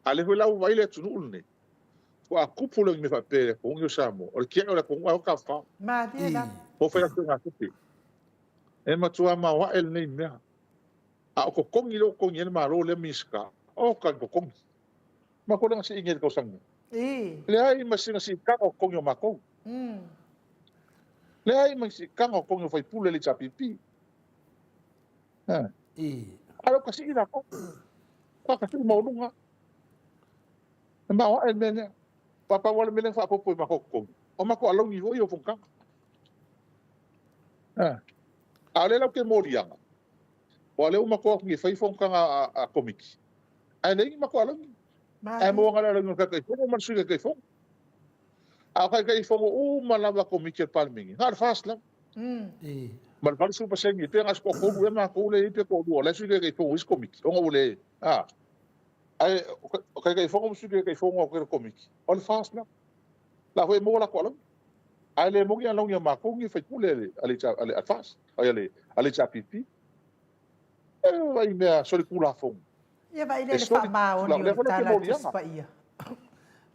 ale ho la o vai le tu ne ko a kupulo me fa pe ko ngio samo o ke o la ko o ka fa Malia la o fa ya ko nga kupi e ma tu ama wa el nei me a ko kongi lo kongi ele ma ro le miska o ka ko kongi ma ko nga si ingel ko sang le ai ma singa si ka o kongi o ma ko le ai ma si ka o kongi fai pule le chapipi alo ka si ina ko ka si mo lunga ma wa el mene papa wala mene fa popo ma ko kongi o ma ko alo ni o funka ale la ke morianga wale uma ko ngi fai fonka a komiki ale ma ko alo ai mo ngala lo ka ko man suga ka fo a ka fo o malava komiki palmingi har fasla mal fal su pasengi te ngas ko ko ma ko le te ko do la suga ka fo is komiki o ngole ai ka fo mo suga ka fo ko komiki on fasla la ho mo la ko alo ale mo ya lo ya ma ko ngi fai pule ale fas ale chapipi ai me so le kula fo ia vai le fa ma o ni tala tuspa ia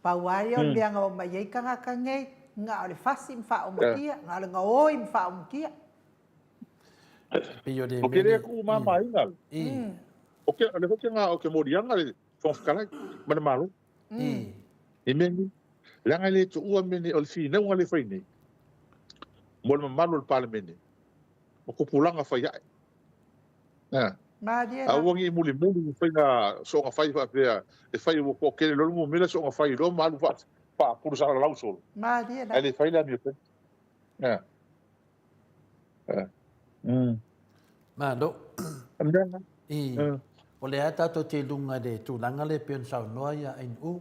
pa wari o le nga o mai ai kanga kange nga le fasi mfa o makia nga le nga oi mfa o makia pio de o ke le ku ma mai ngal o ke le ke nga o ke morianga le fo kala ma malo e mengi la nga le tu o meni o fi na ngale fai ni mo le malo le parlemene o ko pulanga fai ai Maria a la. wangi muli fai na so nga fai fa pe e fai wo ko ke lo mo mena so nga fai lo malu fa pur sa la uso Maria la. ele fai la mi pe ya Malo. andana I o le ata to te lunga de tu langa le pion sa noa ia in u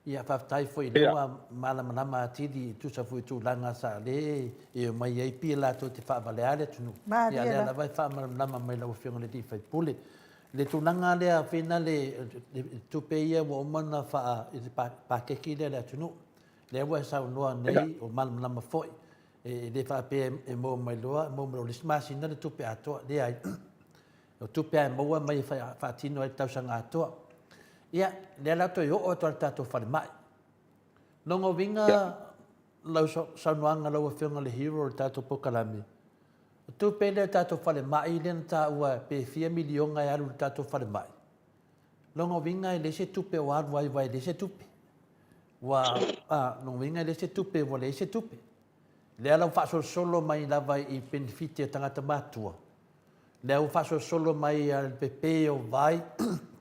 ia fa tai foi le wa mala mana ti di tu sa foi tu langa sa le e mai ai pi la to te fa vale ale tu ia le la vai fa mala mai la fiong le ti fai pule le tu langa le a fina le tu pe ia wo mana fa pa ke ki le tu le wa sa noa nei o mala mana foi e le fa pe e mo mai loa mo le smash ina le tu pe ato le ai o tupe ai maua mai whaatino ai tausanga atoa. Ia, le ala toi o ato al tato whare mai. Nongo winga lau saunoanga lau a whiunga le hero o tato pokalami. O tupe le tato whare mai le na ta ua pe 4 milionga e alu tato whare mai. Nongo winga i lese tupe o alu ai wai lese tupe. Nongo winga i lese tupe o lese tupe. Le ala whaasol solo mai lava i benefiti a tangata matua. Leo faso solo mai al pepe o vai,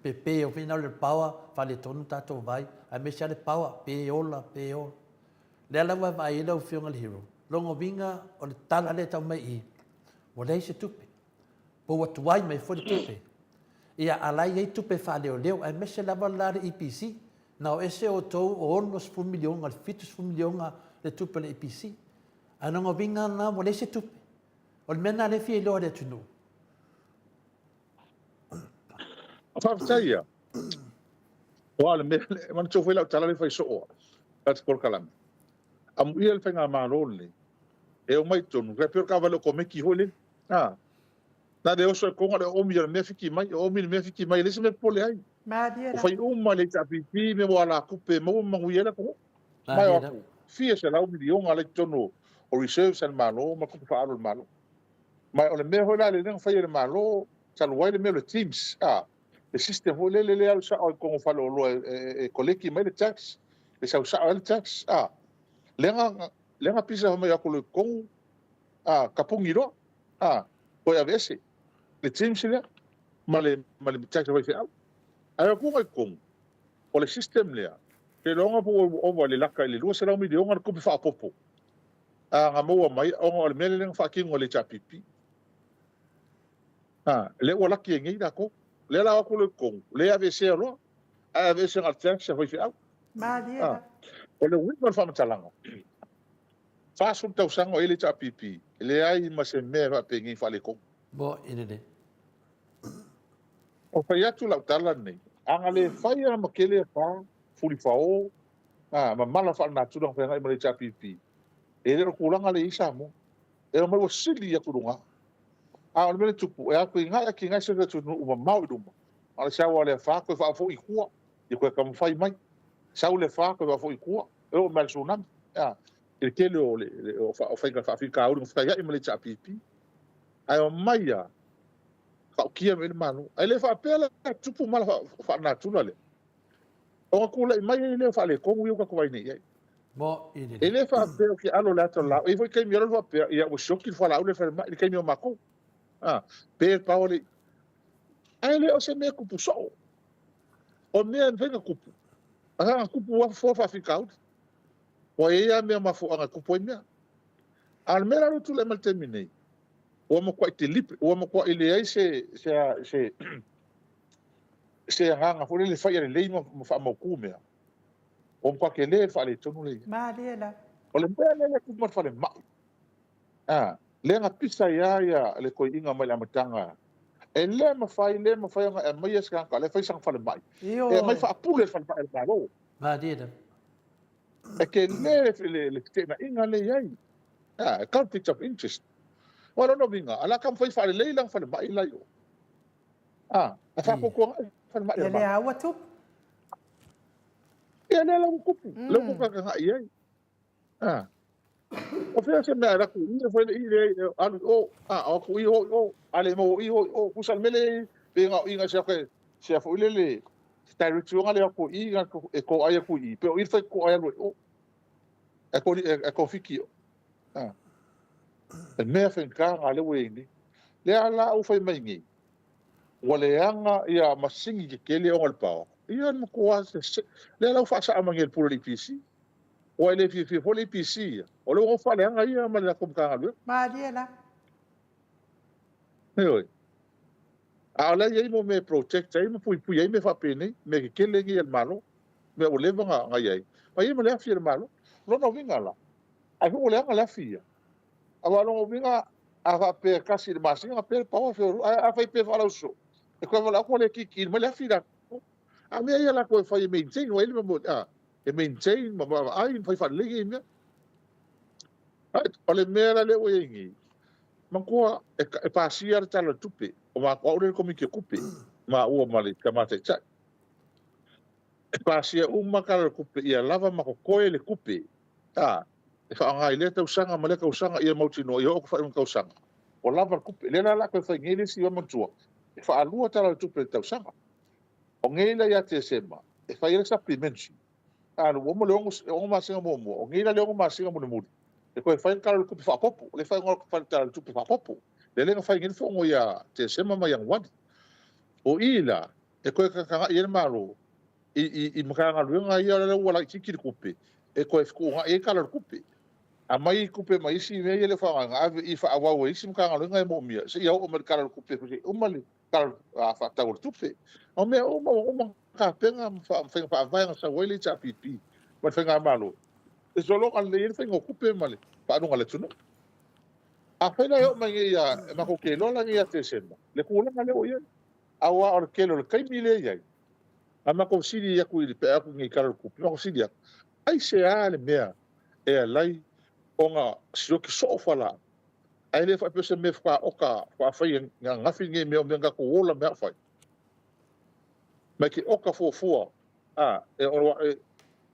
pepe o final le paua, fale tonu tato vai, a me le paua, pe ola. Le ala vai ila o fionga le hero. Longo vinga o le tala le tau mai i. O lei se tupe. Po watu wai mai fo le tupe. Ia alai ei tupe fale o leo, a me se lava lare IPC. Na o ese o tou o ono 10 milionga, le fitu 10 milionga le tupe le IPC. A longo vinga na o lei se tupe. O le mena le fie loa le tunu. Whawhataia. Wale me, man tō whela o tala le whai soa. That's por kalami. Amu ia le whainga marole. E o mai tonu. Rea pio ka wale o ko meki hole. Na de oso e konga le omi le mea whiki mai. Omi le mea whiki mai. Lese me pole ai. O whai uma le tapipi me wala kupe mau mangu iela ko. Mai o aku. Fia se lau milionga le tonu o reserves and malo. Ma kupe whaaro le malo. Mai o le mea hola le nenga whai le malo. Taluai le mea le teams. Le system ho le al sa o ko fa lo e koleki mai le tax le sa le tax lenga pisa mai ko le ko kapungi ro o ya vese le team sile male tax vai fa ai ko mai ko o le system le ke longa po o le laka le lo se la mi de onga ko fa popo nga mo mai o le mele lenga fa ki ngole chapipi le o la ki ngi da ko le la ko le kong le ave se lo ave se al tax se foi au Maria o le wit fa matalanga fa sun tau sango ele cha pipi le ai ma se me va pengi fa le kong bo ine o fa ya tu la tala nei anga le fa ya ma kele fa fuli fa o ma mala fa na tu dong fa ngai ma le cha pipi e le ko langa le isa mo e mo o sili ya kurunga o le tupu e aku inga ki ngai se tu no mau i duma ala sa wale fa ko fa fo i kua i ko kam fai mai sa le fa ko fa fo i kua e o mal sunam il kele o fa ka fa ka o fa ya i male cha pipi ai o mai ya ka kia me manu ai le fa pela tupu mala fa na tu le o ko le mai le fa le ko wi ko vai nei bo ine ele fa pe ki alo la to la e foi ke mi ro fa pe ya o shokki fa la o le fa le ke mi o mako pe paoli ai le o se me kupu so o me venga kupu kupu wa fo fa fica out o ia me ma fo anga kupu me al mera no tu le mal terminei o mo kwa te lip o mo kwa ile ai se hanga fo le fa ia le mo fa mo kume o kwa ke le fa le tonu le Maria o le me le kupu fa le ma le nga pisa ya le ko inga mai la matanga e le ma fai nga e mai ska ka le fai sang fa le mai e mai fa pule fa le balo Maria e ke le te na inga le yai conflict of interest wala no vinga ala kam fai fa le lang fa le mai la yo a fa ko fa le mai ele awa tu e le la kupu le kupu ka nga yai o fea se mea raku ia foi ile alu o ku i o ale mo i o kusal mele pe nga inga se fo ile direction ale ko i nga ko ai ku i pe o i foi ko ai o e ko fiki e mea fen ka ale we ni le ala o foi mai ngi ua leanga ia masingi kekele o le pao ia ma kua le lau fa'asa amangel pula le IPC o le fi fo le IPC o le o fa leanga ia ma le kom ka lu Maria la. oi a la ia mo me project ai mo pui ai me fa pene me kekele ngi el malo me o leva nga ia ma ia mo le fi el malo no vinga la ai o leanga la fi a lo vinga a fa pe kasi de masinga pe pa o fe a fa pe fa la so e ko la ko le ki mo le fi da a me ia la ko fa i maintain o ele mo e maintain ma ai fa fa le me o le mea le o ingi ma ko e pa sia ta la tupe o ma ko le ko mi ke kupe ma o ma le kamate cha e pa sia ma ka le kupe ia lava ma ko le kupe e fa nga ile ta usanga ma le ka usanga ia mau tino ia o ko fa ka usanga o lava kupe le la ko fa ngeli si o mo tua e fa alua ta la tupe ta usanga o ngela ia te sema e fa ia supplements o mo le o ma singa mo o ngela le o ma singa mo mo e ko fa ka le kupe fa popo le fa ngol fa ta le tupe fa popo le le fa ngel fo ngo ia te sema ma yang wadi o ila e ko ka ia malo i makanga luenga ia le wala kiki kupe e ko e ko e ka le kupe a mai kupe mai si me ele fa nga i fa wa we sim ka nga nga mo mia se ia o mer ka kupe se o mali ka fa ta o tupe o me o ka penga fa va nga sa wele cha pipi ma fa nga malo e solo kan le fa nga kupe mali pa no ngale tuno a fa na yo mai ia ma ko ke lo la ia te sema le ko la ngale o ia a wa or ke lo kai mi le ia a ma ko siri ya ku i pe aku ngi ka kupe ma ko siri ai se ale mea e lai onga siroki sofala ai le fa pese me fa oka fa fa nga ngafi nge me o nga ko ola me fa ma ki oka fo e o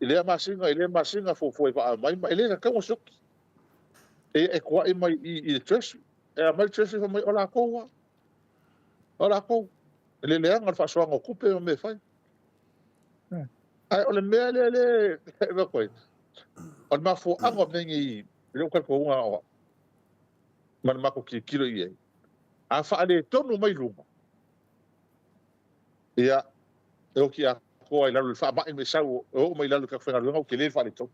ile masinga fo fa mai ile ka mo sok e ko ai mai i tres e mai tres fa mai ola ko le nga fa so nga kupe me fa ai ole me le e ko on ma fo anga ngi le ko ko nga man mako ki kilo ie a fa ale tonu mai lunga ia e o ki a ko ai lalu fa mai me sau o mai lalu ka fa lunga o ki le fa le to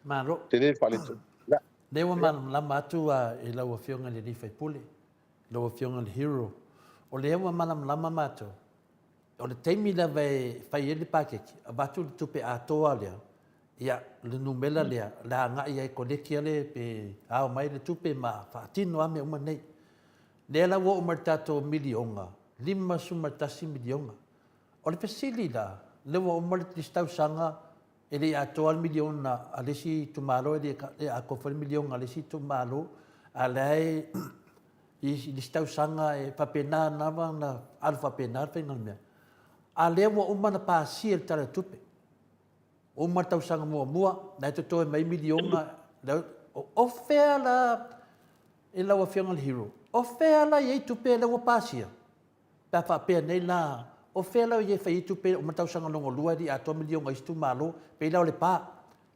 Maro. te le fa le to la Le wa man la matua e la wa fionga le ni fai pule. La wa fionga le hero. O le wa man la mamato. O le teimi la vai fai ele pakeki. A batu le tupe a toa lea. Ia le numela lea. La nga ia e koneki ale pe ao mai le tupe ma fa tino ame uma nei. Le la wa umar tato milionga. 5 sumartasi milionga. O le pesili la. Le wa umar le stau sanga. Ele atoa miliona alesi tumalo ele a kofal miliona alesi tumalo alai i listau sanga e papena nava na alfa pena pengal me ale wo uma na pasi el tara tupe uma tau sanga mua na to to mai miliona o fela ela wa fiangal hero o fela ye tupe le wo pasi pa fa pena la o fela ye fai tu pe o matau sanga longo lua di ato milionga istu malo pe la le pa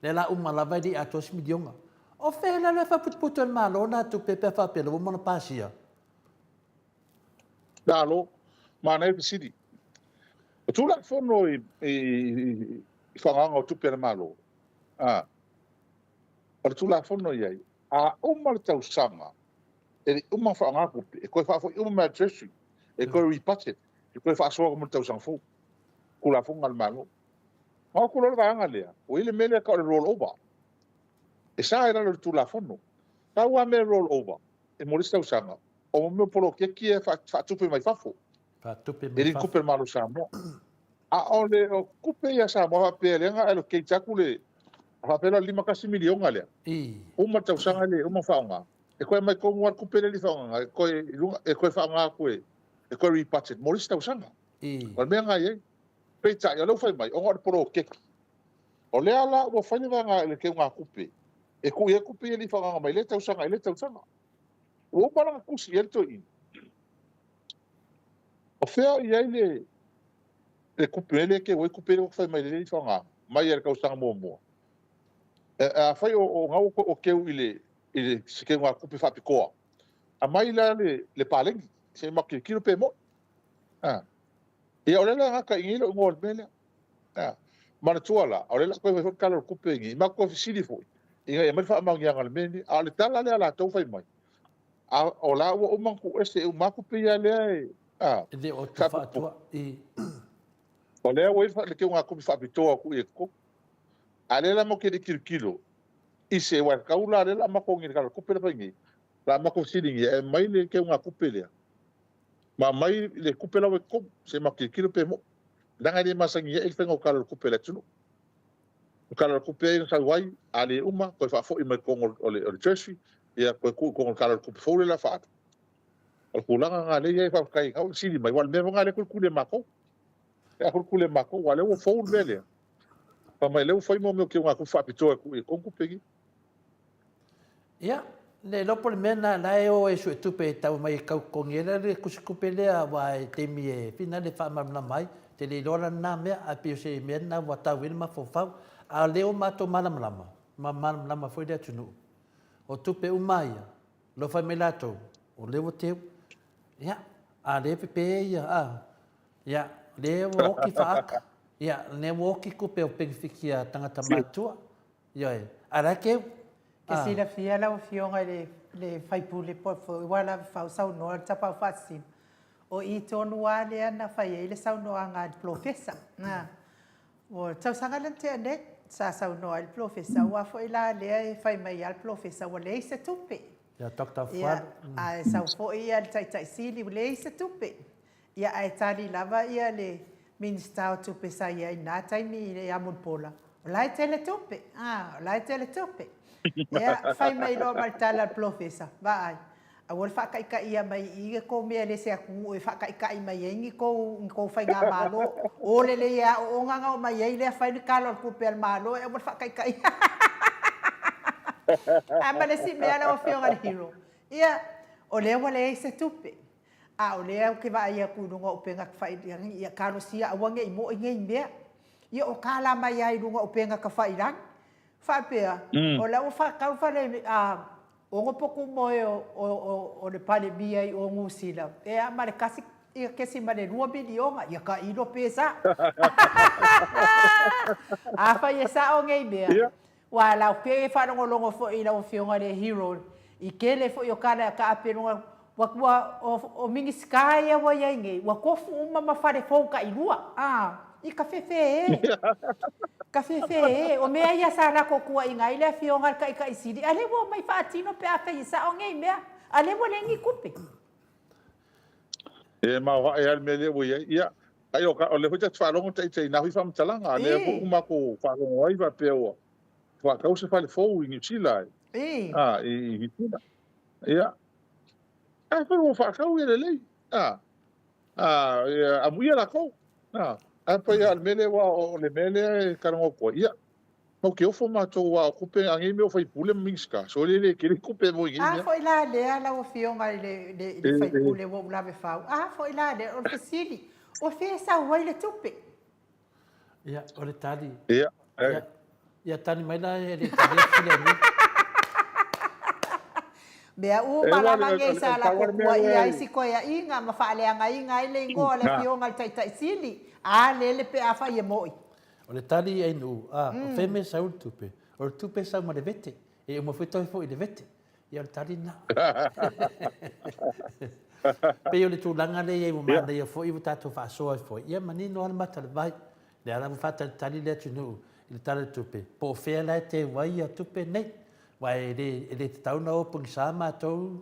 le la uma lava di ato milionga o fela le fa put malo na tu pe fa pe lo mo pasia dalo mana e sidi o tu la fono i fa nga o tu pe malo o tu la fono ye a uma tau sanga e uma fa nga ko fa fo uma treasury e ko repatriate e ko fa so mo tau sang fo kula fo ngal malo ma ko lo va ngale o ile mele ka roll over e sa era lo tu la fono ta wa me roll over e mo lista usanga o me polo ke ki fa tu pe mai fafo fa tu pe e ri kupe malo sa mo a ole o kupe ya sa mo pe le nga lo ke takule fa pela 5 milion ngale o ma tau sanga le o ma fa nga e ko mai ko mo kupe le fa nga e ko fa nga ko e ko repatriate mo lista usanga o me nga ye pe ta ya lo fa mai o ngor polo ke o le ala o fa ni nga le ke nga kupe e ku ye kupe le fa nga mai le tau sanga o para ku si ento in o fea ia le kupe le ke o kupe o fa mai le fa nga mai er ka usanga mo a fa o nga o ke ile se ke nga kupe fa pikoa a mai la le palengi se makikilo pe mo ia ole la ka ingilo ngol mele mana tuala ole la ko me kala kupe ngi ma ko fisili fo inga e mai fa ma ngi ngal meni ale tala le ala to fai mai o la o man ku ese o ma kupe ya le de o to fa to e o le o fa le ke nga kupe fa bito ku e ko ale la mo ke de kilo i se wa ka ula le la ma ko ngi kala kupe le fa ngi la ma ko sili ngi e mai le ke nga kupe le ma mai le kupe la ko se ma kilo pe mo danga ni masangi e fengo kala kupe le tunu kala kupe sa wai ale uma ko fa fo i mai ko ole treasury ia ko kala kupe fo le la fa al kulanga nga le ia fa kai ka sili mai wal me nga le ko kule mako e ko kule mako wale o fo le pa mai le fo mo me ke nga ku fa pito ko kupe gi ia le lopo le mena la e o e su tupe tau mai kau kongela le kusukupe le wa te mi e fina le fa mamna mai te le lora na me a pio se mena wa tau wil ma fofau a leo mato malamlama malamlama foi de tunu o tupe umaia lo fa melato o levo teu ia a le pepe ia le wo ki fa ia le wo ki kupe o penfikia tangata matua ia ara ke ke sila fia la o fionga le faipule po wala fa sau no tapa fasin o i tonu wale ana fai ele sau no anga professor na o tau sanga lente ne sa sau no al professor wa fo ila le fai mai al professor wale se tupe ya doctor far a sau fo ia tai sili wale se tupe ia ai tali lava ia le minister tupe sa ia na tai mi le amon pola lai tele tupe lai tele tupe ia fai mai lo maltala al professor vai a wol fa ka ia mai i ko me le se ku e fa ka mai ngi ko fai nga malo o le ia o nga mai le fai ni kalo ku pel malo e wol fa ka a ma le si me ala o fio al hero ia o le wale se tupe a o le ke va ia ku no o penga fai ia kalo sia o nge mo nge me ia o kala mai ai no o penga ka fai ran fa pe o la o fa ka fa le o ngopoku moe o le pale bia i o ngusila. E a mare kasi i kesi mare 2 bilionga ia ka ilo pesa. A fa ia sa o ngei mea. Wa la o ke fa longo fo i la o fionga le hero. I kele fo i o kana ka apenunga wakua o mingi skaya wa ia ngei. Wa kofu uma mafare fouka i lua. I ka fefe ka fefe o mea ia sa la ko kua inga ile fionga ka isidi ale wo mai fa tino pe a fe sa o ngei mea ale wo le ngi kupe e ma wa e al mele wo ia ai o ka o le hoja fa longo te na wi fam talanga ale ko uma ko fa longo ai va pe o fa ka o se fa le fo i chila i tuna ia ai fa wo fa ka o le a muia la ko apa ia mele wa o le mele karango ko ia mo ke o fo mato wa kupe angi me o fai pule minska so le ke le kupe mo ngi foi la le ala o fionga le fai pule wo la be fa foi la le o fasili o fe sa wa le tupe ia o le tali ia tani mai la le tali file ni Bea malama ngai sa la ko kua ia isi ko ia inga ma fa le anga inga ile ngo le fionga tai sili le pe afa ye moi o le tali ai no o feme sa o tupe sa ma de vete e mo foi toi foi de vete ia o tali na pe yo le tu langa le ia mo ma ia foi o tato fa so foi ia mani no al mata vai le ala mo fata tali le tu no il tali tupe po fe la te vai a tupe nei vai le tau na o pung sa ma to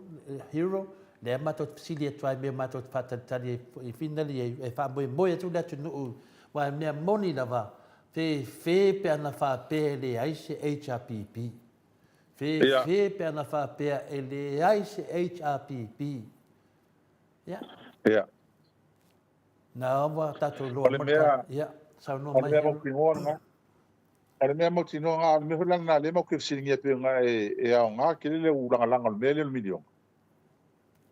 hero le ma to sili try me ma to fata tali i finali e fa mo tu le tu no wa me moni lava fe pe ana fa pe le aise HRPP fe pe ana fa pe le aise HRPP ya na wa tato lo ya sa no mai ale me mo tino nga me hola na le mo ke singi pe nga e a nga ke le ulanga langa le milion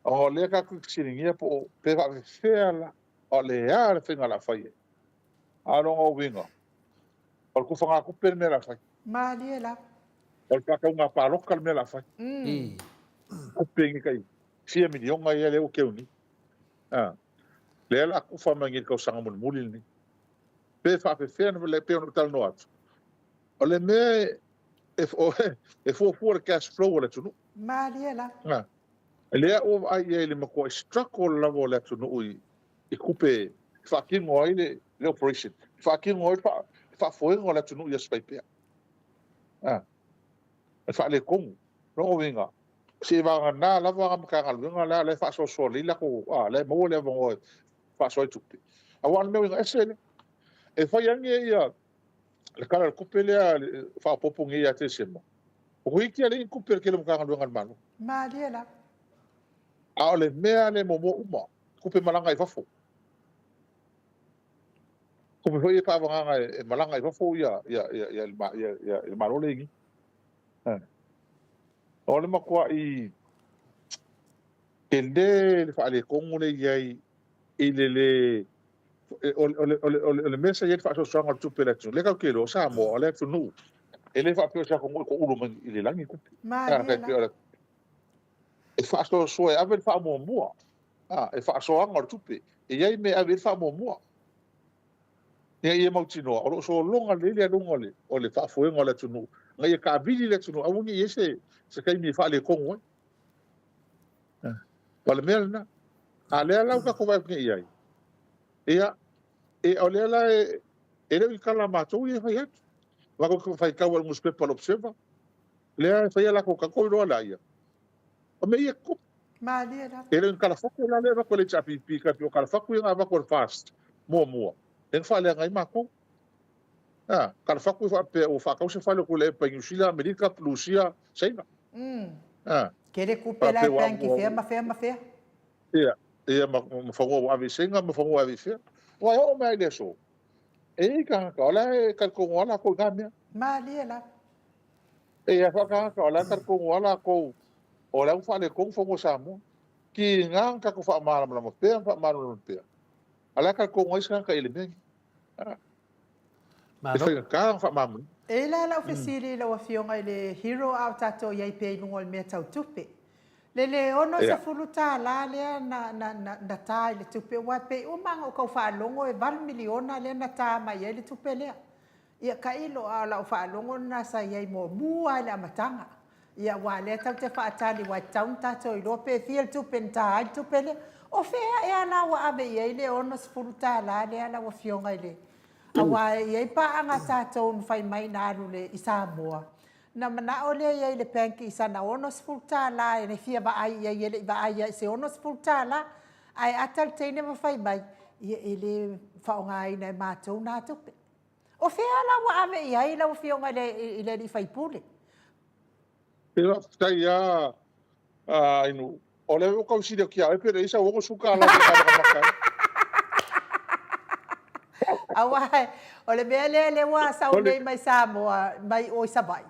o le ka ku singi po pe va fela o le ya le finga la faye a lo o winga o ku fanga ku per me la faye ma le la o ka ka nga pa lo kal me la faye ku pe ngi kai 6 milion nga le o ke uni Le ala ku fa mangi ko sanga mun mulil ni. Pe fa pe fe no le pe no tal no atu. O le me e fo cash flow le tunu. Mariela. Le o ai le mako struggle level le tunu i kupe fa ki ngoi le operation. Fa ki ngoi fa fo ngoi le tunu ya spaipe. Fa le kong no winga. Si va na la va ka ngal le fa so li la ko le mo le mo fa so tupi. Awan me winga esele. E fa yang ia le kala kupe le fa popungi ya te sema. O hiki ale kupe ke le mo ka ngal manu. Mariela. A le mea le mo uma. Kupe malanga I fafo. Kupe hoi pa vanga e malanga I fafo ya malole ingi. O le makua I le fa le kongu le iai I le mesa ye fa so sanga tupe le tunu. Le ka kelo sa mo le tunu. Ele fa pio sa kongu ko ulu man I le langi kupe. Mariela. E fa so e ave fa mo mo. E fa so anga tupe. E iai me ave fa mo mo. Ia mau tino o so longa le longa le o le fa fo ngola tunu ngai ka bili le tunu au ngi ese se kai mi fa le kongo wala melna a le la ka ko va ngi ai ia o le la le kala ma to ia fa ia va ko fa ka wal muspe pa l'observa le fa ia la ko ka ko ro la ia o me ia ko Mariela. le kala fa ko la le va ko le chapi pi ka pi o kala fa ko ia va ko fast mo en fa le ngai ma ko kala faku fa pe o fa kausa fa le kule pa New America plusia saina Kere kupe la penki fe. Ia ma fongo wa visenga ma fongo wa vise wa o mai le so e ka la ka ko wala ko gamia Mariela. e fa ka la ka ko wala ko o la fa le ko fongo samo ki nga ka ko fa mala mo pe fa mala pe ala ka ko ngoi ka ele ben E la ofisiri la wafionga le hero au tato yai pe nungol mea tau tupe. Le ono sa fuluta la lea na tai le tupe wa pe umanga o kau whaalongo e val miliona lea na tā mai yai le tupe lea. Ia ka ilo a la o whaalongo na sa yai mo mua le amatanga. Ia wa lea tau te whaatani wa taun tato I lope fia le tupe nta ai tupe lea. O fea e ala wa ave yai le ono sa fuluta la lea la wafionga le. Awa yai pa anga tātou whai mai nā rule I Samoa. Na mana o lea yai le penki I sana ono spulta la e ne fia ba ai yai ele ba ai se ono spulta la ai atal teine ma whai mai ia ele whaonga I nei mātou nā tupe. O whea la wa ame I ai la o whionga I le whai pule. Pera tai inu o le o kausida ki ai pera isa o suka la ka Awai, o le mea le wa sa nei mai Samoa, mai o Sabai.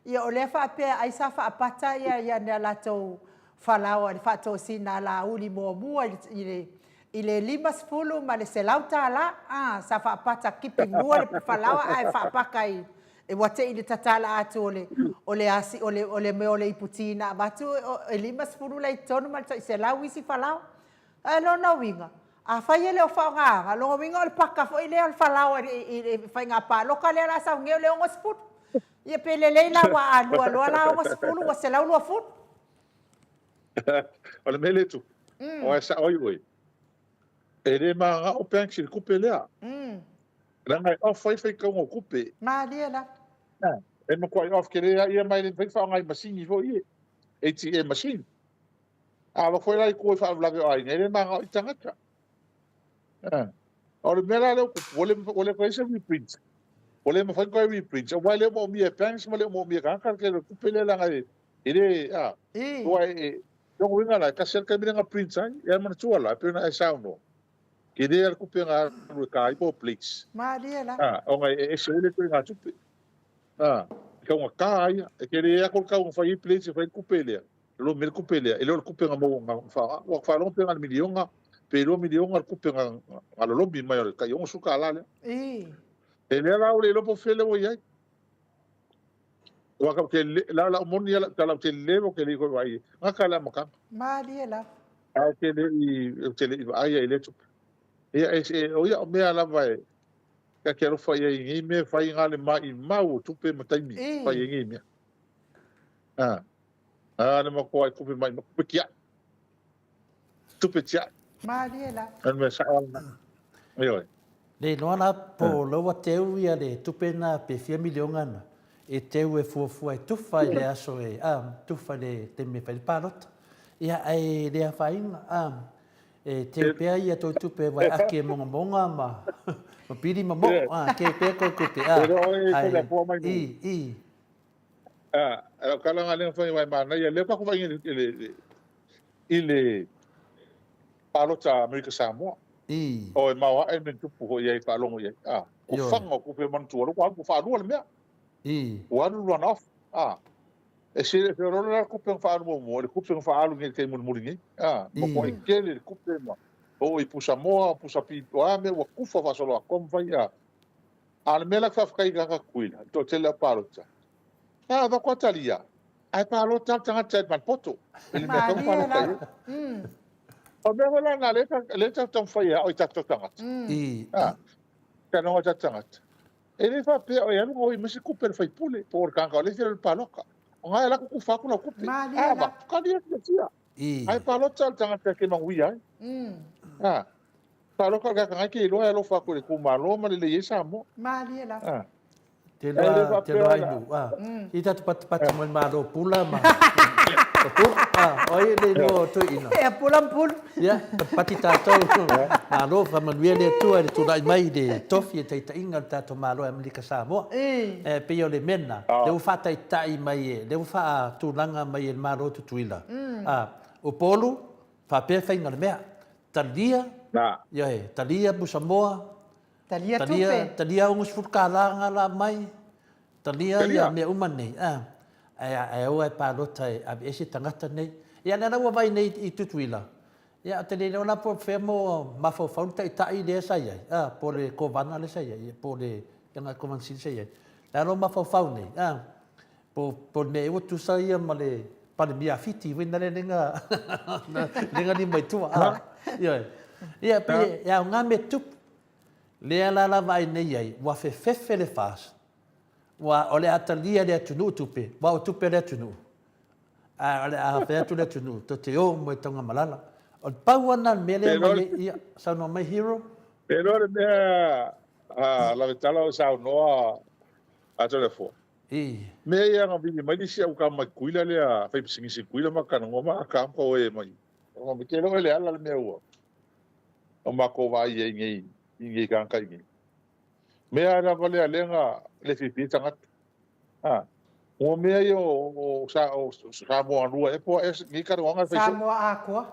Ia o le fa pe ai sa fa pata ia ne la to falao le fa to sina la uli mo mua I le lima spulu ma le selauta la, sa fa pata kipi mua le falao ai fa pakai e wate I le tatala atu o le asi o le me o le iputina batu e lima spulu le tonu ma le selau isi falao. Ai no na winga. A fai ele o whaonga, longa winga o le paka fo I lea o whalao I whai ngā pā. Loka lea la sau ngeo leo ngos put. Ia pele leila wa alua la o ngos pulu wa se lau lua fut. O le mele tu. O e sa oi oi. E le maa ngā o peang si kupe lea. Rangai o whai kaunga o kupe. Maa lea la. E ma kuai of ke lea ia mai le whai whaonga I masini fo ie. ATM machine. A wa koe lai koe whaavlage o ai. E le maa ngā I tangata. O le mera leo ole koe se reprint. Ole ma whai koe reprint. O wai leo mo mia pangs ma leo mo mia kankar ke le kupe lea langa e. Ere, Tua e, Tongo winga la, ka ser ka mina nga print ai. E mana tua la, pe na e sauno. Ke lea le kupe nga rue ka ipo please. Maa lea la. O ngai e se ule koe nga tupe. Ka unga ka ai. E ke lea kol ka unga whai please e whai kupe lea. Lo mele kupe lea. E leo le kupe nga mo nga wha. Wak wha longa pe nga milionga. Pe lo milionga le kupe nga alolobi mai o ka ionga suka ala lea. E lea la ule lopo fele o iai. Waka ke la moni ala tala te levo ke liko wai. Nga ka la maka. Maa lea la. tele i ai ai le tu ia o ia o mea lava e ka ke ro fai ngi me fai ngale mai mau tu pe matai mi fai ngi me le mo ko ai ku pe mai ku pe kia tu pe tia Mariela. an me sa ai Le noana po loa teu ia le tupena pe 4 milionga na. E teu e fuafua e tufa i le aso e tufa le te me whai parota. Ia ai le a whainga e teu pea ia tau tupe vai ake monga monga ma piri ma mo ke pea ko kupe i kala nga le fai mai mana ia le pa ko vai ile palota Amerika Samoa o e mawa e men tupu ho ia pa longo ia ko fanga ko pe man tuolo ko fa lu le mea one run off e se le ro la ko pe fa lu mo le ko pe fa lu ngi ke mo ngi mo ko ke le ko pe mo o i pusa moa pusa pi o ame wa kufa fa solo kom vai al mela fa kai ga kuila to te la palota va ko talia ai palota tanga chat man poto ele me fa palota o me wala na le ta tong fa ia o ta tanga ka no ta tanga ele fa pe o ia mo i mesi kuper fa pule por kan ka le el paloka o nga la ku fa ku na kupe ba ka dia tia ai palota tanga ke no wi ai paloka ga ka ke lo fa ku ku malo ma le yesa mo Mariela. te loa ai nu i tatu pati mo maro pula ma oi le no tu ina E pulam pul. ya pati tatou maro fa manuia le tua le tunai mai de tofi e te inga tatou maro Amerika Samoa e pe yo le mena le ufa tai mai le ufa tunanga mai el maro tutuila o polu fa pe fa inga le mea talia ya talia busamoa talia ungus furkalanga la mai talia ia me umane ai o pa rota a ese tangata nei ia na wa vai nei I tutuila ia te le ona po femo mafo faunta tai de sai po le kovana le sai po le nga komansi sai la no mafo faune po me o tu sai ma le pa le mia fiti wina le nga ni mai tu ia pe ia nga me tup le ala vai nei ai wa fe le fas wa ole atalia le tunu tupe wa tupe le tunu ale a fe tu le tunu to te o mo tonga malala o pauana mele mai ia sa no mai hero pero le la vitala o sa no a telefo me ia nga vini mai si au ka mai kuila le a fe singi kuila ma kana ngoma ka ko e mai o me ke lo le ala le meu o ma ko vai e ngi kan kai ngi me ara vale alenga le fifi tanga o me yo sa mo anu e po es ngi ka ronga fe Samo aqua.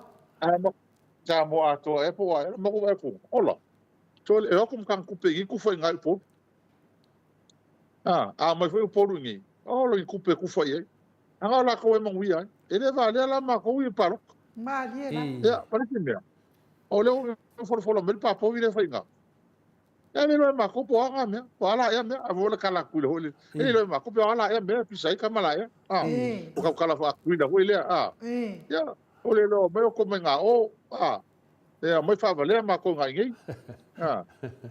sa mo ato e po mo ko e po ola so e o kum kan ku pe ku foi ngai po mai foi po ngi o lo ku pe ku foi e anga la ko e mo wi ai e le vale la ma ko wi paro Mariela. ya pare que me o le fo mel pa po wi le foi nga ya le lo ma ko po anga me po ala ya me a vola kala ku le hole e lo ma ko po ala ya me pi sai kamala ya o ka kala fa ku da hole ya o le lo me ko me nga ya mai fa vale ma ko nga ngi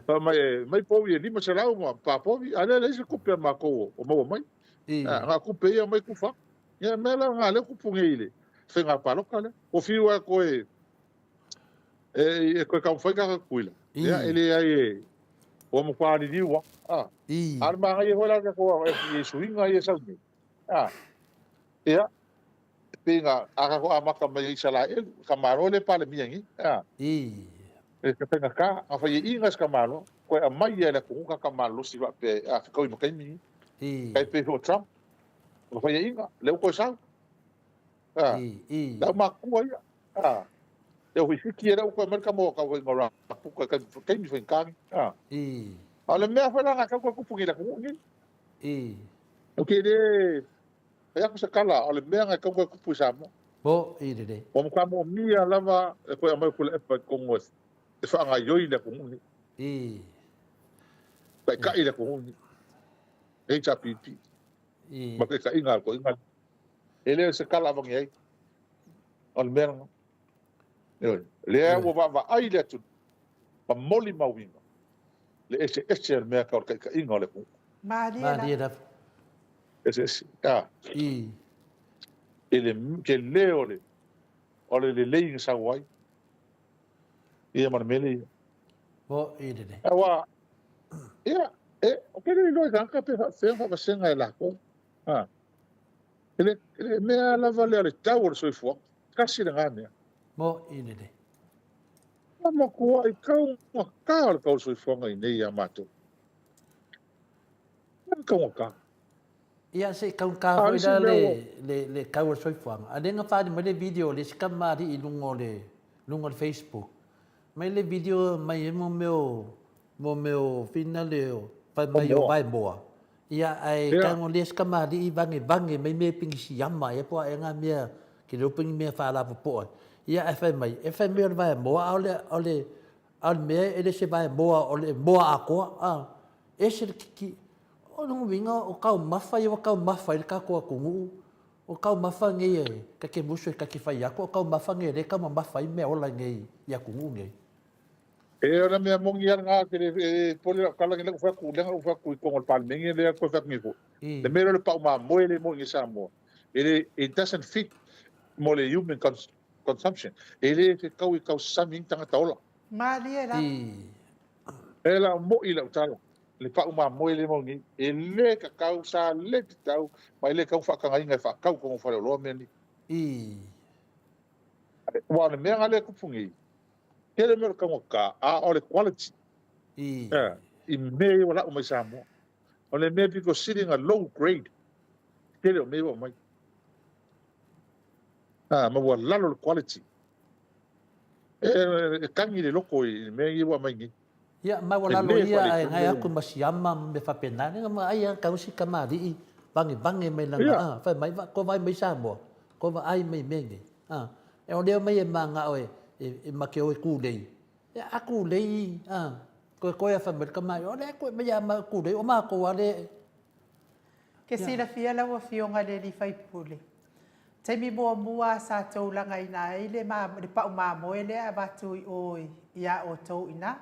pa mai po wi ni ma sala mo pa po wi ale le se ku pe ma ko o mo mai nga ku pe ya mai ku fa ya me la nga le ku pu ngi le fe nga pa lo kala o fi wa ko ko ka foi ka ku le ya ele ai o mo kwa di wa ar ma ga ye hola ka ko e suinga ye sa ya pinga aka ko amaka mai sala el kamaro le pale miangi e ka penga ka a fa ye ingas kamaro ko a mai ele ko ka kamaro si va pe a ko mo kai mi kai pe ho Trump ko fa ye inga le ko sa da ma ko ya eu fui que era o mercado mo ka ngora ko ka kai mi fen kan ale me fa la ka ko pu ngi la ko ngi o ke de ya ko sa kala ale me nga ka ko pu sa mo bo de o mo ka mo mi lava ko mai ko le ko ngos e fa nga yo ile ko ngi ka ile ko ngi e cha pipi ma ke ka inga ko inga ele se kala va ngi ale me Lea ua va'ava'ai le atu mamoli mauiga le ese le mea kaolekaʻikaʻiga o le puʻu Malia Maria la. la. ese a I. ke lē o le lelei ga sau ai ia ma le mele ia Mo i le. aua ia o kele iloa kaka pe fa'afega fa'avasenga e lakou a ele mea lava lea le tau o le soifuaga kasi le ganea Mo i le. ma kua i kaugaka o le kau soifuaga i nei a matou kaugaka Ia se kau ka a foi isi la mea ua le kau soi fuang. Ade nga fa le video le skamari i lungo le Facebook. Mai le video mai mo meu fina le pa mai o vai boa. Ia ai Ia. ka ngo le skamari i bange mai me ping si yama e po e nga mea ki lo ping me fa la po. Ia e fa me vai boa ole me ele se vai boa ole boa ako a ese ki o no winga o kau mawhai o kau mawhai ka ko kungu o kau mawhai nge e ka ke musu ka ke fai ako o kau mawhai nge re ka mawhai me ola nge ya kungu nge e ona mea mongi ar nga ke le poli kala nge le fa ku le fa ku ko ngol pal mengi le ko fa ngi ko le mero le pa ma mo le mo ngi sa mo it doesn't fit mo le human consumption ele ke kau saming tanga taola Malia la. e la mo i la utala le pa uma mo le mo ngi e le ka kau sa le tau mai le kau fa ka ngai fa kau ko fa lo me ni wa le mea le ku fungi ke le mero ka a o le quality i me wala o mai sa mo o le me because sitting a low grade ke le me o mai ma wa lalo le quality e kangi le loko i me i wa mai ngi ya ma wala lo ia ai ngai aku masiama me fa pena nga ma ai ka usi kamari bange me langa fa mai ko vai mai sa mo ko va ai mai mengi e o leo mai e manga oe e make oe ku lei e aku lei ko e fa mer kamai o le ko me ya ma ku lei o ma ko ale Ke sila fia la wa fionga le li fai pule. Te mi mua sa tau langa ina ile ma le pa uma mo ele a batu i oi ia o tau ina.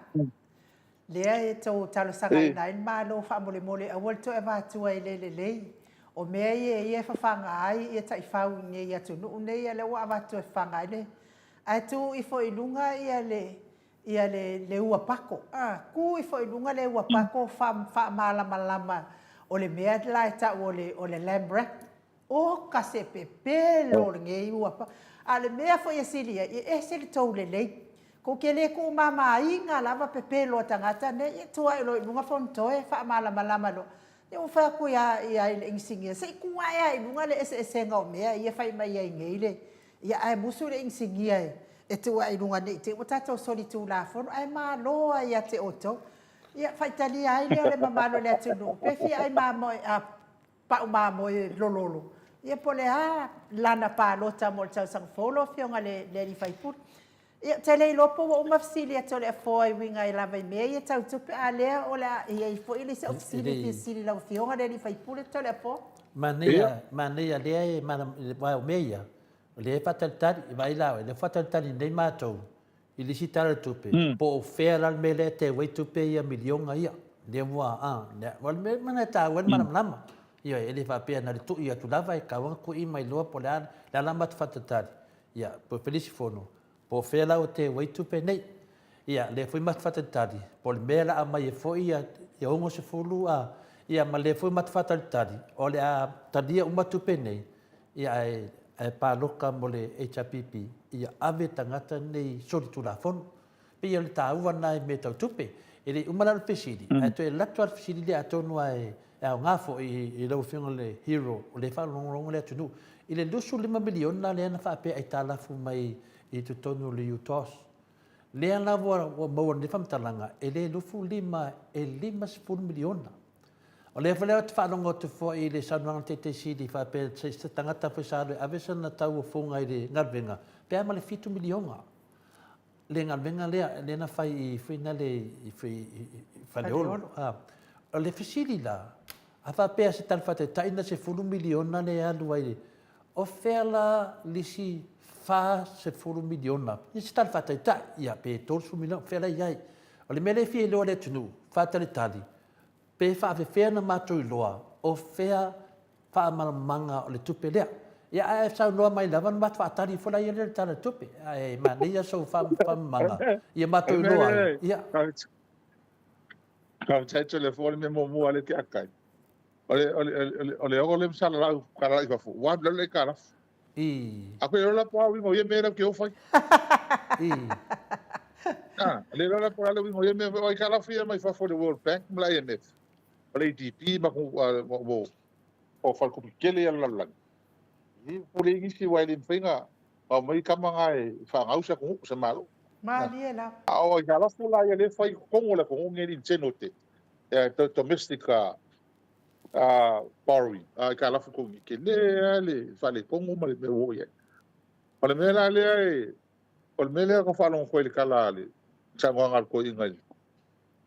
Lea e tau talo sanga ina in ma lo fa mole a wolto e batu ai le. O mea ia whawhanga ai ia tai whau nge ia tunu nei ia le wa batu e whanga ile. Ai tu i fo i lunga ia le ua pako. Ku i fo i lunga le ua pako fa malama o le mea la e ta o le lamb wrap. O kase pepe lo nge ua pa. A le mea fo ia silia e se le tau le lei. Ko ke le ku mama inga lava pepe lo tangata ne e tua i lo i lunga fontoe fa malama lo. E o fa ku ia ile insingia. Se ku ia i lunga le ese ngau mea ia fai mai ia ngeile. Ia ai musu le insingia e tua i lunga ne te o tato soli tu la fono ai ma loa ia te oto. Ia fai tali ai le mamalo le atunu. Pe fi ai mamo pa umamo e lololo. Ia pole lana pa lota mo tau sang folo fionga le li fai put. Ia tele lopo o mafsili ato le foi winga i lava me ia tau tupe a lea o la ia i foi le sa ofsili te sili la fionga le li fai put to le po. Mania lea e wa o meia le fataltari vai la le fataltari nei matou i le sitara tupe po fera me le te wai tupe ia milionga ia le wa wal me mana ta wan mana ia ele fa pe na tu ia tu lava e ka ku i mai lo po la lama fataltari ia po felici fono po fera o te wai tupe nei ia le foi mat fataltari po le mela a mai e foi ia ongo se fulu ia ma le foi mat fataltari o le a tadia uma tupe nei ia e paloka mo le HPP ia ave tangata nei sori tu la fon pe ia le tauwa nai me tau tupe ele umana le pesidi e to e lato al pesidi le atonu ai au ngafo i lau whiunga le hero o le whalongorongo le atunu i le lusu 5 miliona le ana whape ai tālafu mai i tu tonu le utos le ana wa maua le whamtalanga e le lufu 5 miliona o le whalea te whanongo te fo i le sanuanga te te sidi whape se tangata whaisaro ave sana tau whonga i le ngarvenga pe ama le 7 miliona le ngarvenga lea le na whai i whina le i whaleolo o le fisili la a whapea se talwhate taina se 4 miliona le alu ai o whela lisi fa se fulu miliona i se tal fata ita ia pe tol su miliona fe la ia o le mele fi lo le tunu fata le tali pe fa fe na mato i loa o fea fa manga o le tupe lea ia a sa no mai lava mat fa tali fo la ia le tala tupe ai ma le ia so fa manga ia mato i loa ia ka tai telefone me mo ale ke akai ole ole msala la kala i fu wa le kala a ko la po wi mo ye mera ke o fai le la po le wi mo ye me o kala fi mai fa for the World Bank mla IMF ole DP ma ko mo o fa ko kele ya la ni pule ngi si wa le finga o mai kamanga e fa ngausa ko se malo Maliela. o kala fu la ya le fai ko mo la ko ngi ni cenote domestic borrowing kala fu ko ke le fa le ko mo le me wo ye ole me la le ole me le ko fa lo ko le kala le changwa ngal ko ingai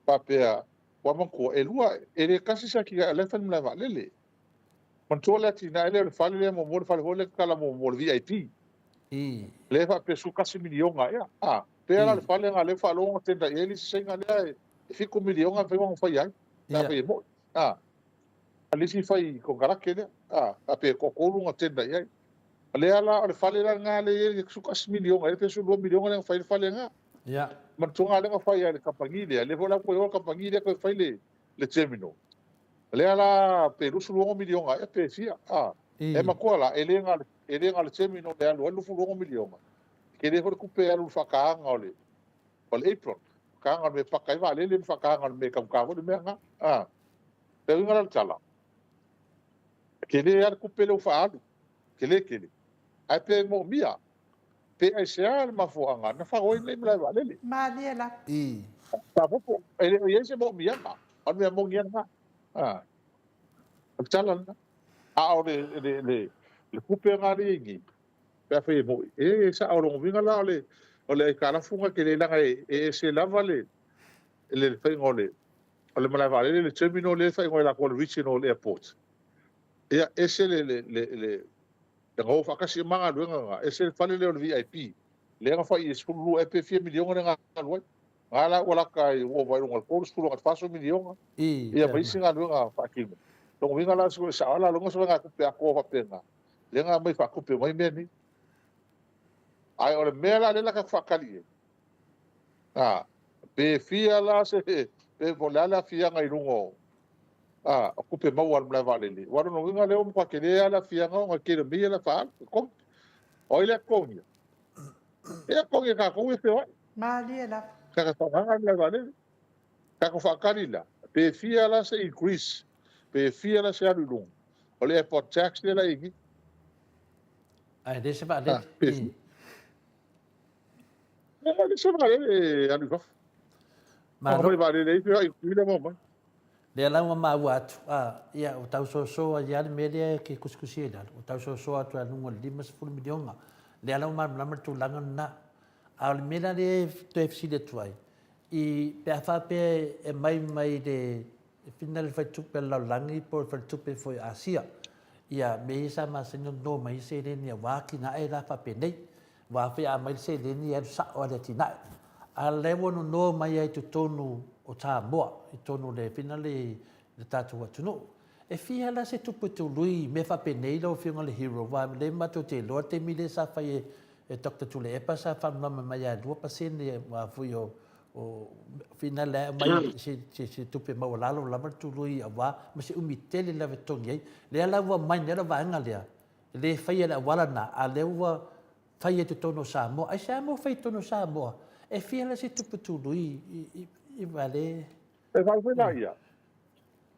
papea wa man ko e lua e le kasi sa ki le fa mla va le controla ti na le fa le mo mo fa le kala mo VIP le fa pe su kasi milionga ya pe la le fa le ngale fa lo tenda ele senga le fico milionga fe mo fa ya ta pe mo ali si fai ko garake le pe ko ko lu tenda ya le ala le fa le ngale su kasi milionga e pe su 2 milionga le fa le nga ya man tunga le fa ya le kapangi le vola ko kapangi le ko fa le terminal le ala pe rusu 2 milionga e pe fia e ma ko la ele nga le terminal le alu fu 2 milionga ke le ko pe alu fa ka nga ole apron ka nga me pakai va le fa ka nga me kam ka le me nga pe nga la tala ke le ar ku pe le fa alu ke le ai pe mo mia pe ai se al ma fo nga na fa o le mla va le Maliela. ta po ele ye se mo mia ma al me mo ngia nga tala o le kupe nga ringi pe fa mo sa o lo vinga la ole ka la funga ke le langa se lava le fa ngole ole mala va le terminal le fa ngole la ko regional airport ia ese le ngo fa ka si manga luenga ese fa le VIP le nga fa i sulu e pe 4 milion nga lo ala wala kai o vai ngol ko sulu ka fa so milion ia ba singa luenga fa ki donc vinga la so sa ala lo so nga ku pe ko fa pe nga le nga mai fa ku pe mai me ni ai ole mela le la ka fa kali pe fia la se pe volala fia ngai lungo ku pe mau al mla vale le wa no vinga le o kwa ke le ala fia nga ke le mi la fa ko oile ko ni e ko ke ka ko e pe wa Maliela. ka fa nga mla vale ka ko fa kali la pe fia la se increase pe fia la se alu lungo ole airport tax le la igi ai de se va le le se va le alu fa ma no va le pe ai ku le mo le la ma atu ia o tau so ia le mele ke kuskusi le o tau so atu anu le 5 miliona le la ma tu langa na al mele le to fc de tuai i pe fa pe e mai de final fa tu pe la langi por fa tu pe foi asia ia me sa ma senyo no mai se le ni wa ki na e la fa pe nei wa fe a mai se le ni e sa o le tina a le wono no mai ai tu tonu o tā moa i tonu le finale le tātou atunu. E fia la se tupu tu lui me fa penei lau whiunga le hero wa le mato te loa te mile sa whai e Dr. Tule Epa sa whanama mai a 2% wa fui o finale mai se tupe mau lalo lama tu lui a wa ma se umi tele la vetongi ai le ala wa mai nera wa anga lea le whai ala wala na a le wa whai e tu tono sa moa ai sa moa whai tono sa moa e fia la se tupu tu lui i vale e vai foi lá ia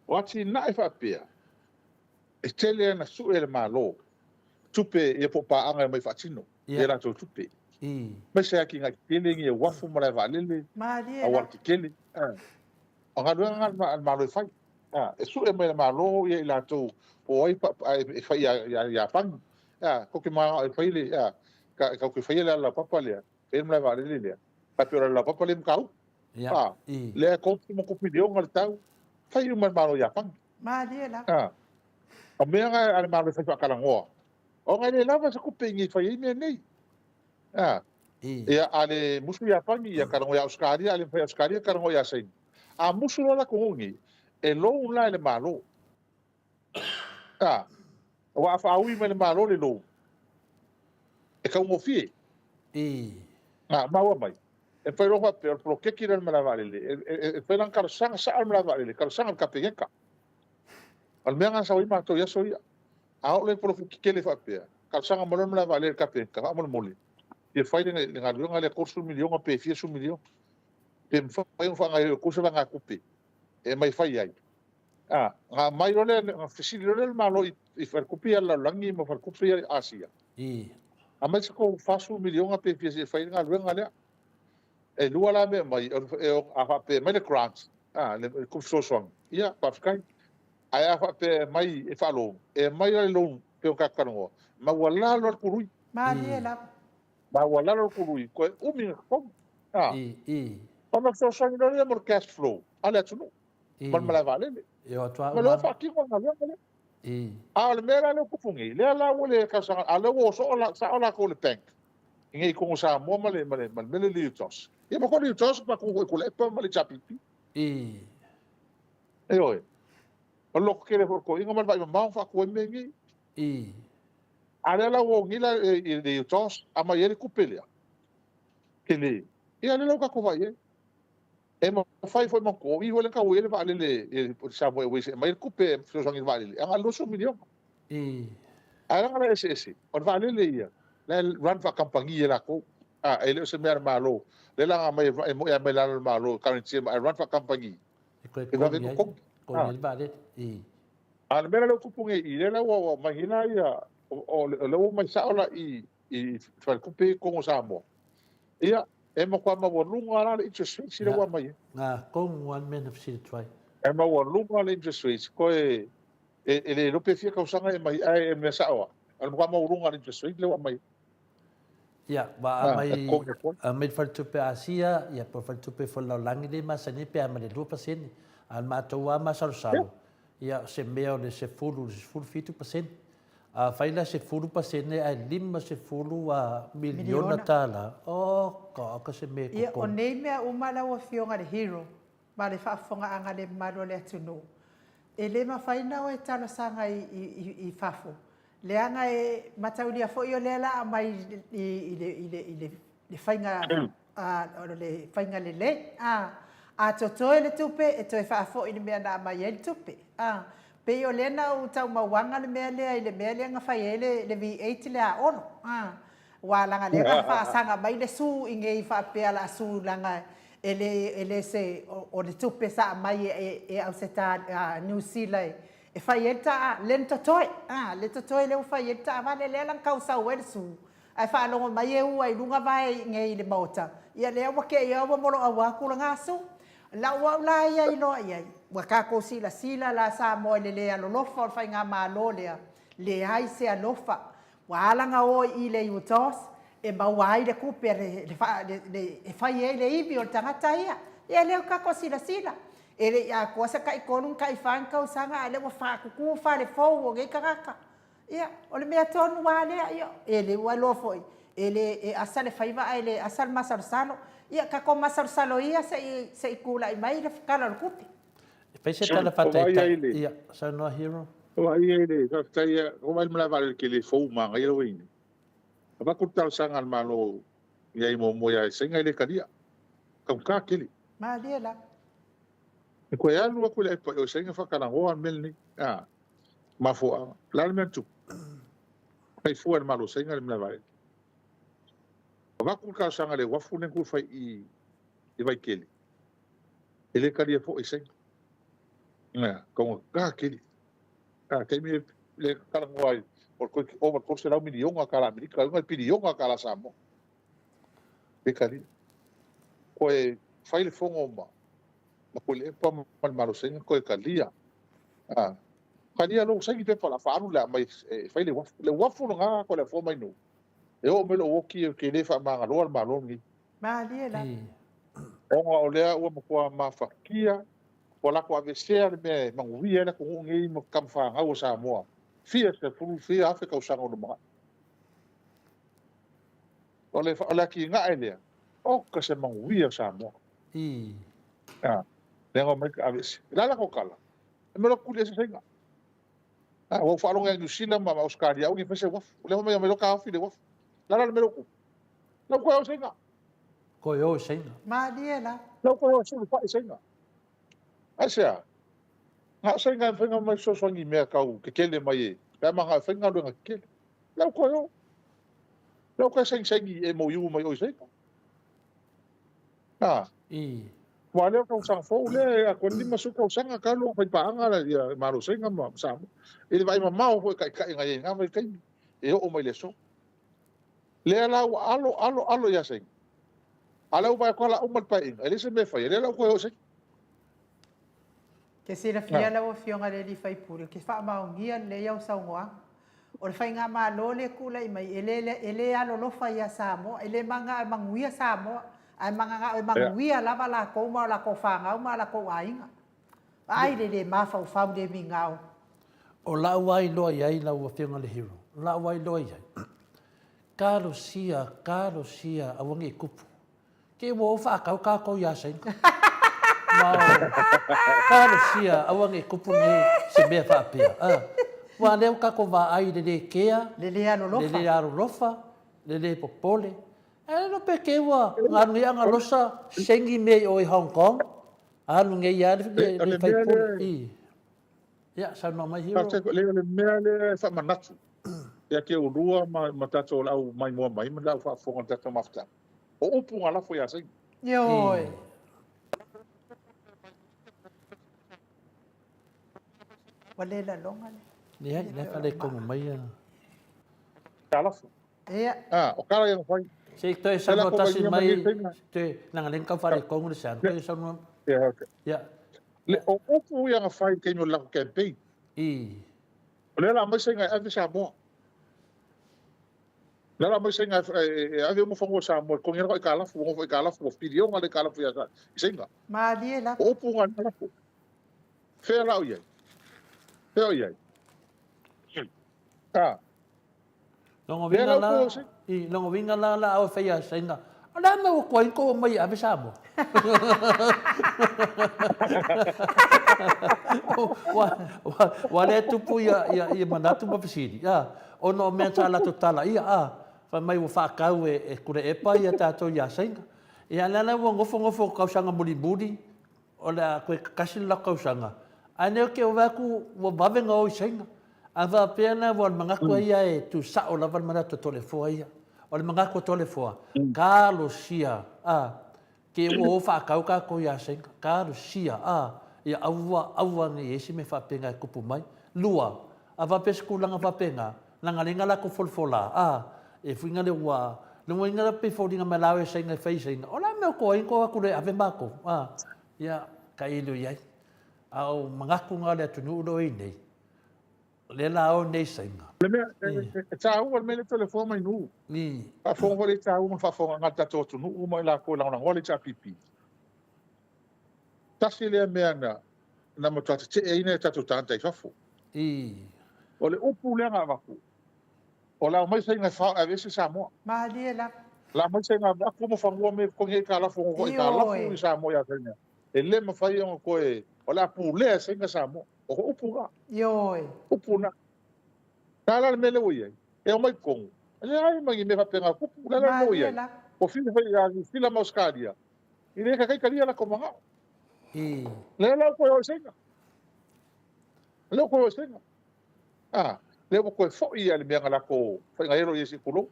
o ati na e fa pia e tele na su ele malo tupe e po pa anga mai fatino era to tupe mas se aqui ngai tele ngi wa fu mara vale le a wa kele anga do anga malo fai e su e mai malo e la to o ai e fai ya pang ko ke ma e fai le ka ko fai la papa le e mai vale le pa pero la papa le kau le ko mo ko pidio ngal tau fai uma malo ya pang Maliela. o me nga al malo fai ka la ngo o nga le lava se ko pengi fai me nei ia ale musu ia pangi ia karango ia Australia ale fai Australia karango ia sai a musu la kongi e lo la le malo wa fa ui me le malo le lo e ka mo fi ma wa mai e fai lo fa per pro ke ki le mala vale e fai lan kar sang sa al mala vale kar sang ka pengeka al menga sa ui ma to ya so ia a o le pro ke le fa per kar sang mo le mala vale ka pengeka mo le e fai le ngalunga le kursu milion pe fi su milion pe fai un fanga e kursu nga kupi e mai fai ai nga mai ole nga fisili ole malo i fai kupi ala langi mo fai kupi Asia a mai ko fasu milion pe fi e fai ngalunga le e lua la me mai e a fa pe mai le grants le kursu so ia pa kai ai a fa pe mai e falo e mai le lo pe o kakano ma wala lo kurui ma le la ba wala lo kurui ko umi ko ona so so ni le mo cash flow ala tunu man mala vale ma lo fa ki ko ngalo al mera le ku fungi le ala wole ka sa ala wo so ala ko le tank ngi ko sa mo male le tos e mo ko le tos pa ko le pa male chapipi e oi o lo ke le ko inga man ba ma fa ko me ngi ala wo ngi la le tos ama yele ku pelia kele e ale lo ka ko vai e mo fai foi mo ko i wole ka wele vale le sa mo we mai ku pe so sangi vale anga lo so milion ala ngala ese on vale le ia le run fa kampangi la ko ele se mer malo le la mai mo ya mai la malo currency run fa kampangi e va ko il vale al mera lo ku punge i le la wo mahina ia o le wo mai sa ola i fa ku pe ko sa mo ia e mo kwa ma lunga la interest rate si le wa mai kong one man of city try e ma lunga la interest rate ko e le lo pe fia ka usanga e mai e me sa wa al mo kwa ma lunga la interest rate le wa mai ya ba mai fal tu pe Asia ya por fal tu pe fol la langi de ma sani pe ma le 2% al ma to wa ma sal ya se meo le se full 50% faila se fulu pasene ai lima se fulu a miliona tala ka se me ko ia o nei mea umala o fionga le hero ma le whaafonga anga le maro le atunu e le ma faina o e tala sanga i fafo le anga e matauli a fo i o le ala a mai le fainga le fainga le a toto le tupe e to e whaafo i le mea na mai e le tupe pe o lena o tau mawanga le mea lea i le mea lea ngawhai e le V8 lea ono. Wa langa lea ka whaasanga mai le su i ngei whaapea la su langa e le se o le tupe sa mai e au se ta New Zealand. E whai e ta len totoi. Le totoi leo whai e ta vale lea lang kau sau e le su. Ai whaalongo mai e ua i lunga vai ngei le mauta. Ia lea wake i awa molo awa kula ngā su. La wa la ia i loa ia wa ka ko sila la sa mo le alo lofa fa nga ma lo le ai se alofa wa ala nga o i le utos e ba wa i le kupe le fa ye le ibi o tangata ia le ka ko sila ele ya ko sa kai konun kai fan ka usanga le wa fa ku fa le fo o ge karaka ia o le mea tonu wa le ia ele wa lo foi ele asale faiva ele asal masar salo ia ka ko masar salo ia se kula i mai le kala le kupe pese tala fata ia sa no hero o ia le sa tai o mai mala vale ke le fo ma ngai lo ini ba ku tal sanga malo ia i mo ia senga le kadia ka kili ma le la ko ya lu ko le o senga fa kana ho melni ma fo la le mentu ai fo el malo senga le mala vale ba ku ka sanga le wafu ne ku fai i vai kili ele kadia fo i senga como kili que me le kala ngoi por over por será un millón a kala Amerika un pilion a kala samo e kali ko e fai le fongo ma ko le pa mal malo sen ko e kalia kalia lo sai pe para faru la mai fai le wafu nga ko le fo mai no e o me lo woki ke le fa ma lo malo ni ma le la o le o mo ko ma fakia wala ko avesea me manguia na ko ngi mo kamfa nga o sa mo fia se fu fia Afrika o sa no ma o le ki nga ele o ka se manguia sa mo I. lengo mai ka avesi la ko kala me lo kulia se nga o fa longa New Zealand ma Australia o ki fese waf le mo me lo ka fi de waf la me lo ku la ko o se nga Ko yo senga. Malia la. la ko o se fa se nga asia nga se nga fa nga mai so so ngi me ka u ke kele mai ka ma nga fa nga do nga kele la ko yo la ko se ngi e mo yu mai o se I. Wale ka usang fo le a kon lima su ka usang ka lo pa paanga la ya maro se nga ma sa ele vai mamau ko kai kai nga nga vai kai e o mai le so le ala alo ya se ala u vai ko la o mal pa in ele se me fa ele la ko se Ke sira fia la o fionga le li fai puri. Ke wha maungia le iau saungoa. O le whai ngā mā lole kula i mai. Ele alo lofa ia Samoa. Ele manga e manguia Samoa. Ai manga e manguia lava la kou ma la kou whangau ma la kou ainga. Ai le mawhau whau de mi ngau. O la wai loa iai la ua whiunga le hiro. La wai loa iai. Karo sia a wangi e kupu. Ke wo whaakau kākou ia senga. Karo sia a wangi e kupu ni se mea whaapea. Wa leo kako wa ai le kea. Le alo lofa. Le aro lofa. Le popole. E no pe ke wa nganu anga losa sengi me o i Hong Kong. Anu nge ia le fai pole. Ya, sa no mai hiro. Le mea le fa manatu. Ya ke o rua ma tato la mai mo mai ma la fa fo ngata ta mafta. O upu ngala fo ya se. Yoi. Wale la longa le. Ni hai le kale ko mai. Kala fo. O kala yang fai. Se toi sa no tasi mai te nang len ka fare ko ngur sa. Toi sa no. Ya. Le o upu yang fai ke no la campaign. Le la mai se ngai ave sa mo. La mai se ngai ave mo fongo sa mo ko ngira ko kala fo mo kala fo pidio ngale kala fo ya sa. Senga. Ma die la. Upu ngala fo. Fe la o ye. Fe o ye. Longo vinga la. Longo vinga la au fe ya senga. Ala me ko mai ave sa mo. Wa le tupu ia manatu ma pisiri. Ono mea tala to tala ia fa mai wo whakau e kure e pa ia tātou ia senga. Ia lana wo ngofo kausanga buri o la koe kakasi la kausanga. Aneo ke o waku wo wawenga o i senga. A wha pēna wo al mangaku ia e tu sa o la wan manatu tole fua ia. O le mangaku tole fua. Kālo sia ke wo whakau kako ia senga. Kālo sia ia aua ni esi me whapenga e kupu mai. Lua. A wha peskulanga whapenga. Nanga lenga la ko folfola e fuinga le wa le mo inga pe folinga malawe senga facing ola me ko inko aku le ave mako ya kailo yai au mangaku nga le tunu do nei le la o nei senga le me tau me le telefone mai nu ni a fongo le tau ma fa fonga ngata to tunu mo la ko la ngole cha pipi tasi le me na mo tata te ina tatu tanta i fafo o le upu le nga vaku o la mai sai nga fa a veces sa mo Ma die la. la mai sai nga aku mo fango me ko nge kala fo ko kala fo sa mo ya tanya e le ma fai on ko e o la pu le sai nga sa mo o upu ga Yoi. upu na kala me le wo ye e o mai ko le ai mai me fa penga ku la la wo ye o fi fa ya fi la moscadia i le ka kai kalia la ko manga le la ko yo sai nga le ko yo sai nga le ko fo ia le menga la ko fa ngalo yesi kulo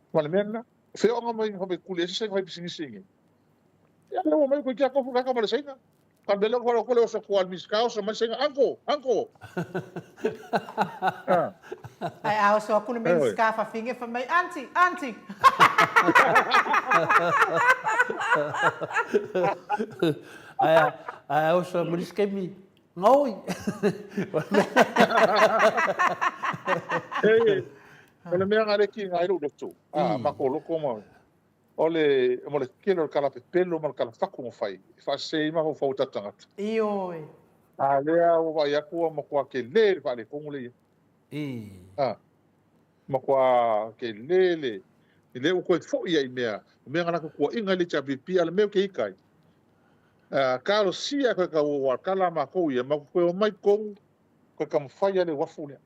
wala menna fe o ngai ho be kule se ngai pisingi singi ya le mo mai ko kia ko fuka ka mala senga kan belo ko lo so ko al miskao so mai senga anko Ai au so aku le men skafa finge fa mai anti ai au so mo diskemi ngoi ole mea ngare ki ngai lo tu ma ko lo ko mo ole mo le kilo kala pe pelo mo kala faku mo fai fa sei ma ho fauta tanga Ioi. le o va ya ko mo ko ke le va le ko le ma kwa ke lele i le ko fo ia i mea ngana ko inga le chapi pia le me ke kai ka sia ko ka wa kala ma ko ia ma ko mai ko ka mfaya le wafu le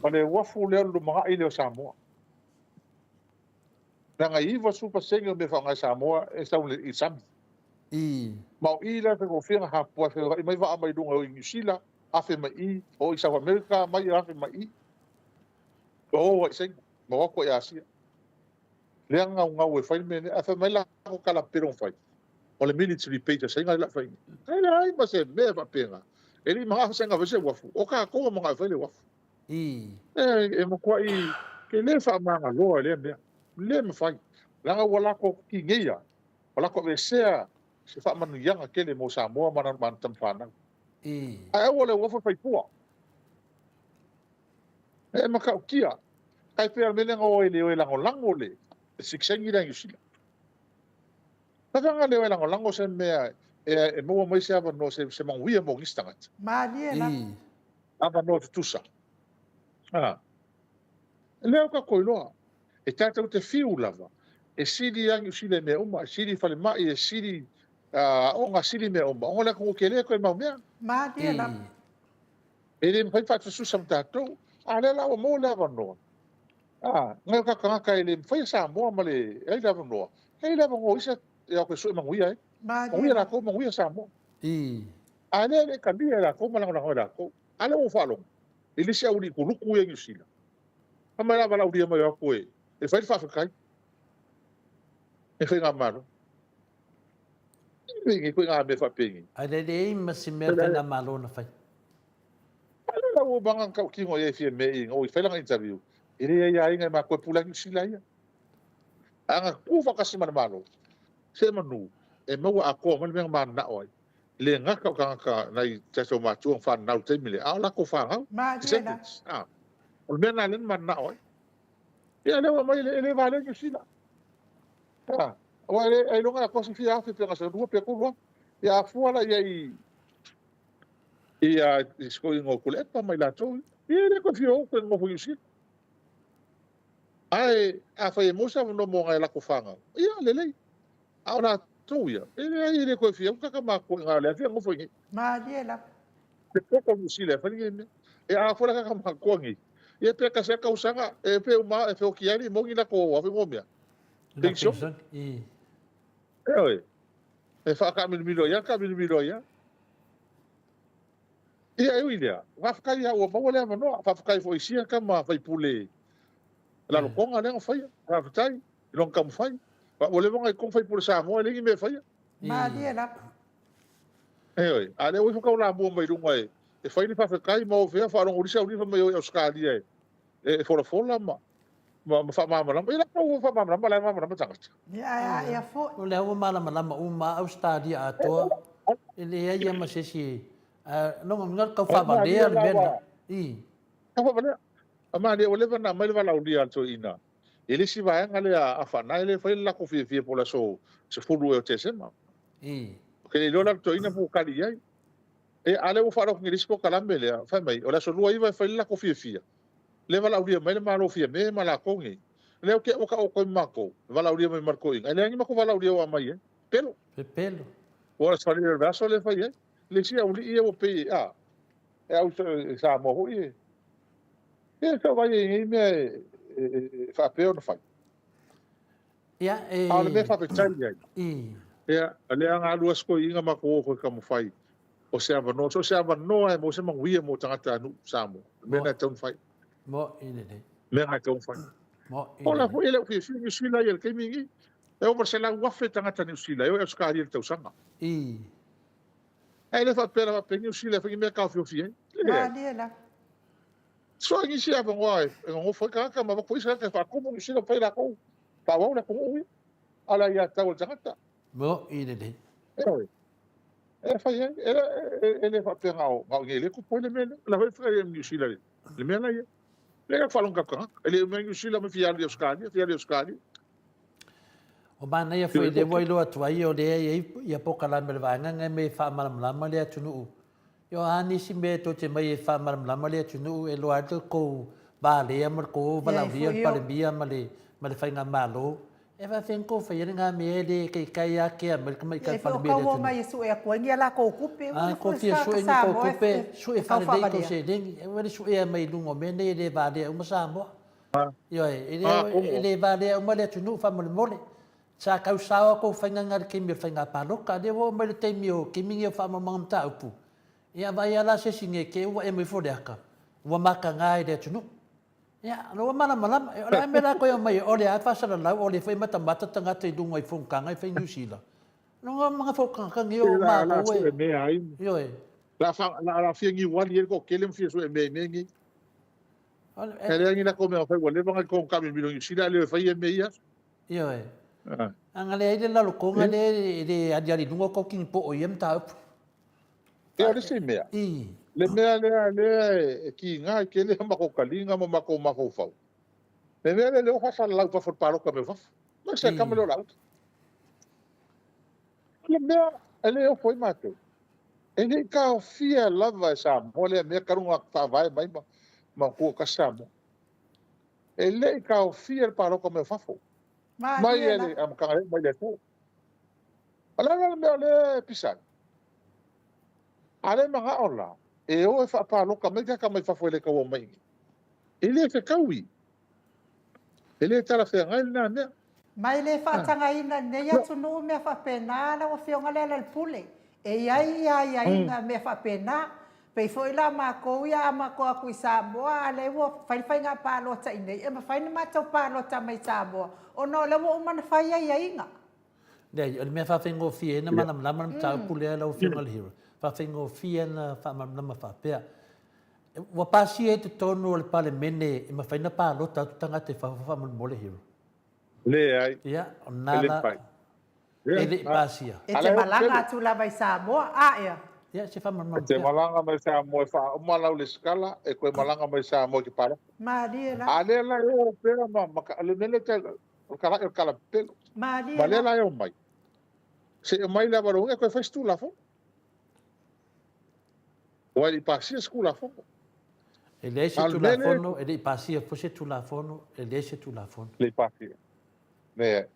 ma le wafu le lu ma i le Samoa nga iwa super senga me fa nga Samoa e sa le i sam ma i la ko finga ha po fe mai va mai dunga i New Zealand afe mai o i South America mai afe mai o wa sing ma ko ya sia le nga we fa me afe mai la ko kala pero fa o le military page senga la fa ai ma se me va penga ele ma senga va se wafu o ka ko mo nga fa le wafu e mo ko i ke le fa ma nga lo le me le me fa langa wala ko ki ngia wala ko me se fa manu yanga kele mo Samoa mana man tampana ai wala wafu fa pu e ma ka kia kai pe me ngo ele o lango le siksengi la yusila nga le lango se me e mo mo se ava no se manguia mo gistangat Maliela. ava no tusa leo ka koiloa e tata te fiu lava e siri yang usile me uma siri fale mai e siri o nga siri me uma o le ko kele ko ma me Maliela. e le mai fa su sam tato ale la o mo lava no nga ka ele foi sa mo male e lava no e lava ngo isa ya ko su manguia manguia la ko manguia sa mo ale le kandia la ko mala la ko ale o falo ele se uri ko luku yang usila ama la bala uri ma yo ko e fai fa kai e fai ngamalo e ko nga me fa pingi ale le ma si me na malo na fai ale la o banga ka ki mo e fi me o fai la interview ele ya inga ma ko pula usila ya anga ku fa kasi malo se manu e mau a ko mal me ma na oi le nga ka nai te so ma chuang fa na te mile ala ko fa ha Maliela. o me na len ma na oi ya le wa mai le vale que sila o e lo nga ko si fi afi pe nga do pe ko ya fu ala ia sko ngo kulet pa mai la to le ko fi o ko ngo fu si ai a fa mo sa no mo nga la ko fa nga ia le ahora to ya ele ko fi o ka ma ko nga le fi ngo fu ni Maliela. pe ko si le fa ni e a fu la ka ma ko ngi e pe ka se ka usanga e pe uma e fe o ki ani mo ngi la ko wa fi mo mia pension e fa ka mi ya ia e uia wa fa ya o mo le no fa ka fo isia ka ma fa pule la lo konga le fa fa tai lo ka mo fa wa o le mo ngai ko fa pule sa mo le ngi me fa Maliela. e ale o fa la mo mai runga e fa ni fa kai mo fa lo uri sa uri fa me o skalia e fo la ma fa ma ila ko fa ma la tanga Ya fo. o le o mala mala uma Australia ato ele ia ma se si no ngal ka fa ba le ben ka fa ba ama le o le na mai va la uri alto ina ele si va ngale a fa na ele fa la ko fi po la so se fulu e te sema ke le lo la to ina po kali ai e ale o fa ro ngi rispo kalambe le fa mai o la so lu ai va fa la ko fi le vala uria mai le malo fia me mala kongi le o ke o ka o ko mako vala uria mai marco inga le ngi mako vala uria wa mai pelo ora sa le vaso le fai le sia uli e o pe e au sa mo ho e sa vai e me fa pe no fai ya a le me fa pe chai ya le anga lu sko inga mako ko ka mo fai o se ava no e mo se manguia mo tangata nu sa mo me na ton fai mo ine de me nga tong fa mo ola fu ele fi New Zealand el ke mingi e o marcela wa fe tanga ta New Zealand eu ska ali tau sanga ele fa pela pa New Zealand fa me ka fi Maliela. so ngi si ava ngoi ngo foi ka ma ko isa ka fa ko mo si no fa la ko pa wa na ko ala ya ta o tanga mo ine de e fa ele fa pela o ele ko po le me la fa New Zealand le me la le fa longa ka ele me New Zealand me fi ali Australia o mana ia foi le voi lo atu ai o le ia poka la me vanga nga me fa malam lama le atu no yo ani si me to te mai fa malam lama le atu no e lo atu ko ba le mo ko ba la Ia, via foi pa eu. le bia ma le fai nga malo e va fenko fa nga me le ke kai ya ke ma ka mai E ka pa foi le o bia kau tu mai e su e a koengi ala ko kupe. ah ko fia su e ko ko pe su e fa le ko se ding e wa su e mai lungo me ne le ba le uma sa mo yo ele va le uma le tu no fa mo le sa kau sa ko fa nga ke mi fa nga pa lo ka de wo me le te mi o ke mi fa mo mam ta upu ia vai ala se singe ke wa e me fo de aka wa maka ngai de tu no ya lo mana malam ola mera ko yo mai ole a fa sala la ole foi mata mata tanga te dunga i fun kanga i fe New Zealand no mga fo kanga yo ma ko we yo e la fiengi wali el ko kelem fi so e me ngi ele ngi na ko me fa wale ba ko ka mi bilong sila le fa ye me ya yo e angale ile la lo ko ngale de adiari dunga ko king po o yem ta e ole se me i le me le ki nga ke le ma ko kalinga ma ko fa le me le fa sala la fa for paro ka me fa ma se ka me lo la le me ele o foi mate ele ka fia lava sa mole me karunga fa vai mai ma ko ka sa mo ele ka fia paro ka me fa fo mai ele am ka mai le fo ala me le pisan ale manga ola e o fa paro ka me ka mai fa fo le ka o mai ele fe kawi ele tara fe ngai na me mai le fa tanga ina ne ya tunu me fa pena la o fionga le le pule e ia inga me fa pena pe foi la ma ko ia ma ko ku sa bo ale wo fai nga pa lo ta ine e ma fai ma to pa lo ta mai sa bo o no le wo man fai ia inga de ele me fa fengo fie na mana lama ta pule la o fengo hero fa fengo fie na fa ma fa pe wa pasi e tonu le pale mene e ma fai na pa lo ta tanga te fa mo le hero le ai ya nala ele pasia e te malanga tu la vai sa bo a ia ya se fa ma te malanga mai sa mo fa uma la le skala e ko malanga mai sa mo ki para ma la ale la yo pero ma le nele te el kala pelo ma la yo mai se mai la baro e ko fa stu la fo o ali pasi skula fo ele se tu la fono ele pasia fo se tu la fono ele se tu la fono le pasi ne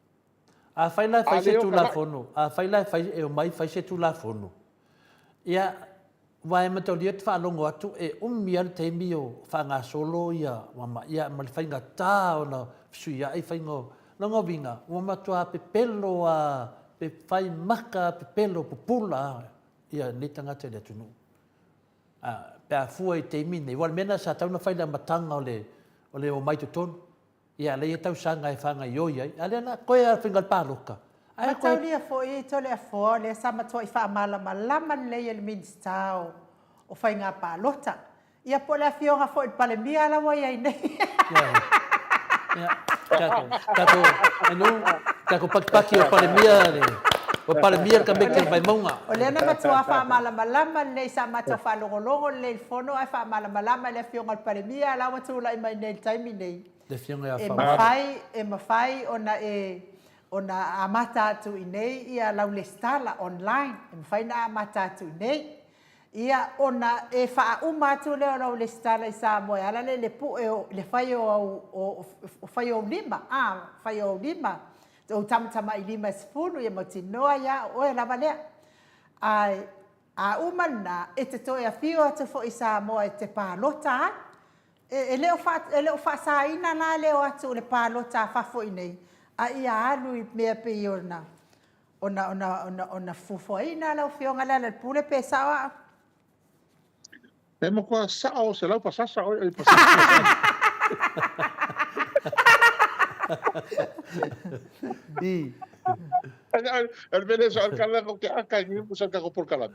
a fai la fai se tu la fono a fai la fai e mai fai se tu la fono ia vai ma to diet fa longo atu e mian te mio fa nga solo ia ma ia ma fai nga ta ona suia ai fai ngo longo vinga o ma to a pe pelo a pe fai maka pe pelo popula ia ni tanga te le tunu a pe a fua i te mine wal mena sa tau na fai la matanga ole o mai tu ton ia le tau sanga e fa nga yo ia ale na ko ia fingal paloka ai ko le fo e to le fo le sa ma to i fa mala malama le el minstao o fai nga pa lota ia po le fionga fo i pale mia la wa ia nei ya kako anu kako pakpaki o pale mia le o pale mia ka me ke vai monga o le na ma to fa mala malama le sa ma to fa longo le fono ai fa mala malama le fionga pale mia la wa tu la mai nei time nei le fionga e ma fai ona amata tu inei ia lau le stala online e fai na amata tu inei ia ona e fa uma tu le lau le stala sa mo ala le pu le fai o fai o lima fai o lima o tama i lima spunu ia motinoa ia o e lava lea ai a uma na e te toi a fio atu fo i sa mo e te palota e leo fa sa ina na leo atu le palota fa fo inei a ia alu i mea pe ona fufo ina lau fionga le pule pe sawa e mo ko sa o se lau pasasa o e pasasa di el venezo al kala ko ke aka ni mo sa ka ko por kala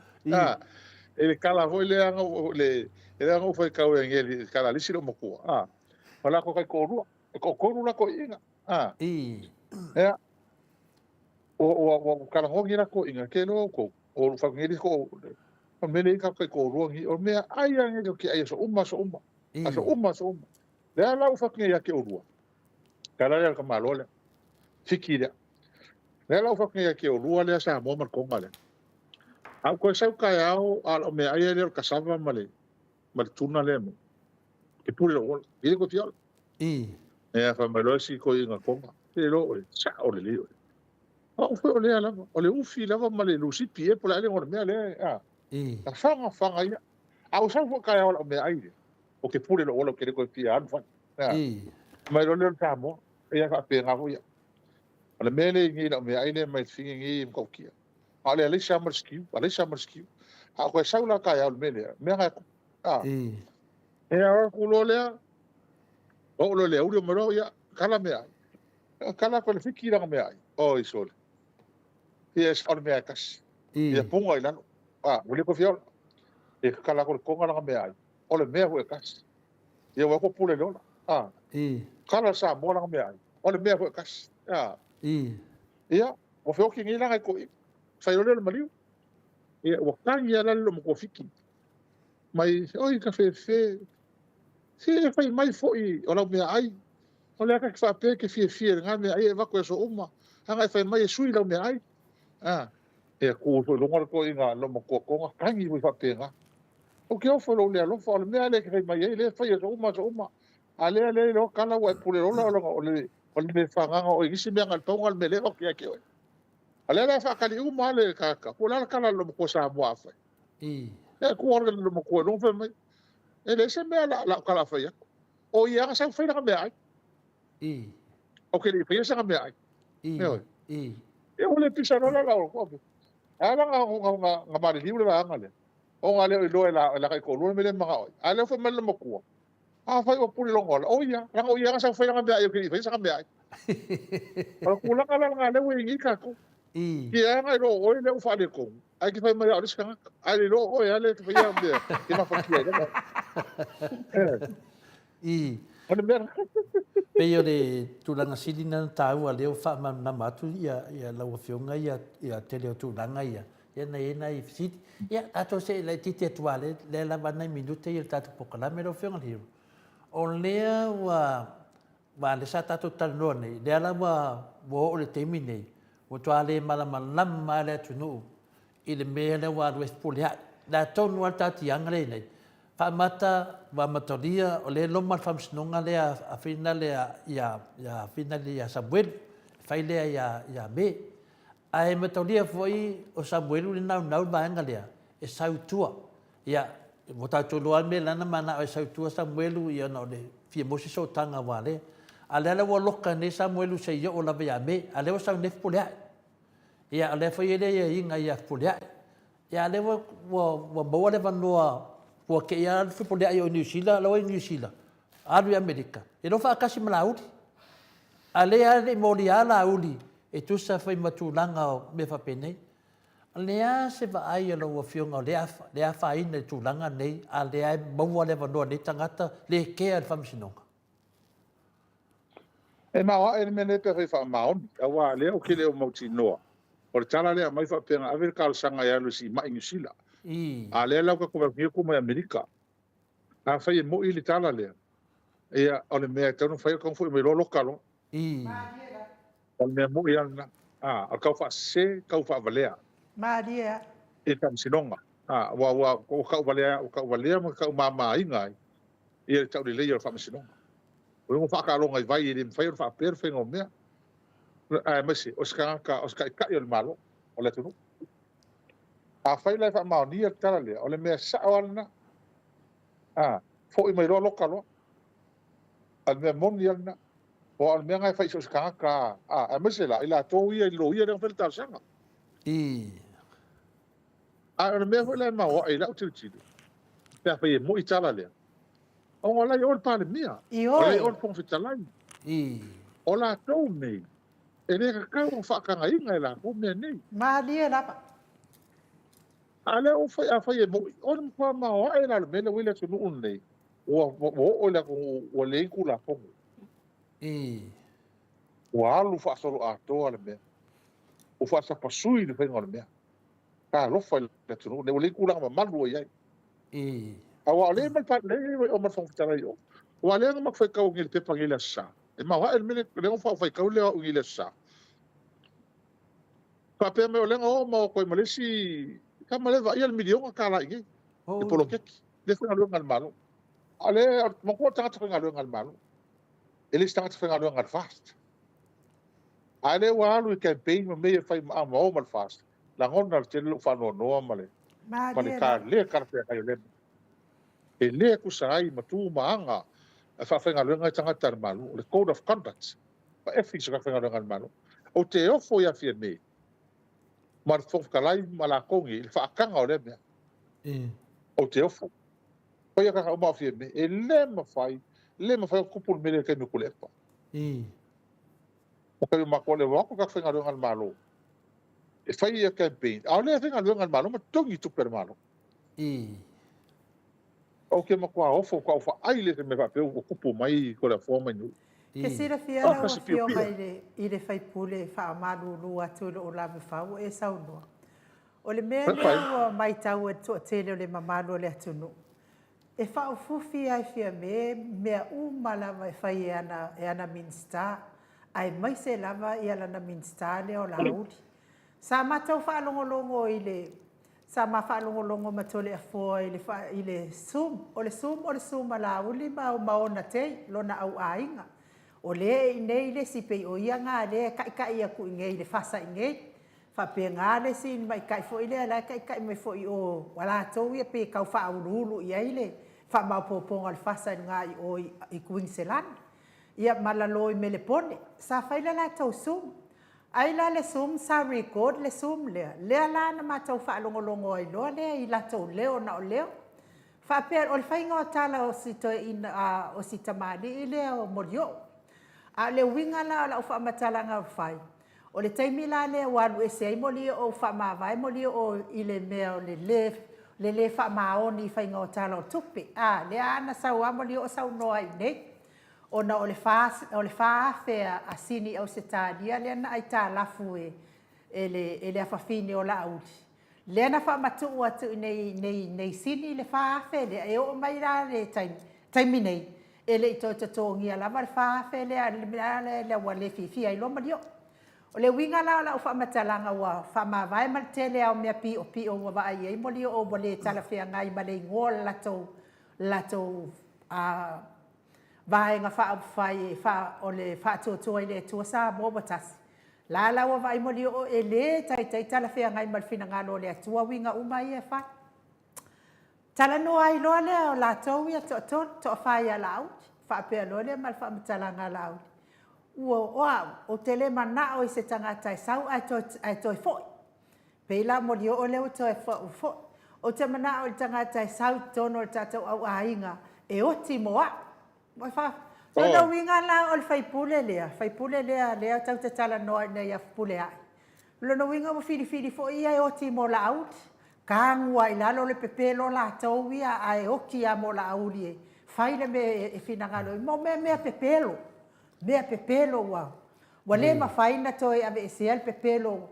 ele kala vo le anga le anga foi ka o ngeli kala li silo mo ko wala ko kai ko la ko inga ya o kala ho ngira ko inga ke no ko o fa ngeli ko o mele ka ko ruangi o me ai anga ke ai so umma le ala o fa ngia ke o rua kala le ka malole fikira le ala o fa ngia ke o rua le sa mo mar ko ngale au ko sa ka ao al me ai le ka sava male mal tuna le mo ke pule lo ile ko fiol e fa mai lo si ko inga konga e lo sa o le leo o foi o le ala o le ufi lava ma le lusi pie pola le ngor me le ta fanga ia au sa fo ka o me ai o ke pule lo ke ko fia an fa mai lo le ta mo e fa pe nga ia o le mele ngi la me ai le mai fingi ngi ko kia ale le summer ski a ko sa la ka ya o mele me nga e a ko lo le o lo le o mo ia kala me ai kala ko le fikira me ai o isol yes on me kas ia punga ila o le ko fiol e kala ko konga la me ai o le me o kas ia wa ko pule lo kala sa mo la me ai o le me o kas ia o fio ki ngi la ko sai o le maliu ia o tangi ala lo mo ko fiki mai oi ka fe se fai mai foi o la me ai o le ka fa pe ke fie nga me ai va ko so uma anga fai mai sui la me ai e ko so lo ngor ko inga lo mo ko ko tangi mo fa pe nga o ke o fo lo le lo fo le me ale ke mai ai le fai so uma ale lo kala wa pule lo o le fa nga o isi me nga tonga le mele o ke o ale la fa kali uma le ka ko la kala lo mo ko sa mo afa e ko or lo mo ko no fe mai ele se me la kala fa ya o ia sa fa na me ai o ke le fa sa me ai e o le pisa no la ko ala nga ma le libre ba nga le o nga le lo la ka ko lo me le ma ale fa me le mo ko fa o puli lo ngol o ia la o ia sa fa na me ai o ke fa sa me ai o ku la kala nga le wi ngi ka ko ia nga lo o le fa le ko ai ki fa mai o ska ai lo o ia le fa ia me ki ma fa ki ai ona mer pe yo de tu langa sidi na tau a leo fa na matu ia la o fionga ia tele tu langa ia na i sit ia ato se le tite tuale le la bana minute ia tatu pokala me lo fionga hiru o lea wa le sa tatu tanone le ala wa le temine o tuale mala malam mala tunu ile me le wa west polia da tonu alta tiangre nei fa mata wa matoria o le loma famsnonga le a finale ya finale ya Samuel faile ya me ai matoria foi o Samuel ni nau banga le e sautua ya mota tolo al me lana mana o sautua Samuel ya no le fi mo so tanga wale ale wa loka ne Samuel se yo o la ya me ale o sa ne polia ya ale foi ele ya inga ya polia ya ale wa bo le vanua porque ia foi por aí o New Zealand lá em New Zealand a América e não faz casi malaudi ale moria la uli e tu sa foi matulanga me fa pene ale se va ai lo fionga le fa ina tulanga nei ale ai mo le va no ni tangata le ke al famsinonga e ma e me ne pe fa maun wa le o ke le o mauti no por tala le mai fa pena a ver kal sanga ya lo si ma New Zealand ale la ko ko mai Amerika a fai mo ili tala le ia o le mea tonu fai ko fu me lo lokalo o le mo ia na a ka fa se ka fa valea Maria e tam sinonga wa ko ka valea ma ka mama inga ia tau le ia fa sinonga o mo fa ka lo ngai vai i fai fa perfect o mea masi o ska ka il malo o le tunu a fai lai fa ma ni tala le o le mea sa ona fo i mai lo lokalo al me mondial na o al me ngai fai so ska ka masi la ila to ia lo ia le fel tar sanga al me fo le ma o ila utility pe fai mo i tala le o ngola i ol pale mia o le ol pon fitalai o la to nei e le ka o fa ka ngai ngai la ko me nei Maria la ale o fai mo on pa ma o ai la me le wile tunu un nei o le o le ku la po o alu fa solo a to ale me o fa sa pasui le fengo me ka lo fa le tunu le ku la ma lu ai a wa le mal pa le o ma fon tara yo o ale ma fa ka o ngil pe pa ngila sa e ma wa el me le o fa ka o le o ngila sa pa pe me o le o ma ko ma le si kama le va ia el milion ka la ngi e polo ke le funa lo ngal malo Ale mo ko tanga tanga ngal malu. Ele tanga tanga ngal fast. Ale wa lu campaign mo me fai ma mo mal fast. La ngona te lu fa no no male. Male ka le ka pe ka le. E le ku sai ma tu maanga. Fa fa ngal tanga tar malu. Le code of conduct. Pa e fix ka fa ngal malu. O te ofo ya fie me. Mar fof kalai mala kongi fa kanga o le me. O te ofo. Poi ka ma fie me e le ma fai kupul me ke me kulepa. O ka ma ko le wa ko ka fa ngal malu. E fai ia campaign. A le fa ngal malu ma tongi tu per malu. O ke ma ko ofo ko fa ai le me fa pe o kupu mai ko la forma ni. Ke sira fia la wa fio mai le fai pule fa malu lu atu o la me fa o e sau no. O le mea lea mai tau e tō tēne o le mamalo le atunu. E whao fufi ai fia mea umalawa e whai e ana minsta. Ai mai se lava i ala na minsta le o lauri. Sa matau whaalongolongo i le, sa ma whaalongolongo matole a fua i le sum. O le sum a lauli ma o maona tei, lona au ainga. O le i nei le sipei o ia ngā le kai a ku ingei le fasa ingei. Fa pe ngale sin mai kai fo ile la kai mai fo i o wala to ia pe kau fa urulu ia ile fa ma poponga al fasa ngai o i Queensland ia malalo i melepone sa fa ile la to sum ai la le sum sa record le sum le la na ma to fa longo ai lo le i la to leo na o leo fa pe o fa inga tala o sito in o sitamali ile o morio a le winga la o fa matala nga fai. O le taimi la le walu e sei moli o wha mawai moli o i le mea o le wha maoni i whainga o tala o tupi. Le ana sau amoli o sau noa i nei. O na o le whaafea a sini au se tādia le ana ai tā lafu e le awhawhine o la auti. Le ana wha matu atu nei sini le whaafe le e o mai la le taimi nei. E le i tō tatongia lama le whaafe le wale fifi ai loma dio. O le winga la ufa matalanga wa fa ma vai ma tele au mea pi o wa ai ai moli o bole tala fea ngai ma le ngol lato vai nga fa fai fa o le fa to ile to sa mo batas la wa vai moli o ele tai tala fea ngai ma fina ngalo le tua winga umai e fa tala no ai lo le la to ia to fa ia la fa pe lo le ma fa matalanga la o tele mana o se tangata sau ai toi foi. Pela moli o leo toi foi. O te mana o tangata sau tono tatou au ainga e o timoa. Moi fa. Tona winga la o fai pule lea tau te tala noa nei ia pule ai. Lona winga mo fili foi ia o timo la out. Kangua i lalo le pepelo la tau ia ai o kia mo la aulie. Fai le me e finangalo mo me pepelo. Mea pepelo wa. Wale mawhaina toi ave ese al pepelo.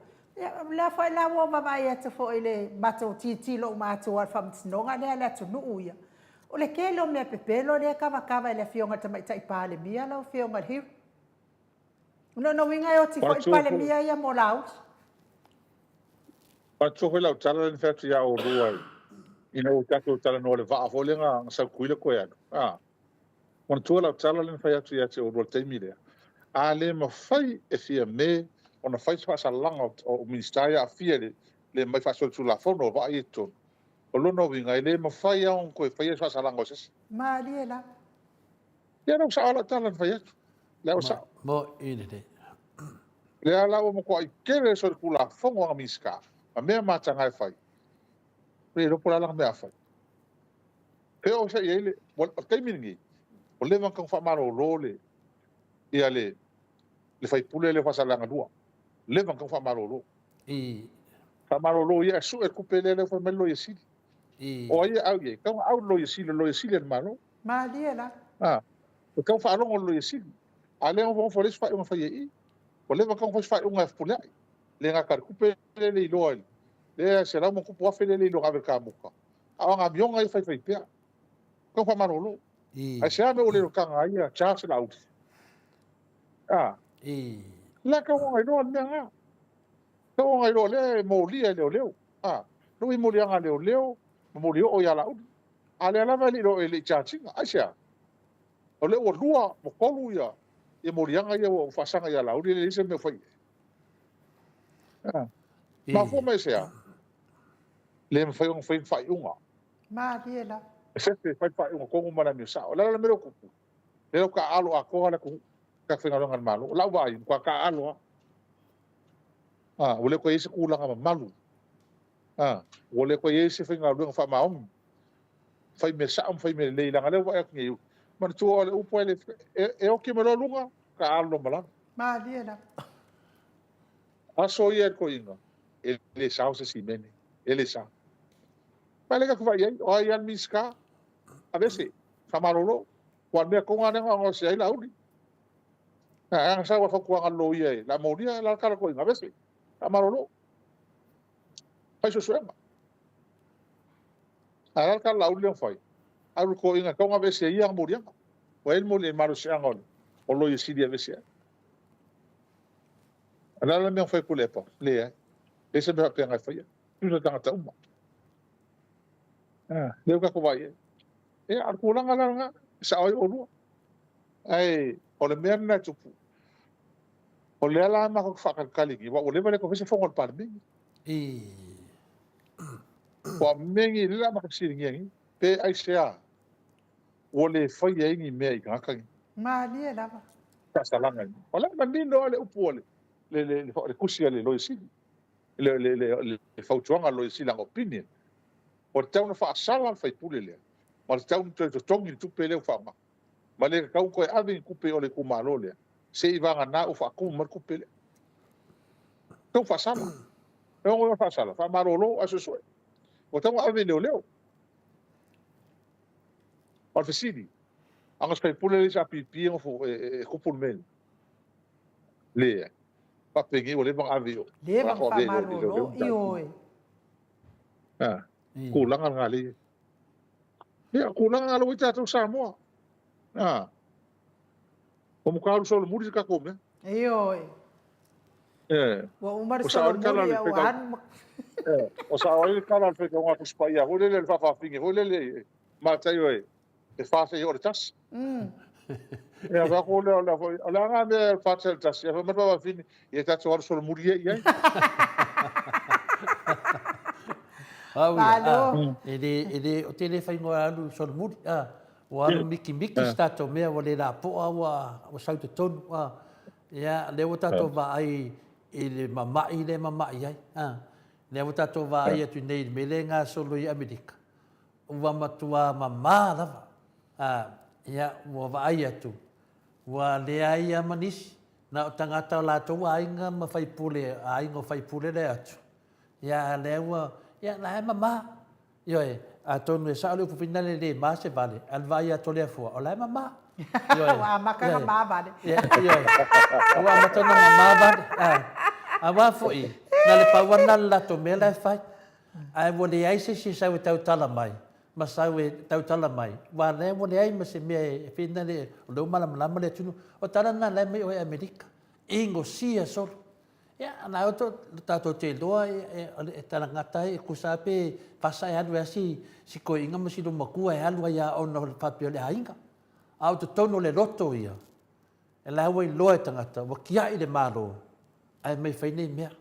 La whai la wa mawai ata fo ile mato tilo mato al whamtinonga lea lea tunu uia. O le kelo mea pepelo lea kawa ile fionga tamai tai pale mia lau fionga hiu. No winga e o ti fo pale mia ia mo laus. Pato lau tala ni fatu ya o rua. Ina o tato tala no le vaa folenga sa kuile koe anu. Ona tua lau tala le fai atu ia te o rua teimi lea. A le mawhai e fia me, ona fai sa langa o ministaia a fia le mai fasol tu la fono o vai e tonu. O lono winga e le mawhai aon koe fai sa langa o sesi. Ma lie la. Ia rau sa ala tala le fai atu. Leo sa. Mo ine de. Lea lau o moko ai kere so ku la fono a miska. A mea matanga e fai. Pe ropo la langa mea fai. Pe o sa ia ile, o teimi ngi. O le van kang whamaro role ia le fai pule le whasalanga dua. Le van kang whamaro ro. Whamaro ro ia su e kupe le fai melo ia sili. O ia au ia, kang au lo ia sili an maro. Ma lia la. O kang wharongo lo ia sili. A le ngā whares whai unga whai e i. O le van kang whai unga pule ai. Le ngā kar kupe le ilo ai. Le se rau mo kupu wafe le ilo gawe ka muka. A ngā mionga i whai pia. Kang whamaro ro. Ai se ame o le kanga ia chance la uti. La ka wonga ino al mea. Ka wonga ino le mo lia leo. No i mo lia leo. Mo lia o ia la uti. Ale lava li lo ele charging asia. Ole o lua mo kolu ia. E morianga ia o fasanga ia lauri le se me foi. Ma fo me sea. Le me foi un fai unga. Maria la. Se fai unga ko ngumana mi sa. Ola la me lo kupu. Le ka alo a ko ala ku ka fenga ngal malu. La vai ko ka alo. Ole ko ese kulanga malu. Ole ko ese fenga lu fa maum. Fai me sa fai me le la ngale wa ngi. Man tu ole upo ele e o ki me lo lunga ka alo mala. Maria la. Aso ia ko inga. Ele sa se si mene. Ele sa. Pale ka vai ai o ai al miska. A veces famalolo cuando me con ane ngo se ai lauri. Ang sa wa ko ang lo ia la moria la kala ko inga a veces. Famalolo. Fai so suema. Ala ka lauri le fai. Aru ko inga ko a veces ia moria. O el mo le maro se angol. O lo ia si dia veces. Ala la me fai ko lepa. Le ese me pe nga fai. Tu ta ta uma. Leu ka ko vai. Ar kulang ala nga sa ai o lu. Ai o le mea na tupu. O le ala ma ko whakakaligi. Wa o le vale ko fese whongol parmingi. Wa mengi le la ma kaksiringi. Pe ai sea. O le whai e ingi mea i kakangi. Maria la. Kasalanga. O le mandino le upu ole. Le kusia le loisili. Le whautuanga loisili ang opinion. O te tauna whaasala whai pule lea. Ma le tauna to tongi tupe leo whaama. Ma le kau koe awe kupe o le kumalo lea. Se i vanga na o whaakumu mar kupe lea. Tau whaasala. E ongo whaasala. Whaamarolo aso soe. O tauna awe leo leo. Ma le whasiri. Angas kai pule le sa pipi ngofo kupun mele. Lea. Papengi o le vanga awe o. Le vanga whaamarolo i oe. Kulangan ngali. Ya kulangan alo ita tu Samoa. O mukalu solo muri ka kome. Oi. Wa umar O solo sa muri kala wan. O sa oi kala fe ko ngatu spaia. Ho le fa fa fingi. Ho le mata yo e fa se yo tas. Ya va ko le la nga me fa se tas. Ya ma fa fingi. E ta solo muri ye. Ele o tele fai ngoa alu sol muri o alu miki stato mea o le la poa o sau te tonu ia le o tato va ai le mamai ai le o tato va ai atu nei me le ngā solo i Amerika ua matua mamā lava ia ua va ai atu ua le ai a manisi na o tangata o lātou ainga ma fai pule ainga o fai pule le atu ia le ua ia la mama yo a tonu e sa le pupina le ma se vale al vai a tole fu o la mama yo a maka mama vale yo o a matona mama vale a wa foi na le pawana la to me la fai ai wo le ai se sa tau tala mai ma sa tau tala mai wa le wo le ai ma se me fina le lo mala mala le tunu o tala na le me o Amerika ingo sia solo ya na o tato te loa e tarangata e kusape pasa e alu asi si ko inga masi do makua e alu ya ona papio le ainga au to tono le roto ia e la wai loa tangata wa kia i le malo ai mai fai nei mea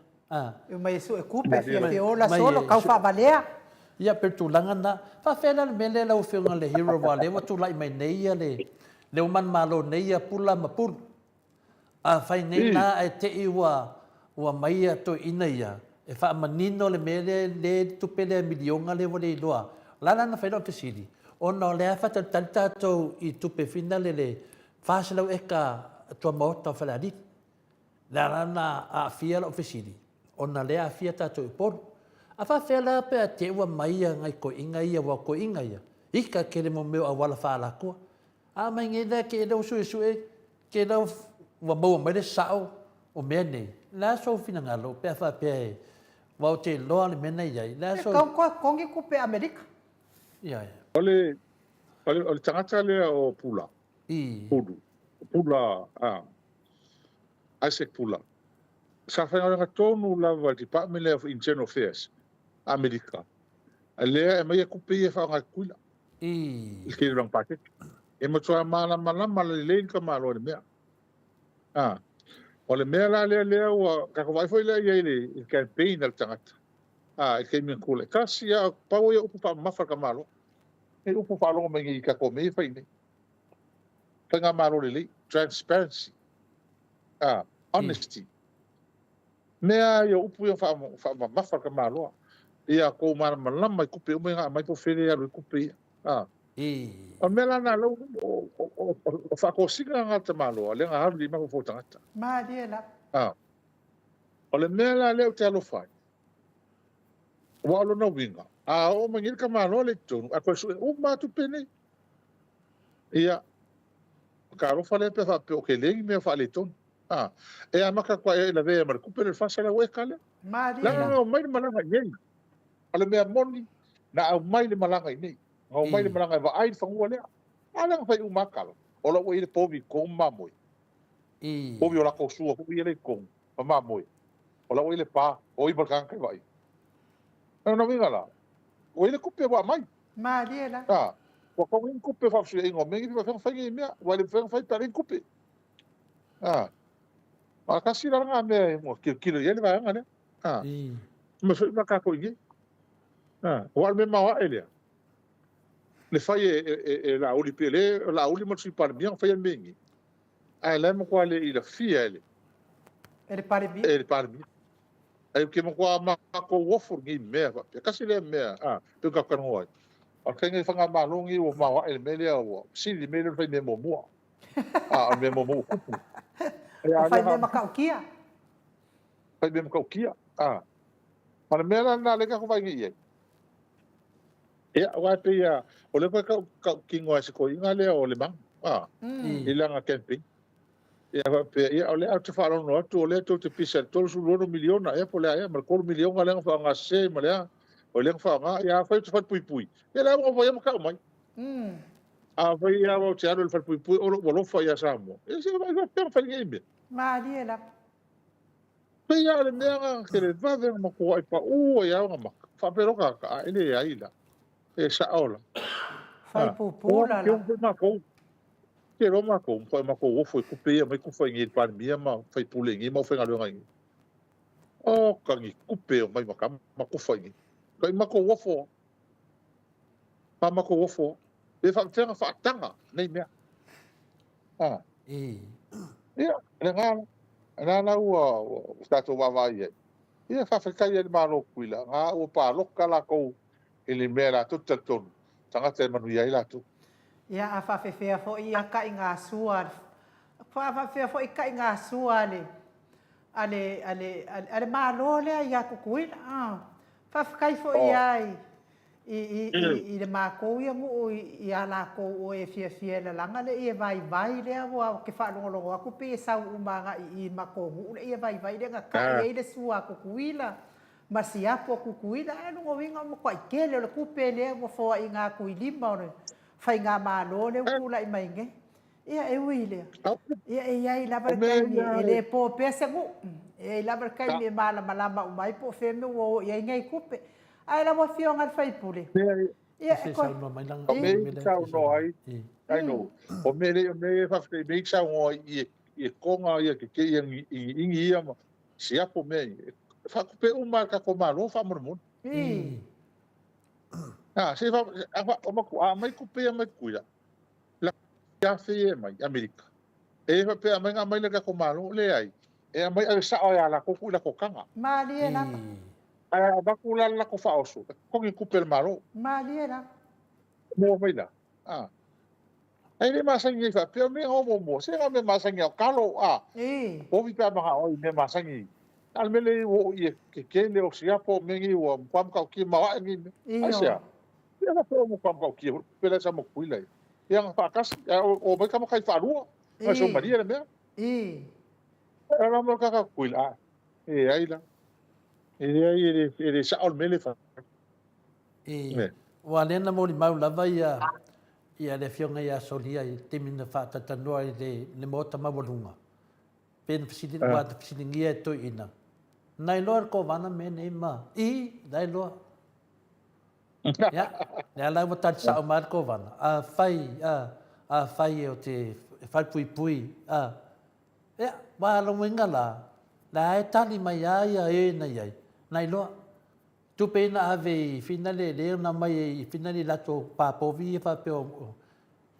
e mai su e kupe fi ola solo kau fa valea ia per tu langa na fa fela le mele la o fiunga le hero wale wa tu lai mai nei ia le uman malo nei ia pula mapul fai nei na e te iwa ua maia to ina ia e fa manino le mele le tupele milionga le vole loa lana na failo te siri ona le fa tanta to i tupe finale le faselo eka to mota faladi lana a fiel ofisiri ona le a fiata to por a fa fela pe te ua maia ngai ko inga ia wa ko inga ia ika kele mo meu a wala fa la ko a mai ngai ke do su ke do wa bo mai le sao o mene la so fina ngalo pe fa pe wa te lo ale mena ia la so kongi kupe Amerika ia ole tangata le o pula pula Isaac Pula sa fa nga tonu la Department of Internal Affairs Amerika ale e mai kupe e fa nga kuila I. Kiri lang pake. E matua malama le lein ka malo le mea. O le mea la lea ua kakawai foi lea iai le campaign al tangata. E kei mea kule. Kasi a pau ia upu pa mafa ka malo. E upu pa longa mengi i kako mei fai nei. Kai ngā malo le lei. Transparency. Honesty. Mea ia upu ia fa mafa ka malo. Ia kou malama i kupe ume ngā mai po fere alu i kupe ia. O mea lana lau o whakosinga ngā te malo. Le ngā haru li mako fo tangata. Maria la. O le mea la leo te alo whai. Wa alo na winga. O mangiri ka malo le tonu. A koe su e mātu pene. Ia. Ka alo whale pe wha pe o ke lengi mea wha le tonu. E a maka kwa e la vea mara kupe le whasa la ue kale. Maria la. La o mai le malanga i nei. O le mea moni. Na au mai le malanga i nei. Ngau mai le malanga i wa ai whangua lea. Alanga whai umakalo. O la ue i le povi kong mamoi. Povi o la kosua. Povi i le kong. Mamoi. O la ue i le pā. O i balkanga kai vai. Na winga la. O i le kupe wa mai. Maria la. Wa kong in kupe wha fsua ingo. Mengi wa whai ngai mea. Wa le whai pare in kupe. Ma kasi la nga mea. Kilo i ele wa anga lea. Ma whai makako ingi. Wa me mawa elea. Le fai e la uli pele, la uli mo si par bien fai mengi. Ai la mo kwa le i la fia ele. Ele pare bien. Ele par bien. Ai ke mo kwa ma ko wofur ngi mea fa. Kasi le mea, pe ka kan hoai. O ke ngi fanga malungi o ma wa ele mele o. Si li mele fai me mo mo. Me mo mo kupu. Fai me makaukia. Fai me makaukia. Ma mea na le ka ko vai ngi. Wa pe ia o le ka kingo se ko inga le o le mang ilanga camping ia pe ia o le au te falo no to le to te pisa to su lo miliona e po le ia mar ko miliona le fa nga se ma le o le fa nga ia fa te fa pui pui ia la mo vai mo ka mai vai ia o te alo le fa pui pui o lo fa ia sa mo e se vai per fa ngi Maria la. pe ia le mea ke le va ver mo ko ai pa ia nga fa pero ka ele ia ila e sa ola. Fai pupula la. Ke ro mako, foi mako foi kupe mai ku foi ngi par mia ma foi pulengi ma foi ngalo ngai. Ka ngi kupe mai mako foi ngi. Kai mako wofo. Pa mako wofo. E fa tanga fa tanga nei mea. Ia, na ua stato wa vai. Ia fa kai ele malo kuila. O pa lokala ko ele mera tuta tonu. Tanga te manu ia ila tu. Ia a whawhewhea fo i a ka i ngā sua. Whawhewhea fo i ka i ngā sua le. Ale mālo lea i a kukuila. Whawhekai fo i ai. I le mākou ia ngu i a lākou o e whia la langa le i e vai lea wa ke whaanongolongo aku pe e sau umanga i mākou ngu le i e vai lea ngā ka i e le sua kukuila. Masi apo kukuila anu ngo winga mo kwa ikele le kupe le mo fo i ngā kuilima o fai ngā malo le kula i mainge ia e wile ia e ai lava kai e le po pese ngu e lava kai me mala malama o mai po fe me o ia ngai kupe ai la mo fio ngal fai pule ia e ko me tau no ai no o me fa fe me tau no i konga ia ke ingi ia si apo me fa kupe uma ka ko malo fa mormon se fa o ma mai kupe mai kuila la ya fe mai america e fa pe mai mai le ka ko malo le ai e mai sa o ya la ko kula ko kanga maliela a ba kula la ko fa oso ko ngi kupe malo maliela mo mai la ai le masangi fa pe me o mo se ga me masangi o kalo o vi pa ma o me masangi almele o ie ke le o sia po mengi o pam ka ki ma ngi asia ia na po mo pam ka ki pela sa mo kuila ia fa kas o mai ka mo kai fa ru ma so maria le me era mo ka kuila ai la ele sa almele fa wa lena mo ni mau lava ia le fionga ia solia i te mina fa tatanua i le mota mawalunga pen fisili wa fisili ngia to ina nai loa ko vana me nei ma dai loa Ya, le ala mo tan sa o marco vana. A fai o te fai pui. Ya, ba lo winga la e tali mai ai e na ai. Nai lo. Tu pe na ave finale le na mai finale la to pa povi fa pe o.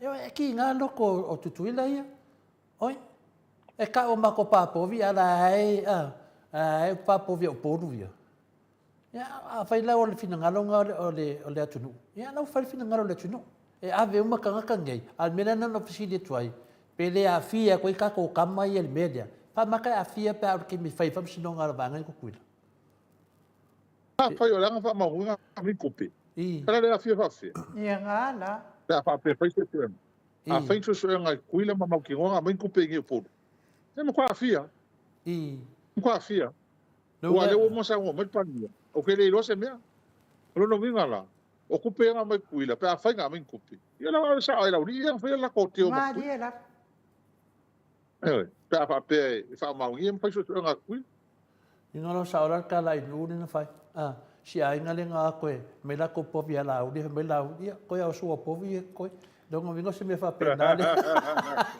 E ki nga loko o tutuila ia. Oi. E ka o mako pa povi ala ai pa povi o poru ia. Ya, fai la o le finangalo nga o le atunu. Ya, la fai finangalo le atunu. E ave uma kanga kangai. Al mena na no fisili tuai. Pele a fia ko ka ko kama ia le media. Pa maka a fia pe au ke mi fai fam sino nga banga ko kuila. Fai o langa fa maunga mi kupe. Kala le a fia fa fia. Ia ngala. Da fa pe fai se tuem. A fai so nga kuila ma mau ki ngonga mi kupe ngi poru. E mo kwa fia. Mo kwa fia. Wa le o mo sa mo met pania. O ke le lo se mea. Lo no vinga la. O kupe nga mai kuila, pe a fai nga mai kupe. Ia la sa ai la uri, ia fai la ko te o Ma mai. dia la. Pe a fa pe fa mau ngi fai so nga kuila. Inga lo sa ora ka la inu ni na fai. Si ai nga le nga koe, me la ko povi ala uri, me la uri, koe au sua povi koe. Dongo vingo se me fa penale.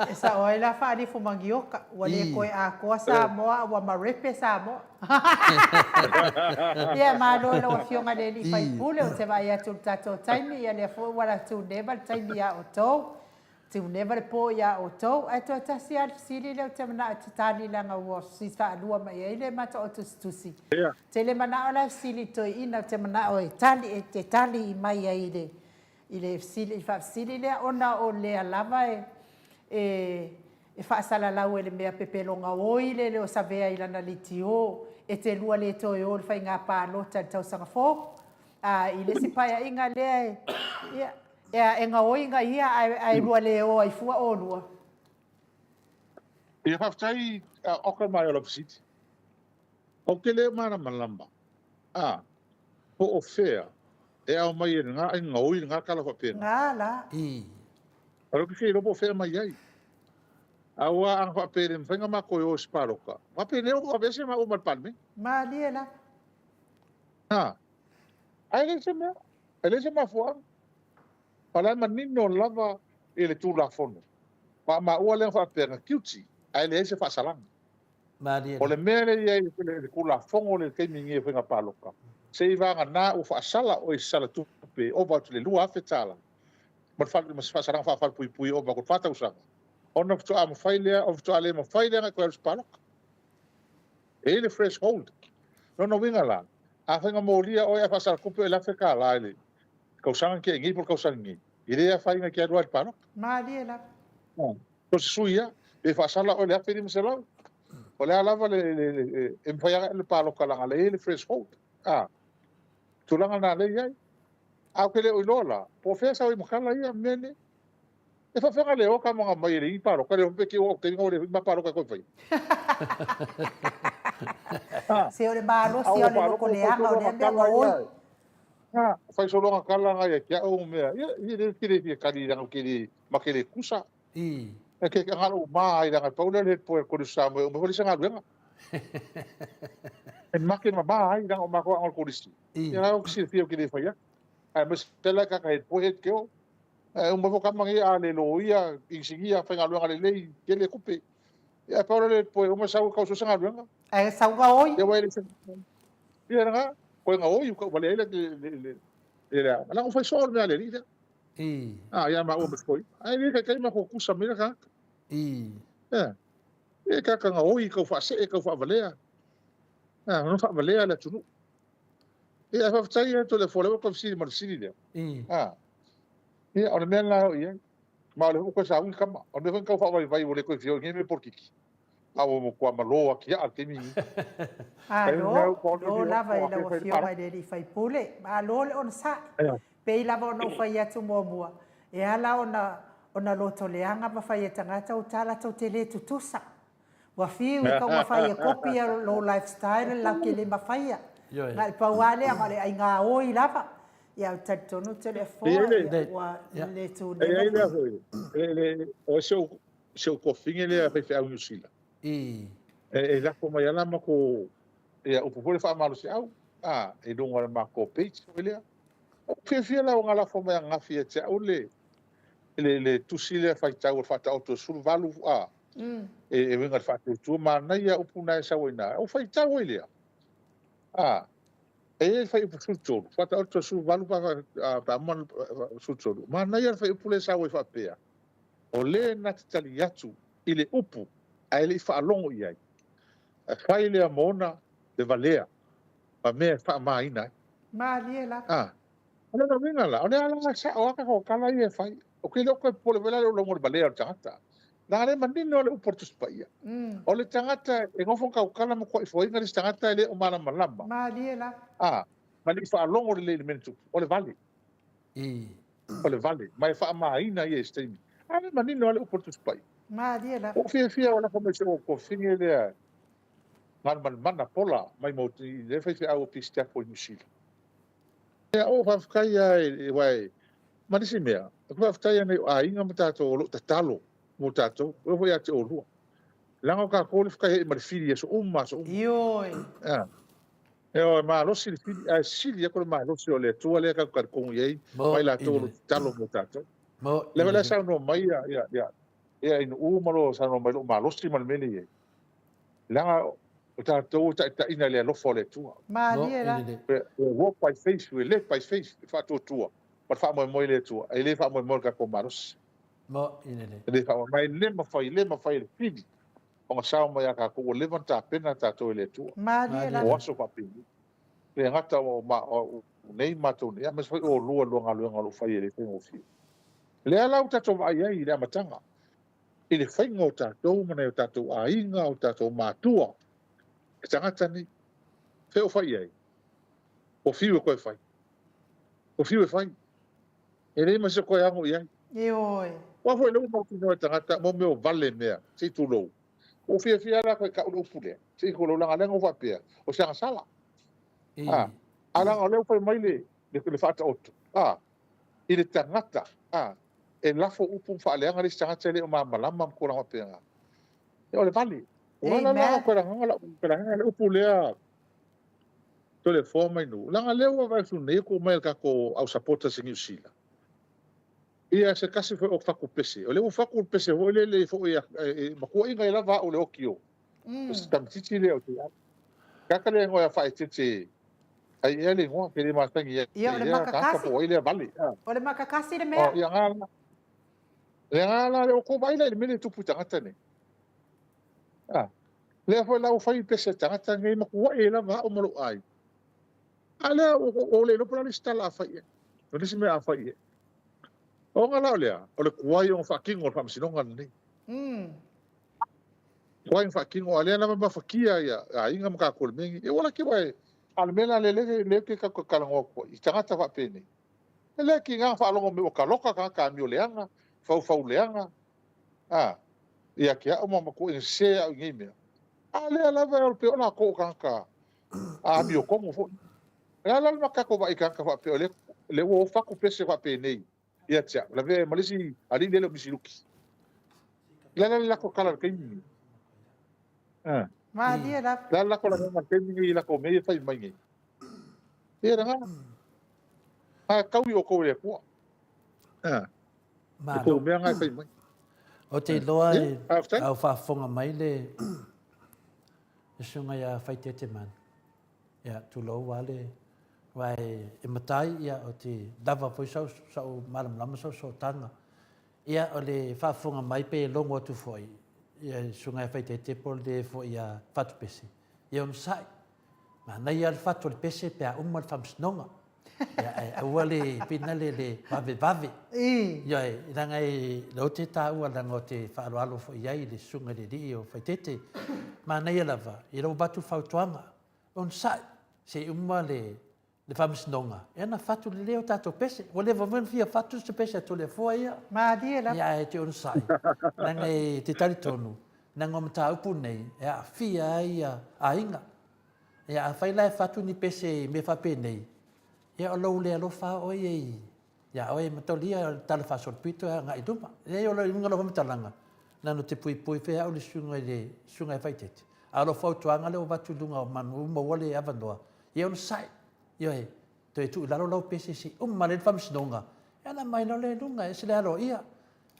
Esa oi la fa di fumangioka, wale koe a koa Samoa, wa marepe Samoa. Ia malo lo fionga le ni fai pule o te vai atu tato taimi ia le fo wala tu neva taimi ya o tou. Tu neva le po ya o tou. Ai to ta si al sili le te mana te tani la nga wo si fa lua mai ele mata o tu stusi. Te le mana ola sili to ina te mana o tali e te tali mai ai le. Ile sili fa sili le ona o le lava e fa sala la o le mea pepelonga o ile o savea ila na litio e te lua le to o le fa nga pa lo ta tau sanga fo ile si pa ya inga le e nga o inga ia ai lua le o ai fua o lua Ia fa tai o ka mai o la visiti. O ke le mana malamba. Po o fea. E au mai e nga ai nga oi nga kala fa pena. nga la Aro ki fei lopo fea mai ai. Aua ang fa pena mwenga ma koe o sparoka. Ma pena o avese ma umar palme. ma lie la Ai le se mea. Ai le se ma fuang. Pala ma nino lava e le tū la fono. Ma ua le fa pena kiuti. Ai le se fa salang. O le mea le iai le kula fongo le keimi ngie whenga paloka. Se i vanga nā u fa sala o i sala tupe o ba le lua afe tala. Ma fa sarang fa pui pui o ba ko fata usanga. Ona fto a mawhai lea, o fto a le mawhai lea nga koe paloka. E le fresh hold. No winga la. A whenga mōria o e fa sala kupe e lafe ka la ele. Kausanga ke ngi por kausanga ngi. I rea whainga ki arua i paloka. ma lie la Ko se suia, e fa sala o le afe ni mselau. O le alava le e mwhaianga le paloka langa le e le fresh hold. Tulanga na le iai. Au ke le oilola. Po fea sa o i makala ia mene. E fa whenga le o ka mga mai i paloka. Le hope ki o te ingo le ma paloka koe whai. se o le malo se o le loko leanga o le mea nga oi Fai solonga kala nga ia kia o mea. Ia le kire fia kari ranga kire makele kusa. E ke ngalo mai ranga paula le po ko sa mo mo le sanga luenga. E make ma mai ranga o mako ang ko disi. Ia o kisi fia kire fai. Ai mas tela ka ka po het ke o. E mo mo ka mangi a le loia insigia fai ngalo ngale le ke le kupe. Ia paula le po o mo sa ko so sanga luenga. ai sa nga oi Ia wai le. Ia ranga ko nga oi ko vale le era ala ko fai sol me ale ida ia ma o me foi ai le ka ma ko kusa me ka e ka nga oi ko fa se ko fa valea no fa valea la tunu e fa tai to le fole ko si mar si ida ia o me la ia ma le ko sa un kama o me ko fa vai o le ko fio ngi me por kiki au mo kwa maloa ki a te mi lo lava i laua fio mai le li fai pule ma lo le ona sa pe i lava ona fai atu mua e ala ona loto leanga ma fai e tangata o tala tau te le tutusa wa fiu i kau ma fai e kopi a lo lifestyle la ke le ma fai a nga i pauale a mare ai ngā oi lava ia tatonu telefona wa le tu le o seu kofinge le fai au nyusila e la ko mai ala ma ko e o popole fa malo se au e donga ma ko page ele Fia la o ngala fo mai ngafi e te ole le tusile fai tau fa tau to sul valu a e wenga fa tu ma na ia upuna e sawina o fai tau ile a e fai sul tolu fa tau to sul valu pa man sul tolu ma na ia fai upule sawe fa pea o le na tali yatu ile upu a ele fa longo ia fai le mona de valea pa me fa maina Maliela. Ona na minga la, ona ala sa o ka ko kala ia fai. O ke lo ko pole vela lo mo balea tangata. Na le mandino le uportus paia. O le tangata e ngofo ka kala mo ko foi ngari tangata le o mala malamba. Maliela. Mali fa longo le mentu. O le vale. O le vale. Mai fa maina ia stemi. Ale mandino le uportus paia. Maliela. O fia ona ko me se o ko finge le. Man pola mai mo le fa au pistia po musila. Ya o fa kai ai wai manisi mea ko fa tai nei a inga mata to lo tatalo mo tato o foi ate o lu langa ka ko le kai ma fili so so Yoi. o ma lo si fili a sili ko ma lo si o le tu le ka ko ye mai la to talo mo tato le vela sa no mai ya in u mo lo sa no mai lo ma lo si mal meni ye langa o tato ta ina le lo fo le tu Maliela. walk by faith we live by faith fa to tu pa fa mo le tu ai le fa mo ka ko maros Mo inele. le fa mai le ma fai le fili o sa mo ya ka ko le vanta pena ta to le tu Maliela. o aso pa pili le ngata o ma o nei ma to ya ma foi o lu ngalo fai le tengo fi le ala uta to ai ai le matanga ile fai ngota to mo ne ta to ai nga o ta to ma tua tangata ni fe o fai ai o fiu ko fai o fiu fai e le ma se ko ya ngo ia Yoi. wa foi no mo no tangata mo me vale mea si tu lo o fia la ko ka o pule si ko lo la nga ngo fa pe o sa sala ala nga le foi mai le fata otto i le tangata e lafo upu fa le nga le tangata le o ma malama ko la pe nga e o le vale o la ko la nga le upu le to le forma inu la nga le wa vai su ne ko mai ka ko au sapota se sila ia se kasi foi o faku pese o le o faku pese o le fo ia ma ko inga ila va o le okio o sta titi le o tia ka le ngo ya fai titi ai ele ngo ke le mastangi Ia o le makakasi. ka po ile vale O le makakasi le mea. o ia ngala le o ko vai le mele tu puta ngata ne le fo la o fai pese tangata ngai ma ko ila va o mo ai ala o le no para lista la fai no le me a fai o ngala o le kuai o fakingo o famsinonga ni kuai fakingo ale na ma fakia ia a inga maka ko mengi e wala ki vai al mena le ke ka kalango ko i tangata fa pene le ki nga fa longo me o kaloka ka mi o leanga fa leanga ia ki a mo ko e se a ngi me ale ala va o pe ona ko ka a mi o ko fo ala maka ko vai ka fa pe le wo fa ko pese fa pene ia tia la ve malisi ali le misiluki la ko kala ke ni Maliela. la ko la ke ni la ko me fai mai ia nga kau yo ko le ko ko me nga fai mai o te loa au whaafonga mai le e sunga ia whaite te man ia tu lo wale wai e matai ia o te dawa foi sau maram lama sau tanga ia o le whaafonga mai pe longo atu foi ia sunga ia whaite te pol le foi ia whatu pese ia on sai ma nei al whatu le pese pe a umal whamsnonga ia ua le pina le vave ia ranga e lo te tāua ranga o te whaaloalo foi iai le sunga le rii o whaitete ma nei alava i rau batu whautuanga on sai se uma le whamsnonga e na whatu le leo tātou pese o le wawen fia whatu se pese to le fua ia ia e te on sai ranga e te taritonu nanga o mta upu nei ia fia ia a inga ia a whaila e whatu ni pese me whape nei ia o lau le alofa o iei ia o e matolia tala whasorpito nga i duma ia o lau inga lau mitalanga nano te pui whea o le sunga e whaitete a lo fautuanga le o watu lunga o manu uma wale avanoa ia on sai ia e te to tu la lo pese si ma le fam snonga ana mai lo le lunga e se le alo ia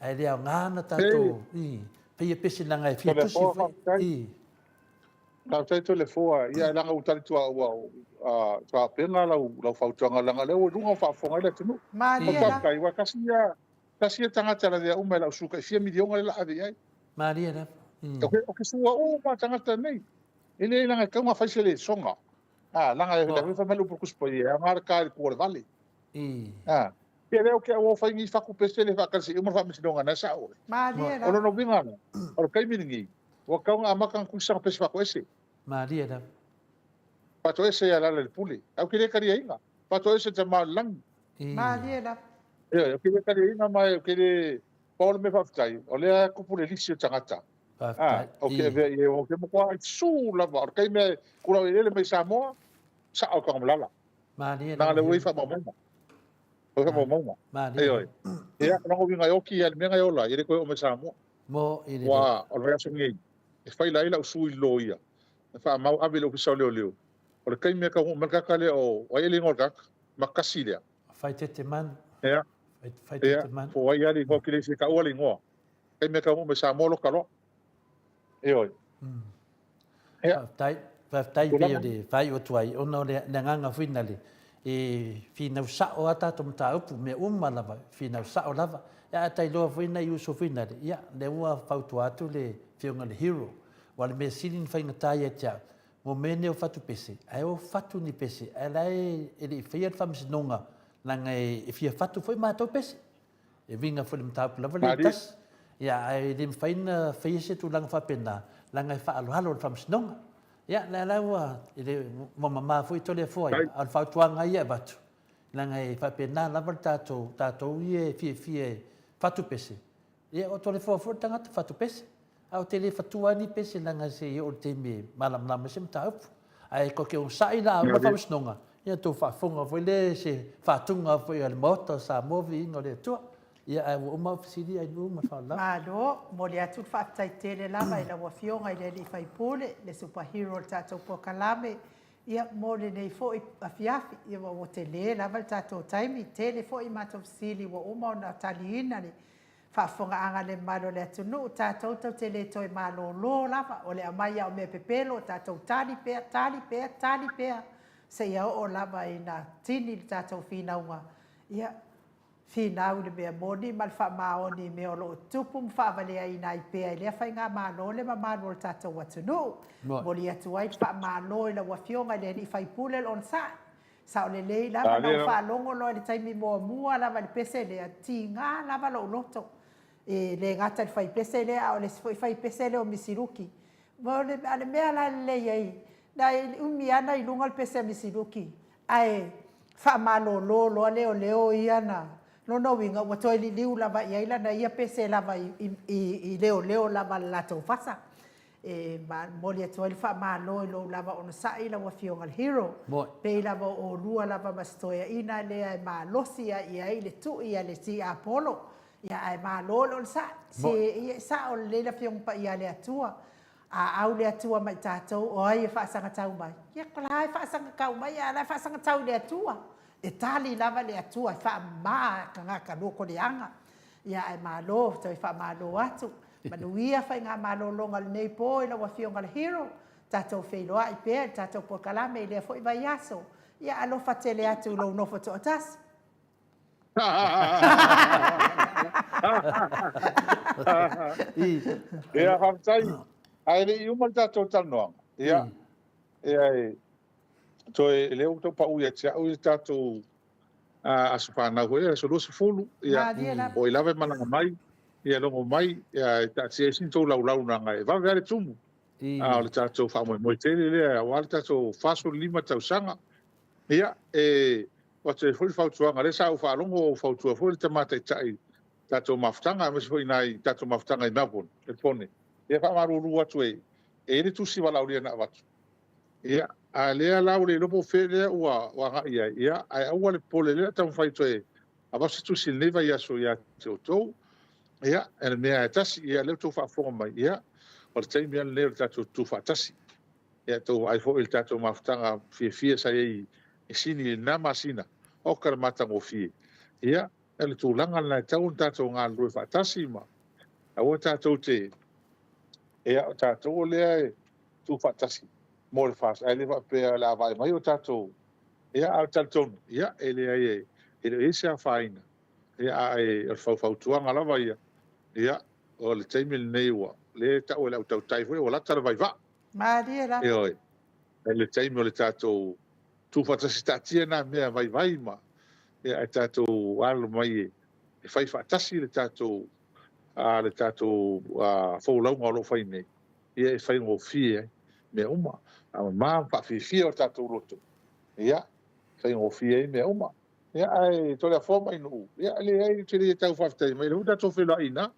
ai le ngana tato i pe pese na ngai fi to si i na tai to le foa ia langa utali tua wa tra penga la fautuanga langa le o lunga fa fonga le tunu Maria kai wa kasia tanga tala le o mela usuka sia milionga le la ave ai Maria da o ke sua o ma tanga nei ele langa ka ma faise le songa langa le fa melu por kuspo ia marca el por vale ke leo ke o fa ngi fa ku pese le fa kasi o ma fa misidonga na sa o Maria o no vinga o kai mingi o ka nga makan ku sa pese fa ko ese Maria da pato ese ya la le puli au kire kari inga pato ese te ma lang Maria da eu kire kari inga mai o kire Paul me fa ftai o le ku pule lisio tangata o ke ve o ke mo kwa su la va kai me ku la ele me sa mo sa o ka mlala Maria na le wi fa mo mo o ka mo mo Maria ia na ko vinga yo ki al me nga yo la ile ko o me sa mo ile wa o le aso ngi e fai la ila usui loia fa mau ave lo fisau leo o le kai me ka mo ka le o ele ngol makasi le fai te man ia fai te man o ia li ko ki le se ka o le ngo kai me ka mo me sa mo lo ka lo e oi tai pio de fai o tuai ono le nganga finale e fina sa o ata to mta upu me lava fina sa o lava ya tai lo fina yuso finale ya le ua fautu atu le fionga le hero wale me silin fai ngata ya tia mo mene o fatu pese ai o fatu ni pese ai lai ele fia fams nonga langa e fia fatu foi ma to pese e vinga foi mta upu lava le tas ya ai dim faina fia se tu langa fa pena langa fa alo halo fams nonga ya la wa ile mama foi to le foi al fa tuanga ia batu langa e fa pena la tato ie fie fatu pese ia o to le foi tanga fatu pese au te le fatua ni pese langa se o te me malam na me sem tau ai ko ke un sai la ma fa snonga ia to fa fonga foi le se fa tunga foi al moto sa movi no le to ia o ma fisili ai no ma fa la ma do mo le atu fa tai te le lava ila wa fionga ile li fai pole le superhero tato po kalame ia mo le nei foi afiafi ia wa te le lava tato taimi te le foi ma to fisili wa o ma na talina le fa fonga anga le malo le atu no tato te le toi malo lo lava o le amaya o me pepelo tato tali pe se ia o lava ina tini tato fina uma ia fina u le mea moni mal fa maoni me o lo tupu fa vale ai nai pe le fa nga malo le ma lo tato watu no mo li atu ai fa malo le wa fionga le ni fa pule on sa o le la ma fa longo lo le taimi mo mua la va le pese le tinga la va lo loto e le gata le fa pese le o le fa pese le o misiruki mo le ale mea la le ai dai umi ana i lunga le pese misiruki ai fa malo lo le o iana no winga wa toi liu lava ia ila na ia pese lava i leo lava la to fasa e ma moli toi fa ma lo lava on sa ila wa fionga hero pe lava o lua lava mastoya ina le ma losia ia ile tu ia le si apollo ia ai ma lo sa se sa o le la fiong pa ia le atua au le atua mai tatou o ai fa sanga tau mai ia kala fa sanga kau mai ala fa sanga tau le atua e tali lava le atua fa ma kanga ka loko le anga ia ai malo toi fa malo atu manuia fa nga malo longa nei po ila wa fionga le hero tato feilo ai pe tato po kalame le foi vai aso ia alo fa tele atu lo no foto atas ia hamtai ai le iu mal tato tano ia ia toi le o to pa u ia tia u tato asupa na ho ia so lo se fulu ia o ilave malanga mai ia longo mai ia ta se sinto lau na ngai va vere tumu o le tato fa mo tele le o al tato faso lima tau sanga ia o te fulu fa tuanga le sa u fa longo fa tu fulu te mate tai tato maftanga me foi nai tato maftanga i Melbourne e pone ia fa maru ru atu e le tu si wala uri na watu ia a lea lau le lopo fele ua ia ai aua le pole lea tau fai toe a wasi tu si neva ia so ia te o tou ia ene mea e tasi ia leo tau whaafonga mai ia o le taimi ane leo tatou tu whaatasi ia tau ai fo il tatou mafutanga fia sa iei e sini na masina o ka matango fi ia ele tūlanga na tau tātou ngā rui whaatasi ma aua tātou te ia o tātou o lea e tū whaatasi mo le whaas ai le whapea la vai mai o tātou ia au tātou ia e lea e le ese a whaina ia e o whautuanga lava ia o le teimil nei ua le tau e lau tau taifo o la tala vai va Maria la. e oi le teimil o le tātou tū whaatasi tātia na mea vai ma ia e tātou alo mai e whai whaatasi le tātou whaulaunga o lo whai nei ia e whai ngō fie mea uma a maa whawhiwhia o tātou roto ia whai ngō fie mea uma ia ai tole a whoma inu ia le ai te rea tau whaftai mai le hu tātou whela ina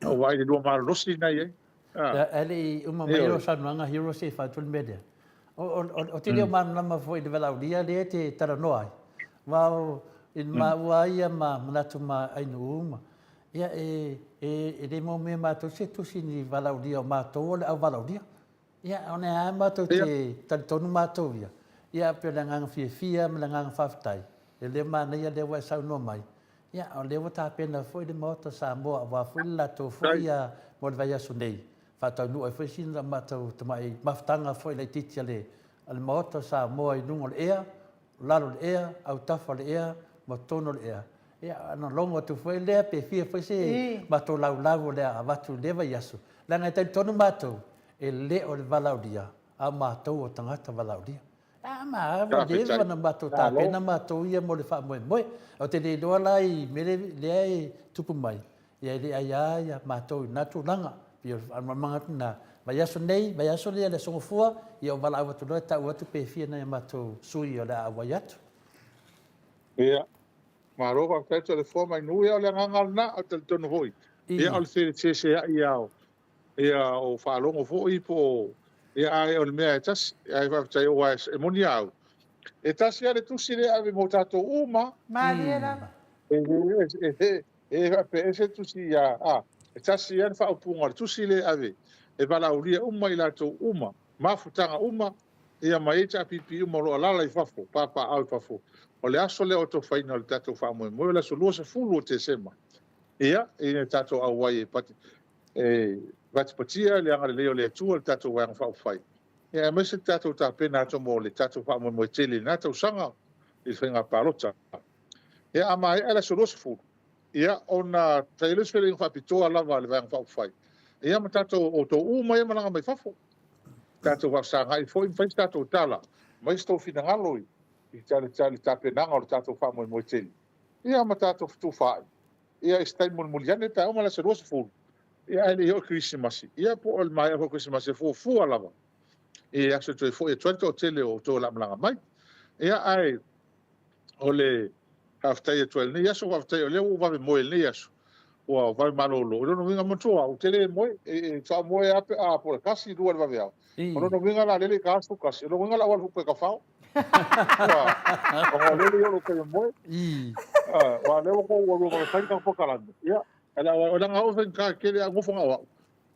o wai le lua mara losi nei ele uma mai o sanuanga hero se fatul media o te leo manama foi de valaudia le te taranoa Wow, in ma waia ma manatu ma ainu uma. Ia e mo me ma to se tu sini valaudia o ma to le au valaudia. Ia one a ma to te tonu ma to ia. Ia pe la ngang fia me la ngang faftai. Le ma na ia le wa sau no mai. Ia o le wata pena foi de moto sa mo wa foi la to foi ia mo le vai sunei. Fa to nu e foi sin la ma to mai maftanga foi le titia le al moto sa mo i nungol ea. Lalo le ea, au tafa le ea, ma tono le ea. Ia, ana longo tu foi lea, pe fia foi se, ma to lau lea, avatu lewa yasu. Langa i tai tonu mātou, e le o le valaudia, a mātou o tangata valaudia. A ma, ava lewa na mātou tā pena mātou ia mo le wha moe. O te le loa lai, mere lea e tupu mai. Ia le ia mātou natu langa. Pio, anmamangatu na, vai aso nei, vai aso lea le songofua, ia o wala awa tu loa, tau atu pe fia na mato sui o le awa atu. Ia, ma roba kaito le fua mai nui au le ngangal na au tali tonu hoi. Ia au le tere tese ia o whaalongo fo i po, ia ai o le mea e tasi, ai whaftai o wais e moni au. E tasi ale tusi le ave mo tato uma. Maria E pe ese tusi ia, e tasi ane whaupunga le tusi le ave. E valauria uma i lato uma, mafutanga uma, ia maeta pipi uma lo alala i fafo, papa au i fafo. O le aso le o to whaina o le tato whamoe, moe la so lua se fulu o te sema. Ia, e ne tato au wai e pati, vati patia le anga le leo le atua le tato wai ngā whai. Ia, me se tato ta pena ato mo le tato whamoe moe tele, nā tau sanga, i whainga palota. Ia, ama e ala so lua se fulu. Ia, ona tailus whele ngā whapitoa lava le wai ngā whai. Ia ma tātou o tō uma ia malanga mai whafo. Tātou whasanga i fōi mwhais tātou tala. Mai stou whina ngaloi. I tale tāpe nanga o le tātou whamoe moe teli. Ia ma tātou whutu whaai. Ia i stai muliane pā o malasa rosa fōru. Ia ele i o Krismasi. Ia po o le mai o Krismasi fō fua lava. Ia aso tō i fōi e tuante o tele o tō la malanga mai. Ia ai o le haftai e tuel ni aso haftai o leo o vave moe ni aso. Wa vai manolo no vinga motoa o tele moe e fa moe a por kasi duar va vea no vinga la lele kasu kasi no vinga la wal pe ka fa wa lele yo lo ke moe wa le ko wo ko sai ka fo kala ya ala wa la ngau fen ka ke le ngo fonga wa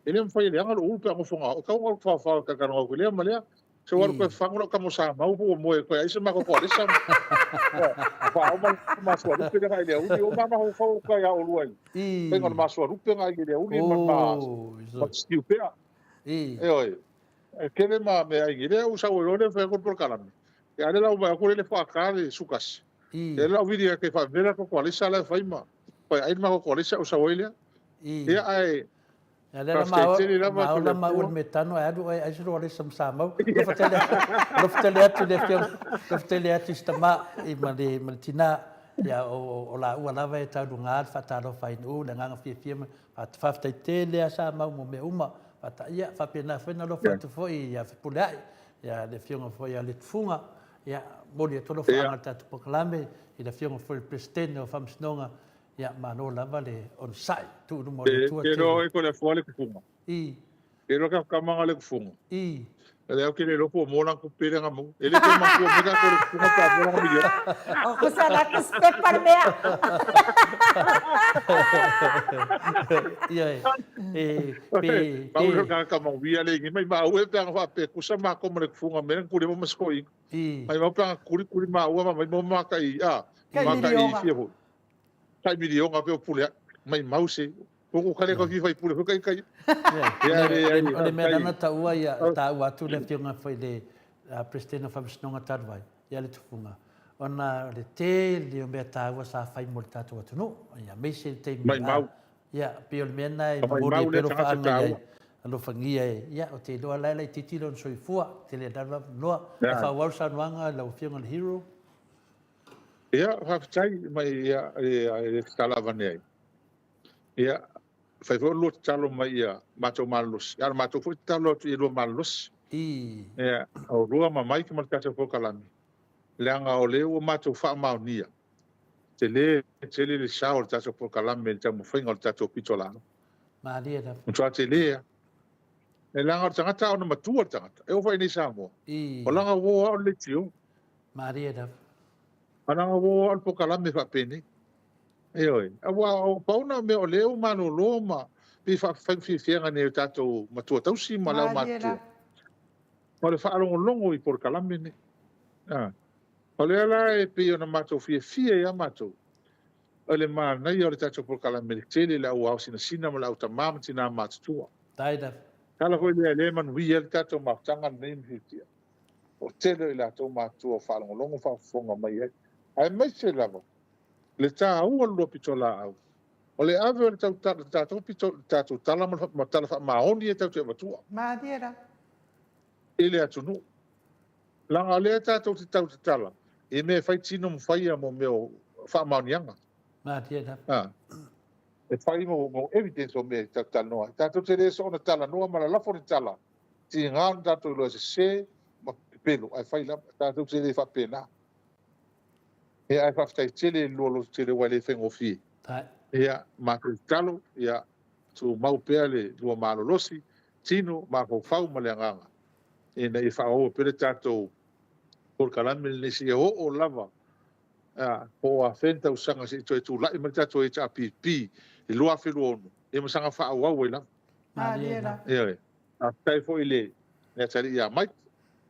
ele mfa ile ngalo u pe ngo fonga ka ngo fa ka no ko le malia se war ko fa ngo ka mo sa ma u moe ko ai se ma ko ko le sa fa o ma so ru pe ga ile u ma ma ho ka ya o luai vengo ma so ru pe ga ile u ni ma stiu pe oi ke le ma me ai ile u sa o le fe ko por kala e ale la u ba ko le fa ka de sukas e la video ke fa vera ko le sa la fa ma pa ai ma ko le sa u sa o ile e ai Ala ma ul metano adu ai suru ole sama. Lo fatele atu stama I maltina ya o la ua ve ta dunga fatalo fai nu le nga fia at fafta tele sa ma mo me uma ata ia fa pena fena lo fatu foi ya pulai ya le fionga foi ya le funga ya moli to lo fa ta proclame I le fionga foi presidente o famsnonga ia mano lava le on sai tu no mo tu e no e ko le fole ku funga e ro ka manga le ku funga Ele o que le lopo mo lang kupira nga mo. Ele ko man ko mega ko ko pa mo lang milyo. O kusala ka spek par mea. Ia Paulo ka ka mo via le ngi mai ma uwe pa nga pe ku sa ma ko mo le funga me ku le mo masko i. Mai ma pa kuri ma uwa mai mo ma ka i a. Ma ka i fio. Kai milyo nga pe pule mai mause. Ko kale ko fi fai pule ko kai. Ole me ana ta ua ia ta ua tu le fionga foi le presidente fa snonga tarvai. Ia le tufunga. Ona le te le me ta ua sa fai mo tatu atu no. Ia me se te mai mau. Ia pe ole me na e mo le pero fa anga ia. Alo fangia ia o te loa lai titi lon soifua te le dava loa. Fa wa sa nuanga la fionga le hero. Ia ha tai mai ia e tala vanei. Ia fai fo lo talo mai ia mato malos ar mato fo talo i lo malos ia o rua mai ki mal kata fo kalami leanga o leo mato fa maunia te le sao tato fo kalami te mo finga o tato pitola ma dia da mo te le e langa o tangata o na matua tangata e o fai ni sa mo o langa wo o le tio ma dia da ana wo o fo kalami fa peni Oi, o pauna me o leo mano loma pi fa fi fianga ne tato matua tausi mala matua. O le fa longo I por kalame ne. O le ala e pi ona matua fi ya matua. O le ma na yo le tato por kalame tele la o sina mala o tamam tina matua. Taida. Kala ko le man wi el tato ma tanga ne fitia. O tele la to matua fa longo fa fonga mai. Ai mai se lava. Le tā ua lua pitola au. O le ave o le tātou pitola, tātou tala ma tala wha maoni e tau te matua. Ma dira. E le atunu. Langa le tātou te tau te tala. E me whai tino mo whaia mo meo wha maonianga. Ma dira. E whai mo evidence o me tau tala noa. Tātou te le so na tala noa ma la lafo ni tala. Ti ngāna tātou loa se ma pelo. Ai whai la tātou te le wha pena. E ai whaftai tele lolo tele wale whengo fi. Ia mako talo, ia tu mau pea le lua malolosi, tino mako whau ma le anganga. E na I whao pere tātou por kalame le nesi e o lava. Po a whenta usanga si ito e tu lai ma tātou e tā pipi, I lua whiru onu. E masanga whao au e lava. Ia e. A tai fo I le, nea tari ia mai,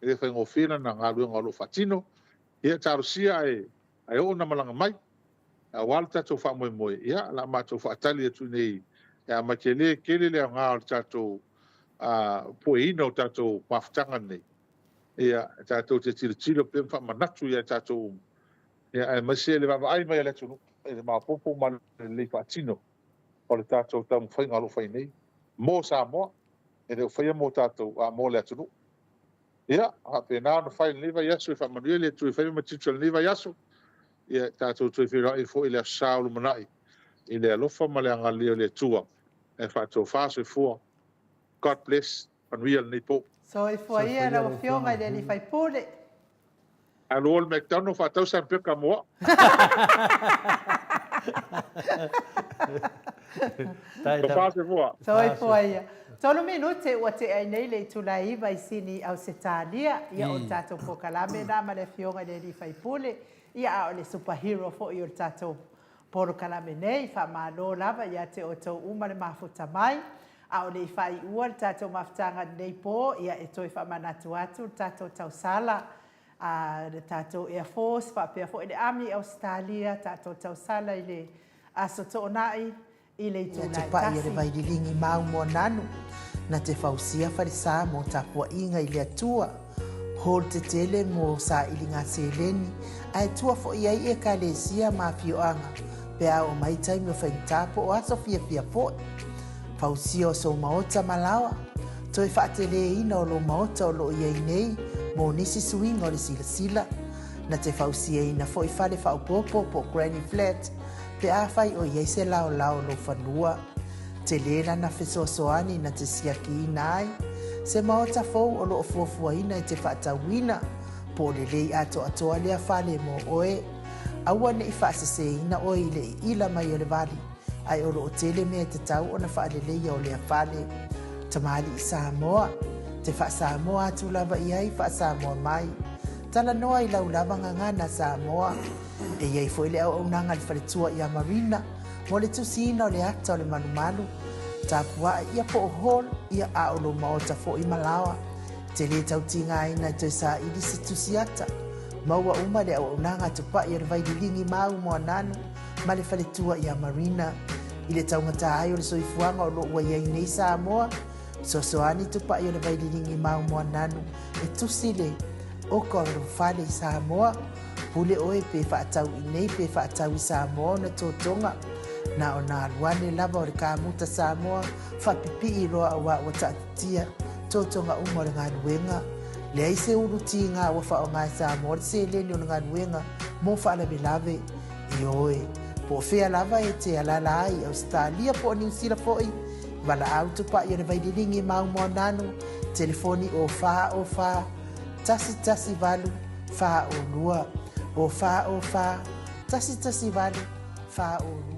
e le whengo whina na ngā luenga lo whatino, ia tārusia e, ai o na malanga mai a wal tatou fa moe ia la matou fa tali atu nei ya makele kele le nga tatou poino tatou paftanga nei ia tatou te tiro pe fa manatu ia tatou ia ai masele va ai mai le tunu e ma popo man le fatino o le tatou tam fainga lo fai nei mo sa mo e le fai mo tatou a mo le tunu ia a pena no fai le va yaso fa manuele tu fai ma titolo le va yaso ia tātou tui whira I fo I le saulu manai I le alofa ma le angalio le tua e whātou whāsoi fua God bless Panuia le po So I fo ia na o fionga le li fai pule Alo ol McDonald whātou san peka moa Whāsoi fua So I fo ia Tonu minute ua te ai nei le tula iwa I sini au se tālia ia o tātou pokalame na ma le fionga le li fai pule ia o le superhero fo I o tātou poro kalame nei, wha mālo lava ia te o tau uma le mafuta mai, a o le whai ua le tātou mafutanga nei po, ia e toi wha manatu atu, tātou tau sala, le tātou Air Force, wha pia fo I le Army Australia, tātou tau sala I le aso tō nai, I le tūnai kasi. Ia te pai e le vaililingi mau mo nanu, na te whausia wharisā mo tapua inga I le atua, hol te tele mo sa ilinga seleni, ai tua fo iai e ka le sia ma fioanga, pe a o mai taimi o whaintapo o aso fia fo. Fausia o so maota malawa, toi whaatele ina o lo maota o lo iai nei, mo nisi suinga o le sila sila, na te fausia ina fo I whale whaupopo po Granny Flat, pe a whai o iai se lao lao lo whanua, te lena na fesoasoani na te siaki ina ai, se maota fou o lo fuafua ina I te whaatawina, po le lei ato atoa lea whale mo oe, aua ne I whaasese ina oe I le ila mai o le vali, ai o lo o tele mea te tau o na whaale leia o lea whale, tamali I Samoa, te whaasamoa atu lava iai whaasamoa mai. Tala noa I lau lava ngangana Samoa. E iai fo ile au nanga li whaletua I a Marina. Mo le tusina o le ata o le manumalu. Tapua ia po o hol ia a olo maota fo I Malawa. Te le tau tinga ina te sa ili se tusiata. Maua uma le au nanga tupa ia le vaidilingi mau mo nanu. Ma le whaletua I a Marina. I le taungata ai o le soifuanga o lo ua iai nei Samoa. Sosoani tupa ia le vaidilingi mau mo nanu. E tusile o ko fale I Samoa. Pule oe pe whaatau I nei pe whaatau I Samoa na tōtonga. Na o nā luane lava o le kāmuta Samoa. Whapipi I roa awa o tātia. Tōtonga umo le ngā nuenga. Le aise uruti ngā wafa o ngā Samoa. Le se leni o ngā nuenga. Mo whaalabe lave I oe. Po fea lava e te alala ai Australia po New Zealand foi. Wala au tupa I le vaidilingi mau mo nanu. Telefoni o wha. Tasi valu. Wha o lua. O wha. Tasi valu. Wha o lua.